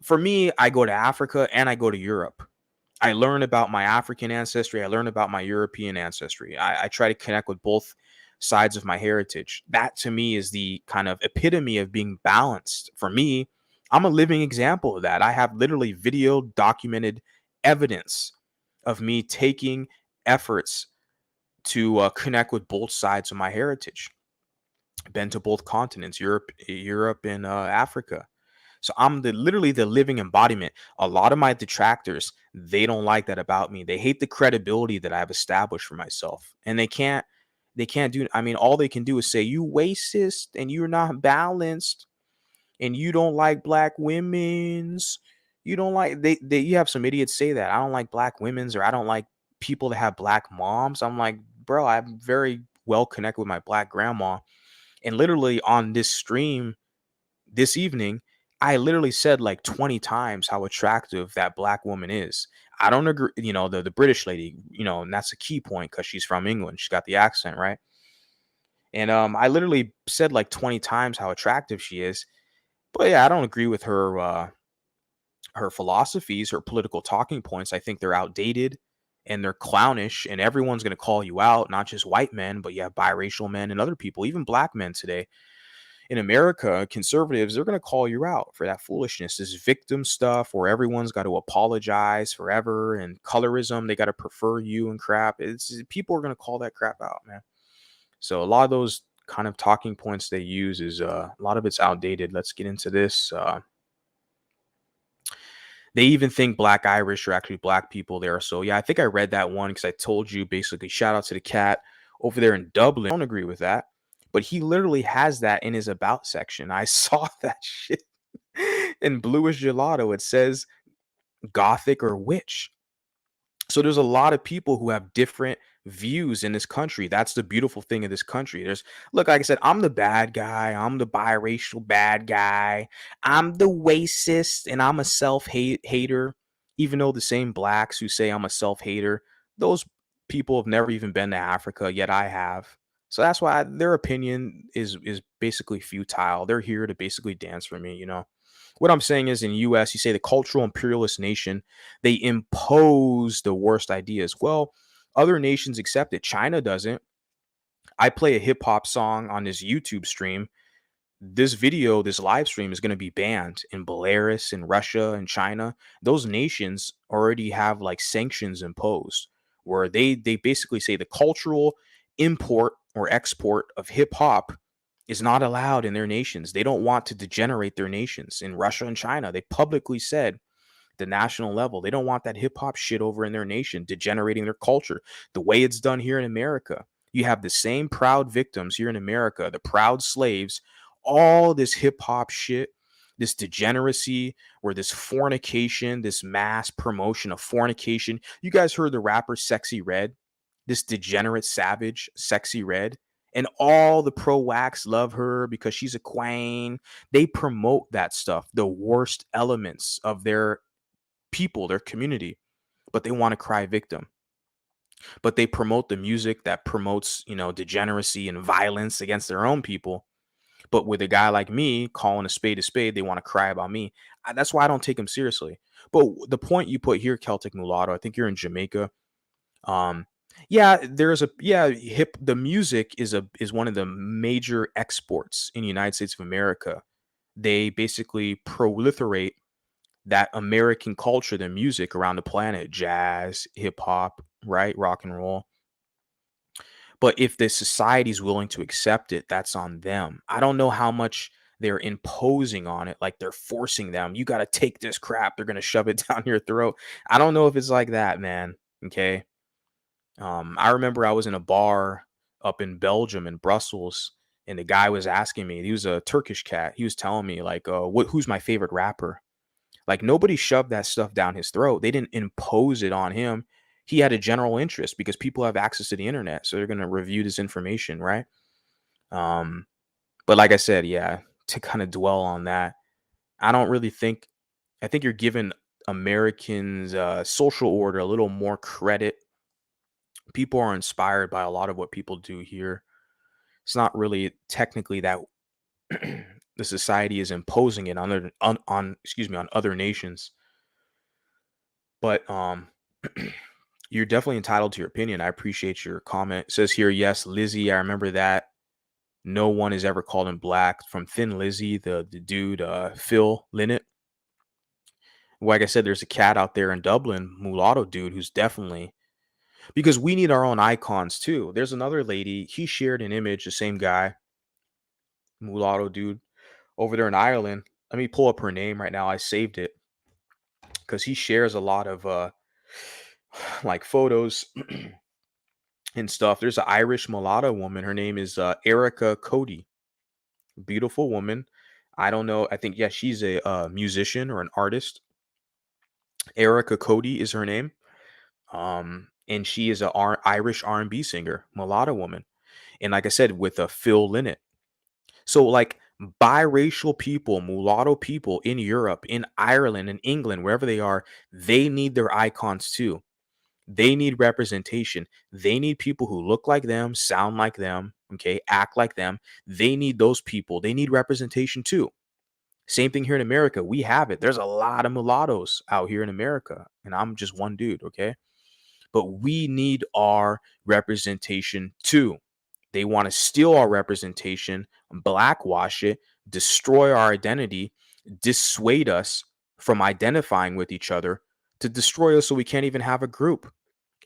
Speaker 1: for me, I go to Africa and I go to Europe. I learn about my African ancestry. I learn about my European ancestry. I try to connect with both sides of my heritage. That to me is the kind of epitome of being balanced. For me, I'm a living example of that. I have literally video documented evidence of me taking efforts to connect with both sides of my heritage. Been to both continents, Europe and Africa. So I'm literally the living embodiment. A lot of my detractors, they don't like that about me. They hate the credibility that I've established for myself. And they can't do, I mean, all they can do is say, you racist and you're not balanced and you don't like black women's. You don't like you have some idiots say that. I don't like black women's, or I don't like people that have black moms. I'm like, bro, I'm very well connected with my black grandma. And literally on this stream this evening, I literally said like 20 times how attractive that black woman is. I don't agree, the British lady, and that's a key point because she's from England. She's got the accent, right? And I literally said like 20 times how attractive she is. But yeah, I don't agree with her philosophies, her political talking points. I think they're outdated and they're clownish, and everyone's going to call you out, not just white men, but you have biracial men and other people, even black men today. In America, conservatives, they're going to call you out for that foolishness, this victim stuff where everyone's got to apologize forever, and colorism, they got to prefer you and crap. People are going to call that crap out, man. So a lot of those kind of talking points they use is a lot of it's outdated. Let's get into this. They even think black Irish are actually black people there. So yeah, I think I read that one because I told you basically, shout out to the cat over there in Dublin. I don't agree with that, but he literally has that in his about section. I saw that shit in Bluish Gelato. It says Gothic or witch. So there's a lot of people who have different views in this country. That's the beautiful thing of this country. Look, like I said, I'm the bad guy. I'm the biracial bad guy. I'm the racist, and I'm a self-hater. Even though the same blacks who say I'm a self-hater, those people have never even been to Africa, yet I have. So that's why their opinion is basically futile. They're here to basically dance for me, What I'm saying is, in US, you say the cultural imperialist nation, they impose the worst ideas. Well, other nations accept it. China doesn't. I play a hip hop song on this YouTube stream. This video, this live stream is going to be banned in Belarus, in Russia, and China. Those nations already have like sanctions imposed where they basically say the cultural import or export of hip hop is not allowed in their nations. They don't want to degenerate their nations. In Russia and China, they publicly said the national level, they don't want that hip hop shit over in their nation, degenerating their culture the way it's done here in America. You have the same proud victims here in America, the proud slaves, all this hip hop shit, this degeneracy or this fornication, this mass promotion of fornication. You guys heard the rapper Sexy Red, this degenerate savage, Sexy Red, and all the pro wax love her because she's a queen. They promote that stuff, the worst elements of their people, their community, but they want to cry victim. But they promote the music that promotes, degeneracy and violence against their own people. But with a guy like me calling a spade, they want to cry about me. That's why I don't take them seriously. But the point you put here, Celtic Mulatto, I think you're in Jamaica. Yeah, the music is one of the major exports in the United States of America. They basically proliferate that American culture, the music around the planet, jazz, hip hop, right? Rock and roll. But if the society is willing to accept it, that's on them. I don't know how much they're imposing on it, like they're forcing them. You got to take this crap. They're going to shove it down your throat. I don't know if it's like that, man. Okay. I remember I was in a bar up in Belgium, in Brussels, and the guy was asking me, he was a Turkish cat. He was telling me like, who's my favorite rapper? Like, nobody shoved that stuff down his throat. They didn't impose it on him. He had a general interest because people have access to the internet. So they're going to review this information, right? But like I said, yeah, to kind of dwell on that, I think you're giving Americans social order a little more credit. People are inspired by a lot of what people do here. It's not really technically that the society is imposing it on excuse me, on other nations. But you're definitely entitled to your opinion. I appreciate your comment. It says here, yes, Lizzie, I remember that. No one is ever called him black. From Thin Lizzy, the dude, Phil Lynott. Like I said, there's a cat out there in Dublin, mulatto dude, who's definitely, because we need our own icons too. There's another lady, he shared an image, the same guy, mulatto dude, over there in Ireland. Let me pull up her name right now. I saved it because he shares a lot of like photos and stuff. There's an Irish mulatto woman. Her name is Erica Cody. Beautiful woman. I don't know. I think, yeah, she's a musician or an artist. Erica Cody is her name. And she is a Irish R&B singer, mulatto woman. And like I said, with a Phil Lynott. So like biracial people, mulatto people in Europe, in Ireland, in England, wherever they are, they need their icons too. They need representation. They need people who look like them, sound like them, okay, act like them. They need those people. They need representation too. Same thing here in America. We have it. There's a lot of mulattoes out here in America, and I'm just one dude, okay? But we need our representation too. They want to steal our representation, blackwash it, destroy our identity, dissuade us from identifying with each other, to destroy us so we can't even have a group.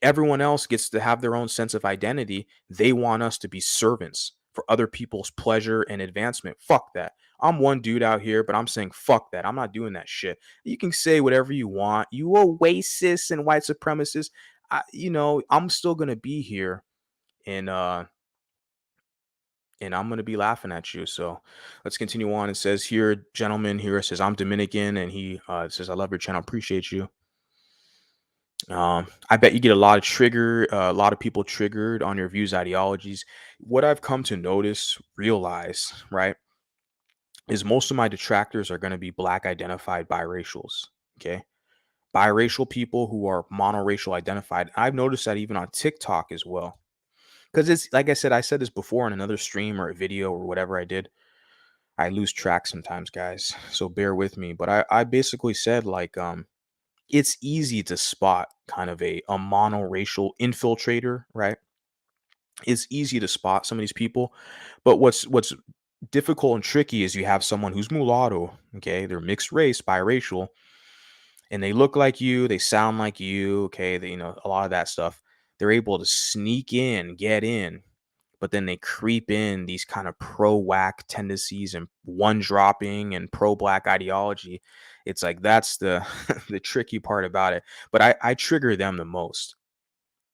Speaker 1: Everyone else gets to have their own sense of identity. They want us to be servants for other people's pleasure and advancement. Fuck that. I'm one dude out here, but I'm saying fuck that. I'm not doing that shit. You can say whatever you want. You oasis and white supremacists. I'm still gonna be here, and I'm gonna be laughing at you. So let's continue on. It says here, gentleman here says I'm Dominican, and he says I love your channel, appreciate you. I bet you get a lot of people triggered on your views, ideologies. What I've come to realize, right, is most of my detractors are going to be black identified biracials. Okay. Biracial people who are monoracial identified. I've noticed that even on TikTok as well. Because it's like I said this before in another stream or a video or whatever I did. I lose track sometimes, guys. So bear with me. But I basically said, like, it's easy to spot kind of a monoracial infiltrator, right? It's easy to spot some of these people. But what's difficult and tricky is you have someone who's mulatto, okay? They're mixed race, biracial, and they look like you, they sound like you, okay? They, a lot of that stuff. They're able to sneak in, get in, but then they creep in these kind of pro-whack tendencies and one-dropping and pro-black ideology. It's like that's the the tricky part about it. But I trigger them the most.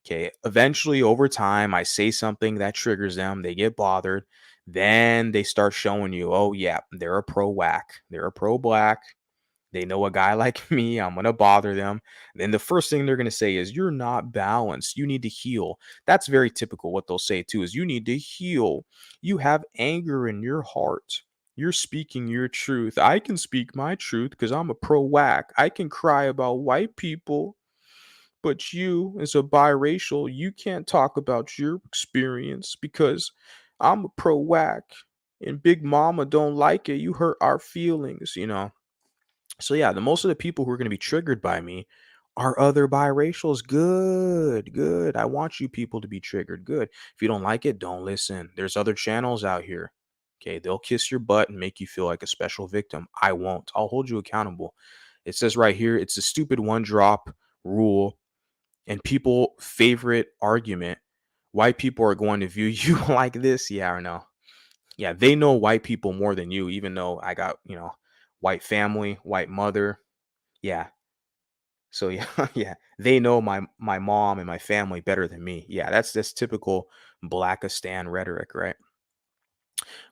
Speaker 1: Okay. Eventually, over time, I say something that triggers them. They get bothered. Then they start showing you, oh, yeah, they're a pro-whack. They're a pro-black. They know a guy like me. I'm going to bother them. Then the first thing they're going to say is, you're not balanced. You need to heal. That's very typical. What they'll say, too, is you need to heal. You have anger in your heart. You're speaking your truth. I can speak my truth because I'm a pro-whack. I can cry about white people. But you, as a biracial, you can't talk about your experience because I'm a pro-whack and Big Mama don't like it. You hurt our feelings. So yeah, the most of the people who are going to be triggered by me are other biracials. Good, good. I want you people to be triggered. Good. If you don't like it, don't listen. There's other channels out here. Okay, they'll kiss your butt and make you feel like a special victim. I won't. I'll hold you accountable. It says right here, it's a stupid one drop rule and people favorite argument. White people are going to view you like this. Yeah, or no. Yeah, they know white people more than you, even though I got, white family, white mother. Yeah. So yeah, yeah, they know my mom and my family better than me. Yeah, that's this typical Blackistan rhetoric, right?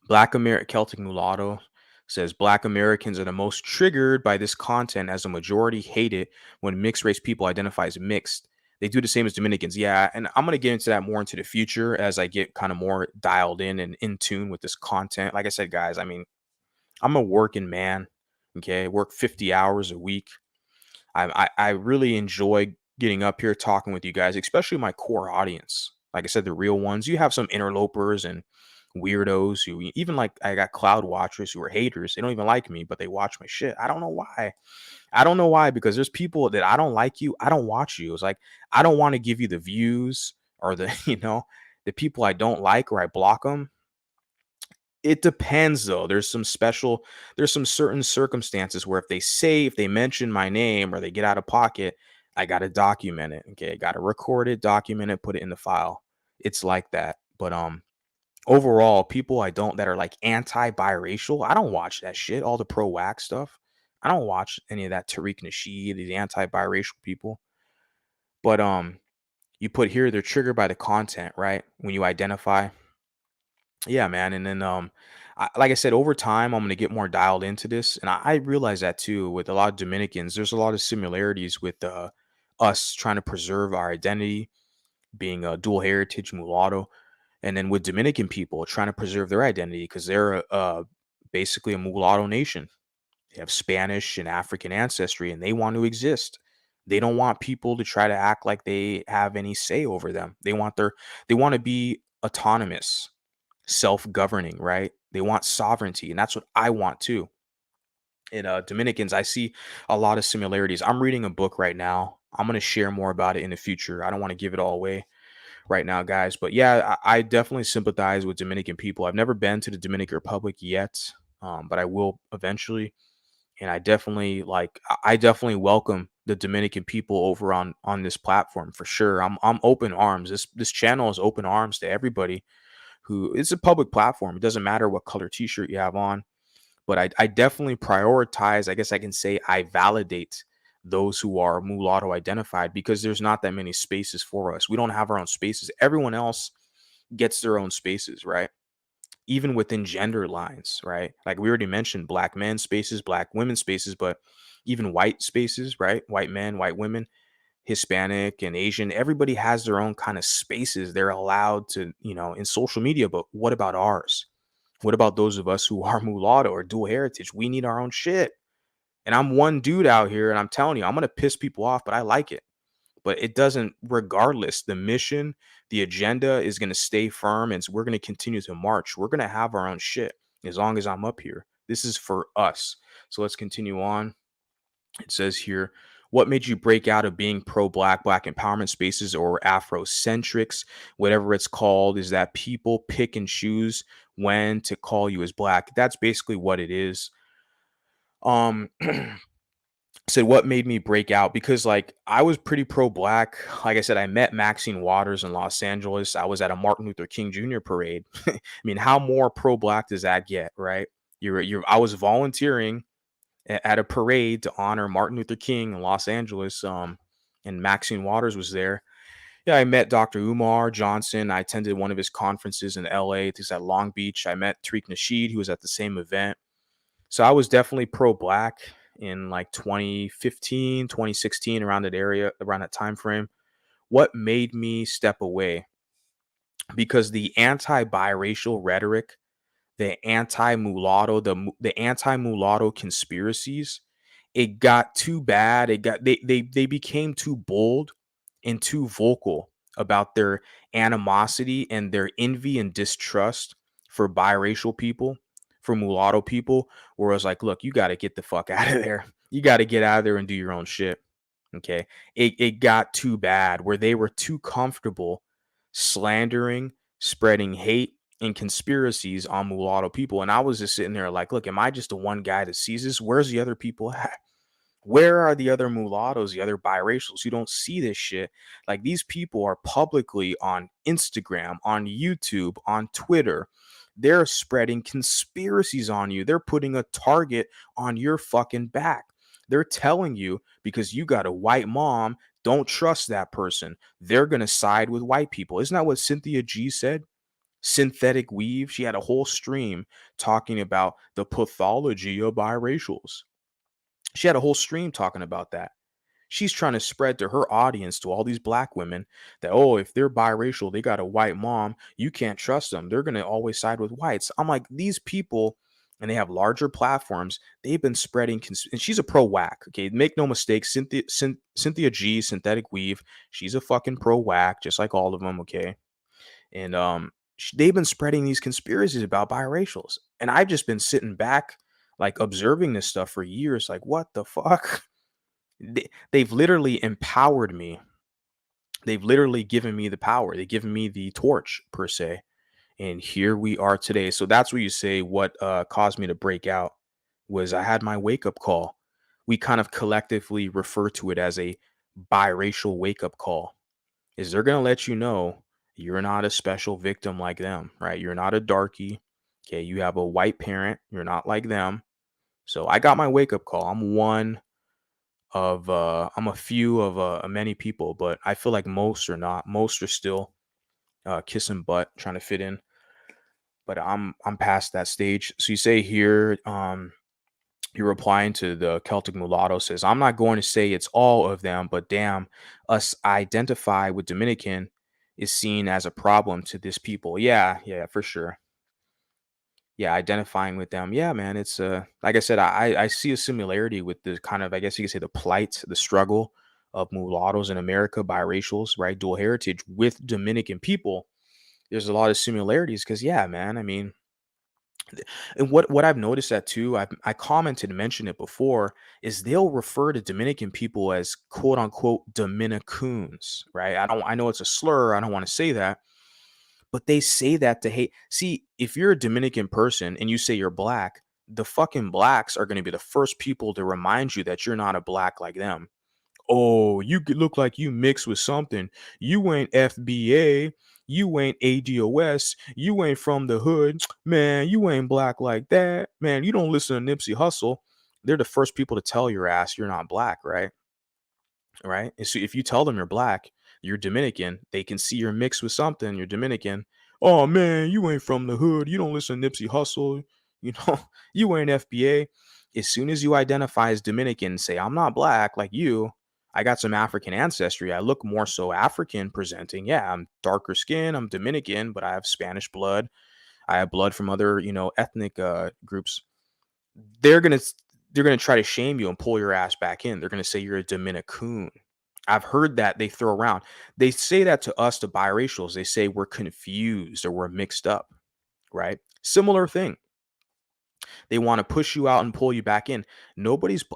Speaker 1: Celtic mulatto says Black Americans are the most triggered by this content as a majority hate it when mixed race people identify as mixed. They do the same as Dominicans. Yeah, and I'm going to get into that more into the future as I get kind of more dialed in and in tune with this content. Like I said, guys, I mean, I'm a working man. Okay, I work 50 hours a week. I really enjoy getting up here talking with you guys, especially my core audience. Like I said, the real ones. You have some interlopers and weirdos who even like I got cloud watchers who are haters. They don't even like me, but they watch my shit. I don't know why. I don't know why, because there's people that I don't like you. I don't watch you. It's like, I don't want to give you the views or the, the people I don't like, or I block them. It depends though. There's some certain circumstances where if they mention my name or they get out of pocket, I got to document it. Okay. I got to record it, document it, put it in the file. It's like that. But, overall, people that are like anti-biracial, I don't watch that shit. All the pro-wax stuff. I don't watch any of that Tariq Nasheed, these anti-biracial people. But you put here they're triggered by the content, right? When you identify. Yeah, man. And then like I said, over time I'm gonna get more dialed into this. And I realize that too with a lot of Dominicans. There's a lot of similarities with us trying to preserve our identity, being a dual heritage mulatto, and then with Dominican people trying to preserve their identity because they're basically a mulatto nation. They have Spanish and African ancestry, and they want to exist. They don't want people to try to act like they have any say over them. They want to be autonomous, self-governing, right? They want sovereignty, and that's what I want too. In Dominicans, I see a lot of similarities. I'm reading a book right now. I'm going to share more about it in the future. I don't want to give it all away right now, guys. But yeah, I definitely sympathize with Dominican people. I've never been to the Dominican Republic yet, but I will eventually. And I definitely welcome the Dominican people over on this platform for sure. I'm open arms. This channel is open arms to everybody who, it's a public platform. It doesn't matter what color t-shirt you have on, but I definitely prioritize, I guess I can say I validate those who are mulatto identified, because there's not that many spaces for us. We don't have our own spaces. Everyone else gets their own spaces, right? Even within gender lines, right? Like we already mentioned, black men spaces, black women spaces, but even white spaces, right? White men, white women, Hispanic and Asian, everybody has their own kind of spaces they're allowed to, in social media. But what about ours? What about those of us who are mulatto or dual heritage? We need our own shit. And I'm one dude out here, and I'm telling you, I'm going to piss people off, but I like it. But it doesn't, regardless, the mission, the agenda is going to stay firm, and we're going to continue to march. We're going to have our own shit as long as I'm up here. This is for us. So let's continue on. It says here, what made you break out of being pro-black, black empowerment spaces, or Afrocentrics, whatever it's called, is that people pick and choose when to call you as black. That's basically what it is. Said what made me break out, because like I was pretty pro-black. Like I said, I met Maxine Waters in Los Angeles. I was at a Martin Luther King Jr. parade. I mean, how more pro-black does that get, right? I was volunteering at a parade to honor Martin Luther King in Los Angeles. And Maxine Waters was there. Yeah, I met Dr. Umar Johnson. I attended one of his conferences in LA. This at Long Beach. I met Tariq Nasheed, who was at the same event. So I was definitely pro-black in like 2015, 2016, around that time frame. What made me step away? Because the anti-biracial rhetoric, the anti-mulatto, the anti-mulatto conspiracies, it got too bad. They became too bold and too vocal about their animosity and their envy and distrust for biracial people, for mulatto people, where I was like, look, you got to get the fuck out of there. You got to get out of there and do your own shit. Okay. It got too bad where they were too comfortable slandering, spreading hate and conspiracies on mulatto people. And I was just sitting there like, look, am I just the one guy that sees this? Where's the other people at? Where are the other mulattoes, the other biracials who don't see this shit? Like, these people are publicly on Instagram, on YouTube, on Twitter. They're spreading conspiracies on you. They're putting a target on your fucking back. They're telling you because you got a white mom, don't trust that person. They're going to side with white people. Isn't that what Cynthia G said? Synthetic weave. She had a whole stream talking about the pathology of biracials. She had a whole stream talking about that. She's trying to spread to her audience, to all these black women, that, oh, if they're biracial, they got a white mom, you can't trust them. They're going to always side with whites. I'm like, these people, and they have larger platforms, they've been spreading, and she's a pro-whack, okay? Make no mistake, Cynthia G, Synthetic Weave, she's a fucking pro-whack, just like all of them, okay? And they've been spreading these conspiracies about biracials. And I've just been sitting back, like observing this stuff for years. Like, what the fuck? They've literally empowered me. They've literally given me the power. They've given me the torch, per se. And here we are today. So that's what you say what caused me to break out was I had my wake up call. We kind of collectively refer to it as a biracial wake up call. Is they're going to let you know you're not a special victim like them, right? You're not a darkie. Okay, you have a white parent. You're not like them. So I got my wake up call. I'm a few of many people, but I feel like most are not. Most are still kissing butt, trying to fit in. But I'm past that stage. So you say here, you're replying to the Celtic mulatto says, I'm not going to say it's all of them, but damn, us identify with Dominican is seen as a problem to this people. Yeah, for sure. Yeah, identifying with them. Yeah, man. It's like I said, I see a similarity with the kind of, I guess you could say, the plight, the struggle of mulattoes in America, biracials, right? Dual heritage with Dominican people. There's a lot of similarities because yeah, man. I mean, and what I've noticed that too, I commented and mentioned it before, is they'll refer to Dominican people as quote unquote Dominicoons, right? I know it's a slur, I don't want to say that, but they say that to hate. See, if you're a Dominican person and you say you're black, the fucking blacks are going to be the first people to remind you that you're not a black like them. Oh, you look like you mixed with something. You ain't FBA. You ain't ADOS. You ain't from the hood. Man, you ain't black like that. Man, you don't listen to Nipsey Hussle. They're the first people to tell your ass you're not black, right? Right? And so if you tell them you're black, you're Dominican, they can see you're mixed with something, you're Dominican. Oh man, you ain't from the hood. You don't listen to Nipsey Hussle. You know, you ain't FBA. As soon as you identify as Dominican and say, I'm not black like you, I got some African ancestry. I look more so African presenting. Yeah, I'm darker skin. I'm Dominican, but I have Spanish blood. I have blood from other, ethnic groups. They're gonna they're gonna try to shame you and pull your ass back in. They're gonna say you're a Dominicoon. I've heard that they throw around. They say that to us, to biracials. They say we're confused or we're mixed up, right? Similar thing. They want to push you out and pull you back in.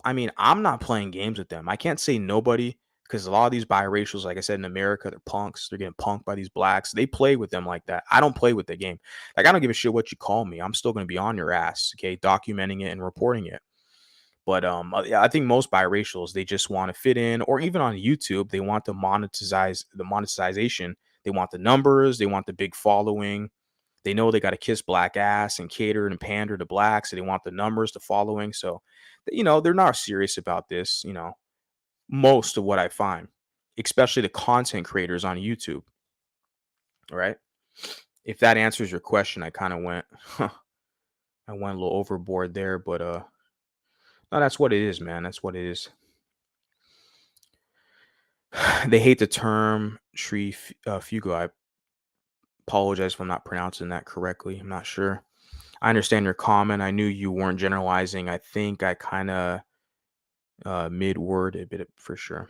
Speaker 1: I mean, I'm not playing games with them. I can't say nobody because a lot of these biracials, like I said, in America, they're punks. They're getting punked by these blacks. They play with them like that. I don't play with the game. Like, I don't give a shit what you call me. I'm still going to be on your ass, okay, documenting it and reporting it. But yeah, I think most biracials, they just want to fit in, or even on YouTube, they want the monetization. They want the numbers. They want the big following. They know they got to kiss black ass and cater and pander to blacks. So they want the numbers, the following. So, they're not serious about this, most of what I find, especially the content creators on YouTube. All right. If that answers your question, I kind of went, I went a little overboard there, but, no, that's what it is, man. That's what it is. They hate the term tree fugu. I apologize if I'm not pronouncing that correctly. I'm not sure. I understand your comment. I knew you weren't generalizing. I think I kind of mid-word a bit for sure.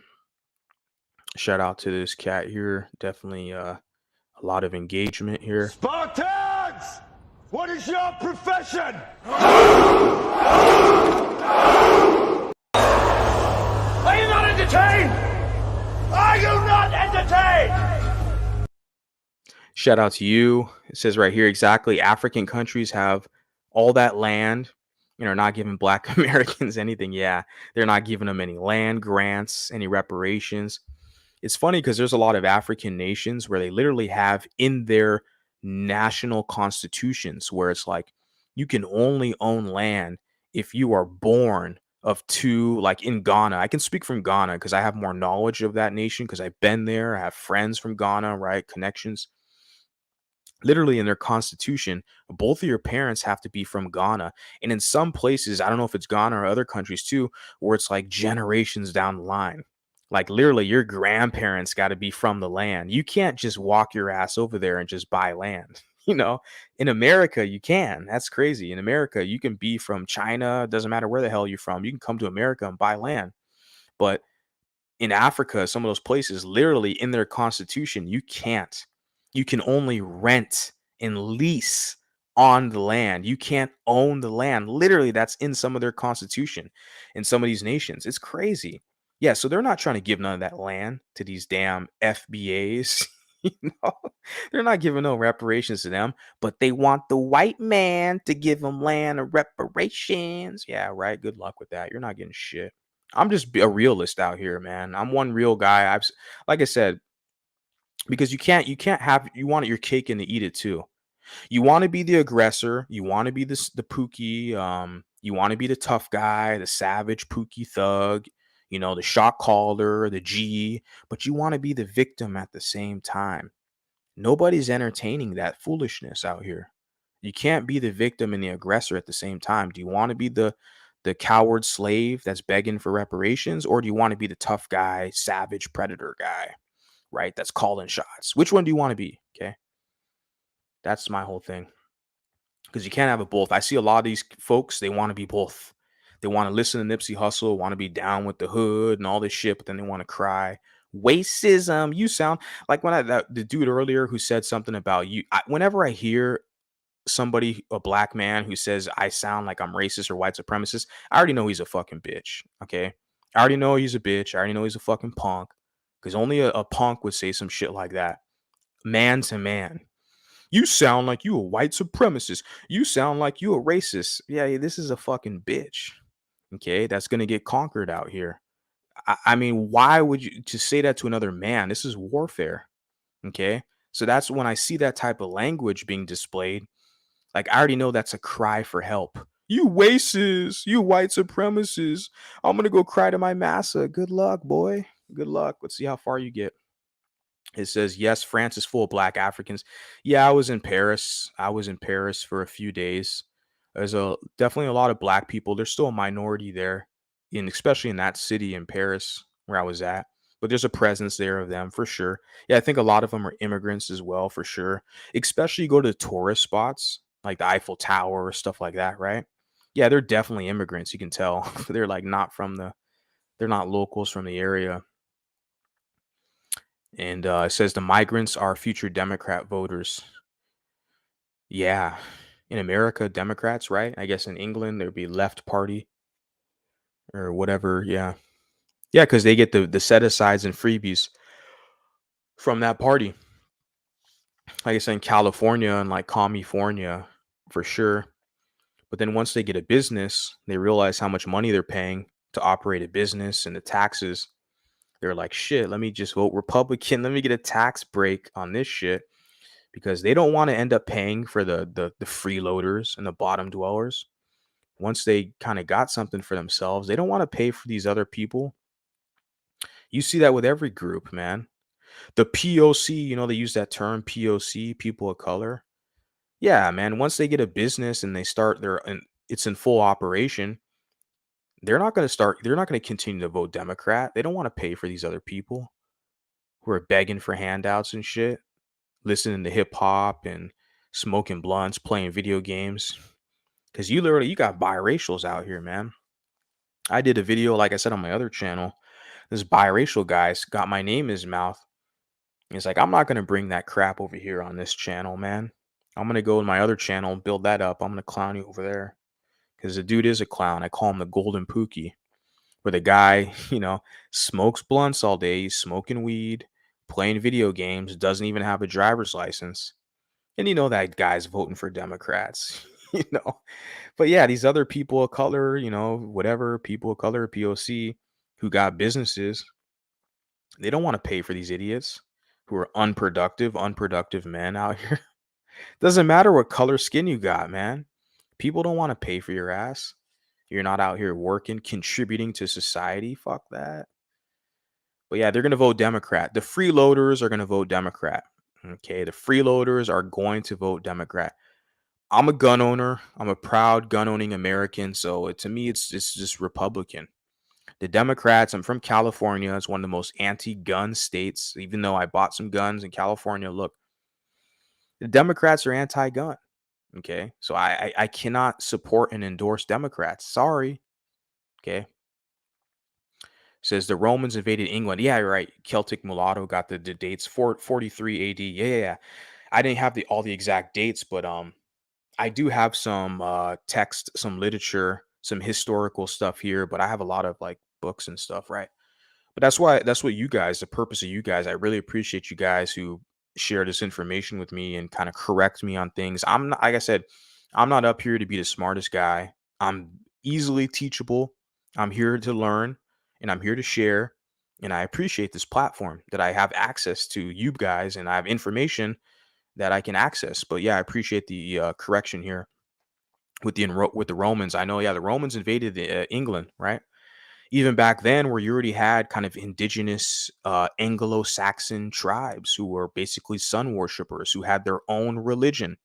Speaker 1: Shout out to this cat here. Definitely a lot of engagement here.
Speaker 11: Spartans! What is your profession? Are you not entertained? Are you not entertained?
Speaker 1: Shout out to you. It says right here, exactly. African countries have all that land and are not giving black Americans anything. Yeah, they're not giving them any land grants, any reparations. It's funny because there's a lot of African nations where they literally have in their national constitutions where it's like you can only own land if you are born of two, like in Ghana. I can speak from Ghana because I have more knowledge of that nation because I've been there. I have friends from Ghana, right? Connections. Literally in their constitution, both of your parents have to be from Ghana. And in some places, I don't know if it's Ghana or other countries too, where it's like generations down the line. Like literally your grandparents got to be from the land. You can't just walk your ass over there and just buy land. In America, you can. That's crazy. In America, you can be from China. Doesn't matter where the hell you're from. You can come to America and buy land. But in Africa, some of those places, literally in their constitution, you can't. You can only rent and lease on the land. You can't own the land. Literally, that's in some of their constitution in some of these nations. It's crazy. Yeah, so they're not trying to give none of that land to these damn FBAs. You know, they're not giving no reparations to them, but they want the white man to give them land and reparations. Yeah, right. Good luck with that. You're not getting shit. I'm just a realist out here, man. I'm one real guy. Like I said, because you can't have you want your cake and to eat it too. You want to be the aggressor. You want to be the Pookie. You want to be the tough guy, the savage Pookie thug. You know, the shot caller, the G. But you want to be the victim at the same time. Nobody's entertaining that foolishness out here. You can't be the victim and the aggressor at the same time. Do you want to be the coward slave that's begging for reparations, or do you want to be the tough guy, savage predator guy, right? That's calling shots. Which one do you want to be? Okay, that's my whole thing. Because you can't have it both. I see a lot of these folks, they want to be both. They want to listen to Nipsey Hussle, want to be down with the hood and all this shit, but then they want to cry. Racism. You sound like the dude earlier who said something about you. Whenever I hear somebody, a black man, who says I sound like I'm racist or white supremacist, I already know he's a fucking bitch. Okay. I already know he's a bitch. I already know he's a fucking punk. Because only a punk would say some shit like that. Man to man. You sound like you a white supremacist. You sound like you a racist. Yeah, this is a fucking bitch. Okay, that's gonna get conquered out here. I mean, why would you to say that to another man? This is warfare. Okay, so that's when I see that type of language being displayed. Like I already know that's a cry for help. You racist, you white supremacists. I'm gonna go cry to my massa. Good luck, boy. Good luck. Let's see how far you get. It says, yes, France is full of black Africans. Yeah, I was in Paris. I was in Paris for a few days. There's definitely a lot of black people. There's still a minority there, especially in that city in Paris where I was at. But there's a presence there of them for sure. Yeah, I think a lot of them are immigrants as well, for sure. Especially you go to the tourist spots like the Eiffel Tower or stuff like that, right? Yeah, they're definitely immigrants. You can tell. They're like they're not locals from the area. And it says the migrants are future Democrat voters. Yeah. In America, Democrats, right? I guess in England, there'd be left party or whatever. Yeah. Yeah, because they get the set asides and freebies from that party. Like I said, in California and like California, for sure. But then once they get a business, they realize how much money they're paying to operate a business and the taxes. They're like, shit, let me just vote Republican. Let me get a tax break on this shit. Because they don't want to end up paying for the freeloaders and the bottom dwellers. Once they kind of got something for themselves, they don't want to pay for these other people. You see that with every group, man. The POC, they use that term POC, people of color. Yeah, man. Once they get a business and they start it's in full operation, they're not going to continue to vote Democrat. They don't want to pay for these other people who are begging for handouts and shit, listening to hip hop and smoking blunts, playing video games. Because you got biracials out here, man. I did a video, like I said, on my other channel. This biracial guy's got my name in his mouth. He's like, I'm not going to bring that crap over here on this channel, man. I'm going to go to my other channel, build that up. I'm going to clown you over there. Because the dude is a clown. I call him the Golden Pookie. Where the guy, smokes blunts all day. He's smoking weed, playing video games, doesn't even have a driver's license. And that guy's voting for Democrats, But yeah, these other people of color, whatever, people of color, POC, who got businesses, they don't want to pay for these idiots who are unproductive men out here. Doesn't matter what color skin you got, man. People don't want to pay for your ass. You're not out here working, contributing to society. Fuck that. But yeah, they're going to vote Democrat. The freeloaders are going to vote Democrat. Okay, the freeloaders are going to vote Democrat. I'm a gun owner. I'm a proud gun owning American. So to me, it's just Republican. The Democrats, I'm from California. It's one of the most anti-gun states. Even though I bought some guns in California, look, the Democrats are anti-gun. Okay, so I cannot support and endorse Democrats. Sorry. Okay. Says the Romans invaded England. Yeah, you're right. Celtic mulatto got the dates 43 AD. Yeah. I didn't have all the exact dates, but I do have some text, some literature, some historical stuff here, but I have a lot of like books and stuff, right? But that's what you guys, the purpose of you guys, I really appreciate you guys who share this information with me and kind of correct me on things. I'm not, like I said, I'm not up here to be the smartest guy. I'm easily teachable. I'm here to learn and I'm here to share. And I appreciate this platform that I have access to you guys and I have information that I can access. But yeah, I appreciate the correction here with with the Romans. I know, yeah, the Romans invaded England, right? Even back then, where you already had kind of indigenous Anglo-Saxon tribes who were basically sun worshippers, who had their own religion,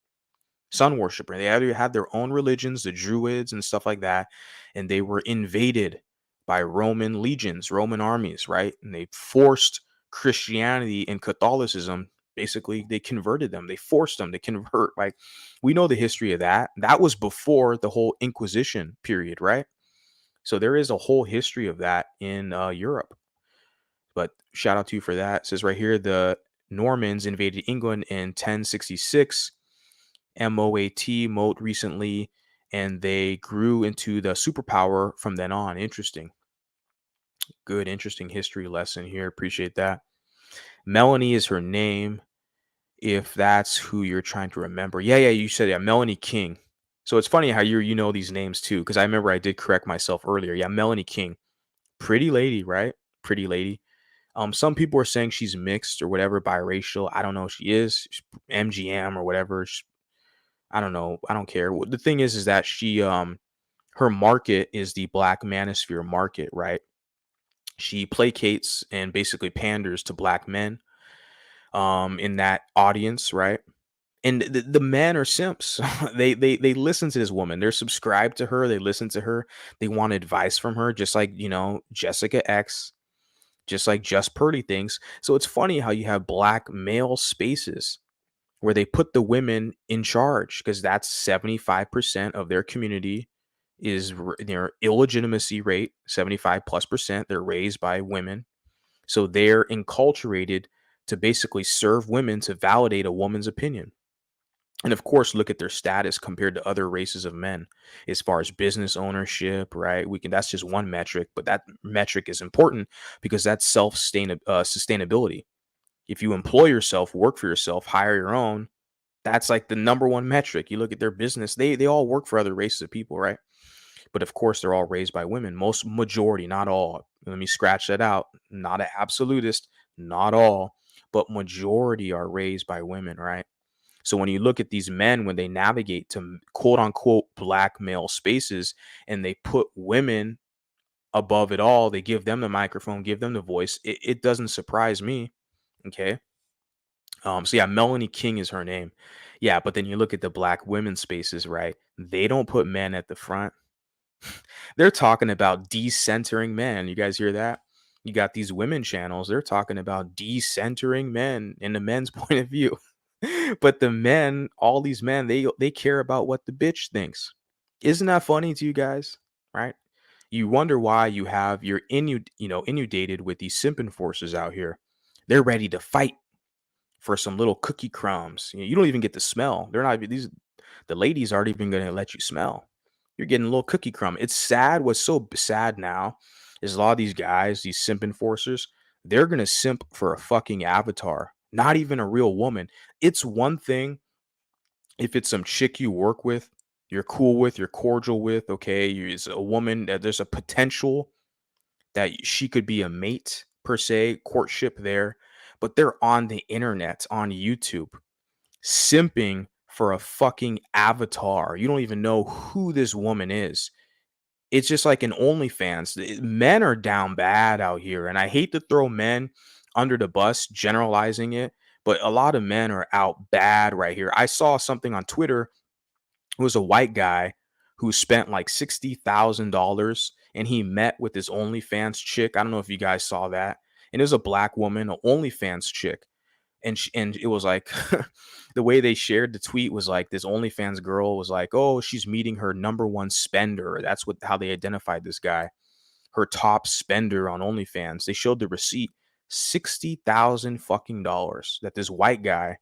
Speaker 1: sun worshiper. They already had their own religions, the Druids and stuff like that, and they were invaded by Roman legions, Roman armies, right? And they forced Christianity and Catholicism. Basically, they converted them. They forced them to convert. Like, we know the history of that. That was before the whole Inquisition period, right? So there is a whole history of that in Europe. But shout out to you for that. It says right here, the Normans invaded England in 1066, moat recently, and they grew into the superpower from then on. Interesting. Good, interesting history lesson here. Appreciate that. Melanie is her name, if that's who you're trying to remember. Yeah, you said, yeah, Melanie King. So it's funny how you know these names too, because I remember I did correct myself earlier. Yeah, Melanie King. Pretty lady, right? Pretty lady. Some people are saying she's mixed or whatever, biracial. I don't know if she is. She's MGM or whatever. I don't know. I don't care. The thing is that she her market is the black manosphere market, right? She placates and basically panders to black men in that audience, right? And the men are simps. They listen to this woman. They're subscribed to her. They listen to her. They want advice from her, just like, Jessica X, just like Just Purdy things. So it's funny how you have black male spaces where they put the women in charge because that's 75% of their community is their illegitimacy rate, 75 plus percent. They're raised by women. So they're enculturated to basically serve women to validate a woman's opinion. And of course, look at their status compared to other races of men as far as business ownership, right? That's just one metric, but that metric is important because that's sustainability. If you employ yourself, work for yourself, hire your own, that's like the number one metric. You look at their business, they all work for other races of people, right? But of course, they're all raised by women. Most majority, not all. Let me scratch that out. Not an absolutist, not all, but majority are raised by women, right? So when you look at these men, when they navigate to quote unquote black male spaces and they put women above it all, they give them the microphone, give them the voice. It doesn't surprise me. Okay. So yeah, Melanie King is her name. Yeah, but then you look at the black women spaces, right? They don't put men at the front. They're talking about decentering men. You guys hear that? You got these women channels. They're talking about decentering men in the men's point of view. But the men, all these men, they care about what the bitch thinks. Isn't that funny to you guys? Right? You wonder why you're inundated with these simp enforcers out here. They're ready to fight for some little cookie crumbs. You don't even get to smell. They're not the ladies aren't even going to let you smell. You're getting a little cookie crumb. It's sad. What's so sad now is a lot of these guys, these simp enforcers, they're going to simp for a fucking avatar, not even a real woman. It's one thing if it's some chick you work with, you're cool with, you're cordial with, okay, it's a woman that there's a potential that she could be a mate per se, courtship there, but they're on the internet, on YouTube, simping for a fucking avatar. You don't even know who this woman is. It's just like an OnlyFans. Men are down bad out here, and I hate to throw men under the bus, generalizing it, but a lot of men are out bad right here. I saw something on Twitter. It was a white guy who spent like $60,000 and he met with this OnlyFans chick. I don't know if you guys saw that. And it was a black woman, an OnlyFans chick. And it was like the way they shared the tweet was like this OnlyFans girl was like, oh, she's meeting her number one spender. That's how they identified this guy, her top spender on OnlyFans. They showed the receipt, $60,000 fucking dollars that this white guy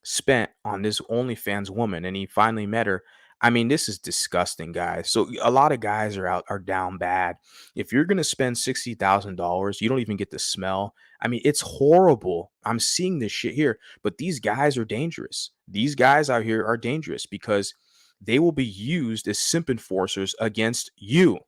Speaker 1: spent on this OnlyFans woman, and he finally met her. I mean, this is disgusting, guys. So a lot of guys are down bad. If you're gonna spend $60,000, you don't even get the smell. I mean, it's horrible. I'm seeing this shit here, but these guys are dangerous. These guys out here are dangerous because they will be used as simp enforcers against you.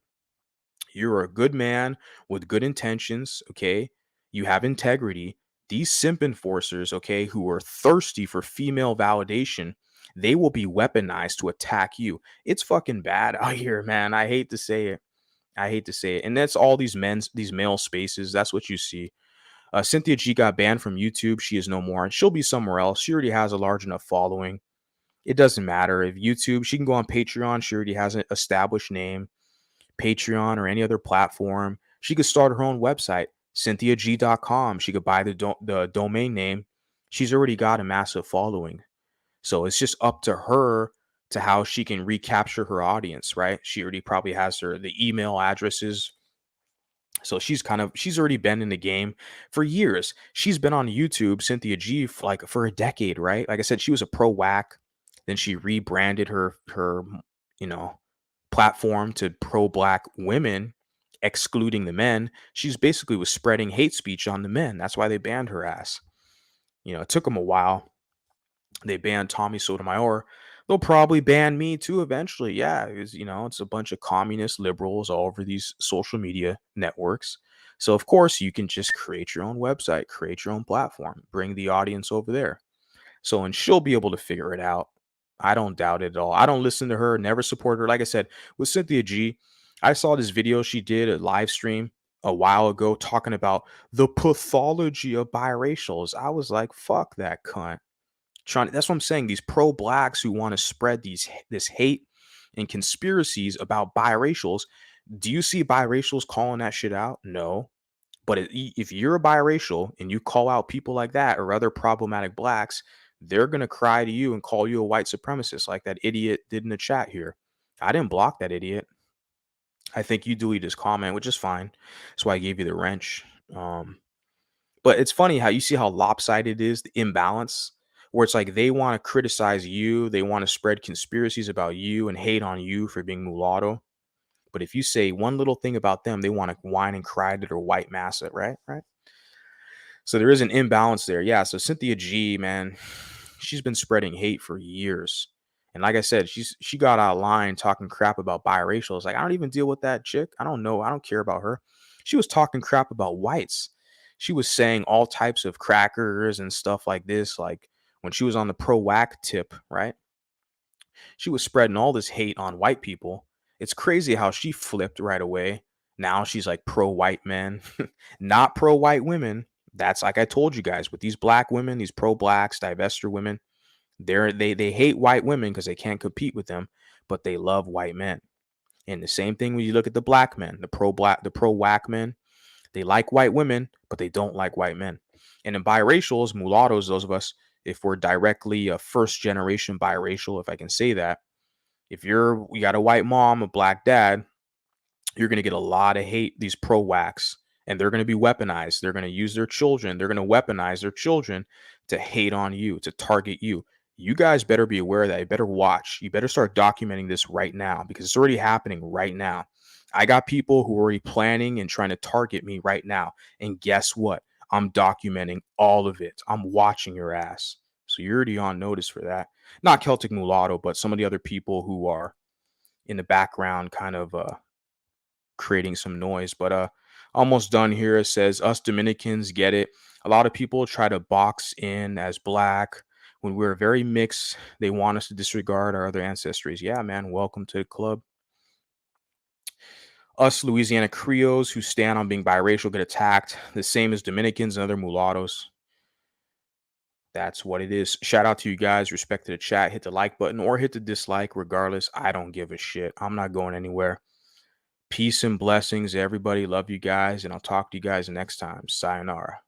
Speaker 1: You're a good man with good intentions, okay? You have integrity. These simp enforcers, okay, who are thirsty for female validation, they will be weaponized to attack you. It's fucking bad out here, man. I hate to say it. I hate to say it. And that's all these male spaces. That's what you see. Cynthia G got banned from YouTube. She is no more. She'll be somewhere else. She already has a large enough following. It doesn't matter if YouTube, she can go on Patreon. She already has an established name. Patreon or any other platform. She could start her own website, cynthiag.com. She could buy the domain name. She's already got a massive following. So it's just up to her to how she can recapture her audience, right? She already probably has the email addresses. So she's already been in the game for years. She's been on YouTube, Cynthia G, for a decade, right? Like I said, she was a pro whack. Then she rebranded her you know, platform to pro-black women, excluding the men. She's basically was spreading hate speech on the men. That's why they banned her ass. You know, it took them a while. They banned Tommy Sotomayor. They'll probably ban me too eventually. Yeah, it's a bunch of communist liberals all over these social media networks. So of course you can just create your own website, create your own platform, bring the audience over there. So, and she'll be able to figure it out. I don't doubt it at all. I don't listen to her, never support her. Like I said, with Cynthia G, I saw this video she did, a live stream a while ago, talking about the pathology of biracials. I was like, fuck that cunt. That's what I'm saying. These pro-blacks who want to spread this hate and conspiracies about biracials. Do you see biracials calling that shit out? No. But if you're a biracial and you call out people like that or other problematic blacks, they're going to cry to you and call you a white supremacist like that idiot did in the chat here. I didn't block that idiot. I think you deleted his comment, which is fine. That's why I gave you the wrench. But it's funny how you see how lopsided it is, the imbalance, where it's like they want to criticize you. They want to spread conspiracies about you and hate on you for being mulatto. But if you say one little thing about them, they want to whine and cry to their white massa, right? Right. So there is an imbalance there. Yeah. So Cynthia G, man, she's been spreading hate for years. And like I said, she got out of line talking crap about biracials. Like, I don't even deal with that chick. I don't know. I don't care about her. She was talking crap about whites. She was saying all types of crackers and stuff like this. Like when she was on the pro whack tip, right? She was spreading all this hate on white people. It's crazy how she flipped right away. Now she's like pro white men, not pro white women. That's like I told you guys with these black women, these pro blacks, divester women. They hate white women because they can't compete with them, but they love white men. And the same thing when you look at the black men, the pro whack men, they like white women, but they don't like white men. And in biracials, mulattoes, those of us, if we're directly a first generation biracial, if I can say that, if you got a white mom, a black dad, you're going to get a lot of hate, these pro whacks, and they're going to be weaponized. They're going to use their children. They're going to weaponize their children to hate on you, to target you. You guys better be aware of that. You better watch. You better start documenting this right now because it's already happening right now. I got people who are already planning and trying to target me right now. And guess what? I'm documenting all of it. I'm watching your ass. So you're already on notice for that. Not Celtic Mulatto, but some of the other people who are in the background kind of creating some noise. But almost done here. It says, us Dominicans get it. A lot of people try to box in as black. When we're very mixed, they want us to disregard our other ancestries. Yeah, man, welcome to the club. Us Louisiana Creoles who stand on being biracial get attacked, the same as Dominicans and other mulattoes. That's what it is. Shout out to you guys. Respect to the chat. Hit the like button or hit the dislike. Regardless, I don't give a shit. I'm not going anywhere. Peace and blessings, everybody. Love you guys, and I'll talk to you guys next time. Sayonara.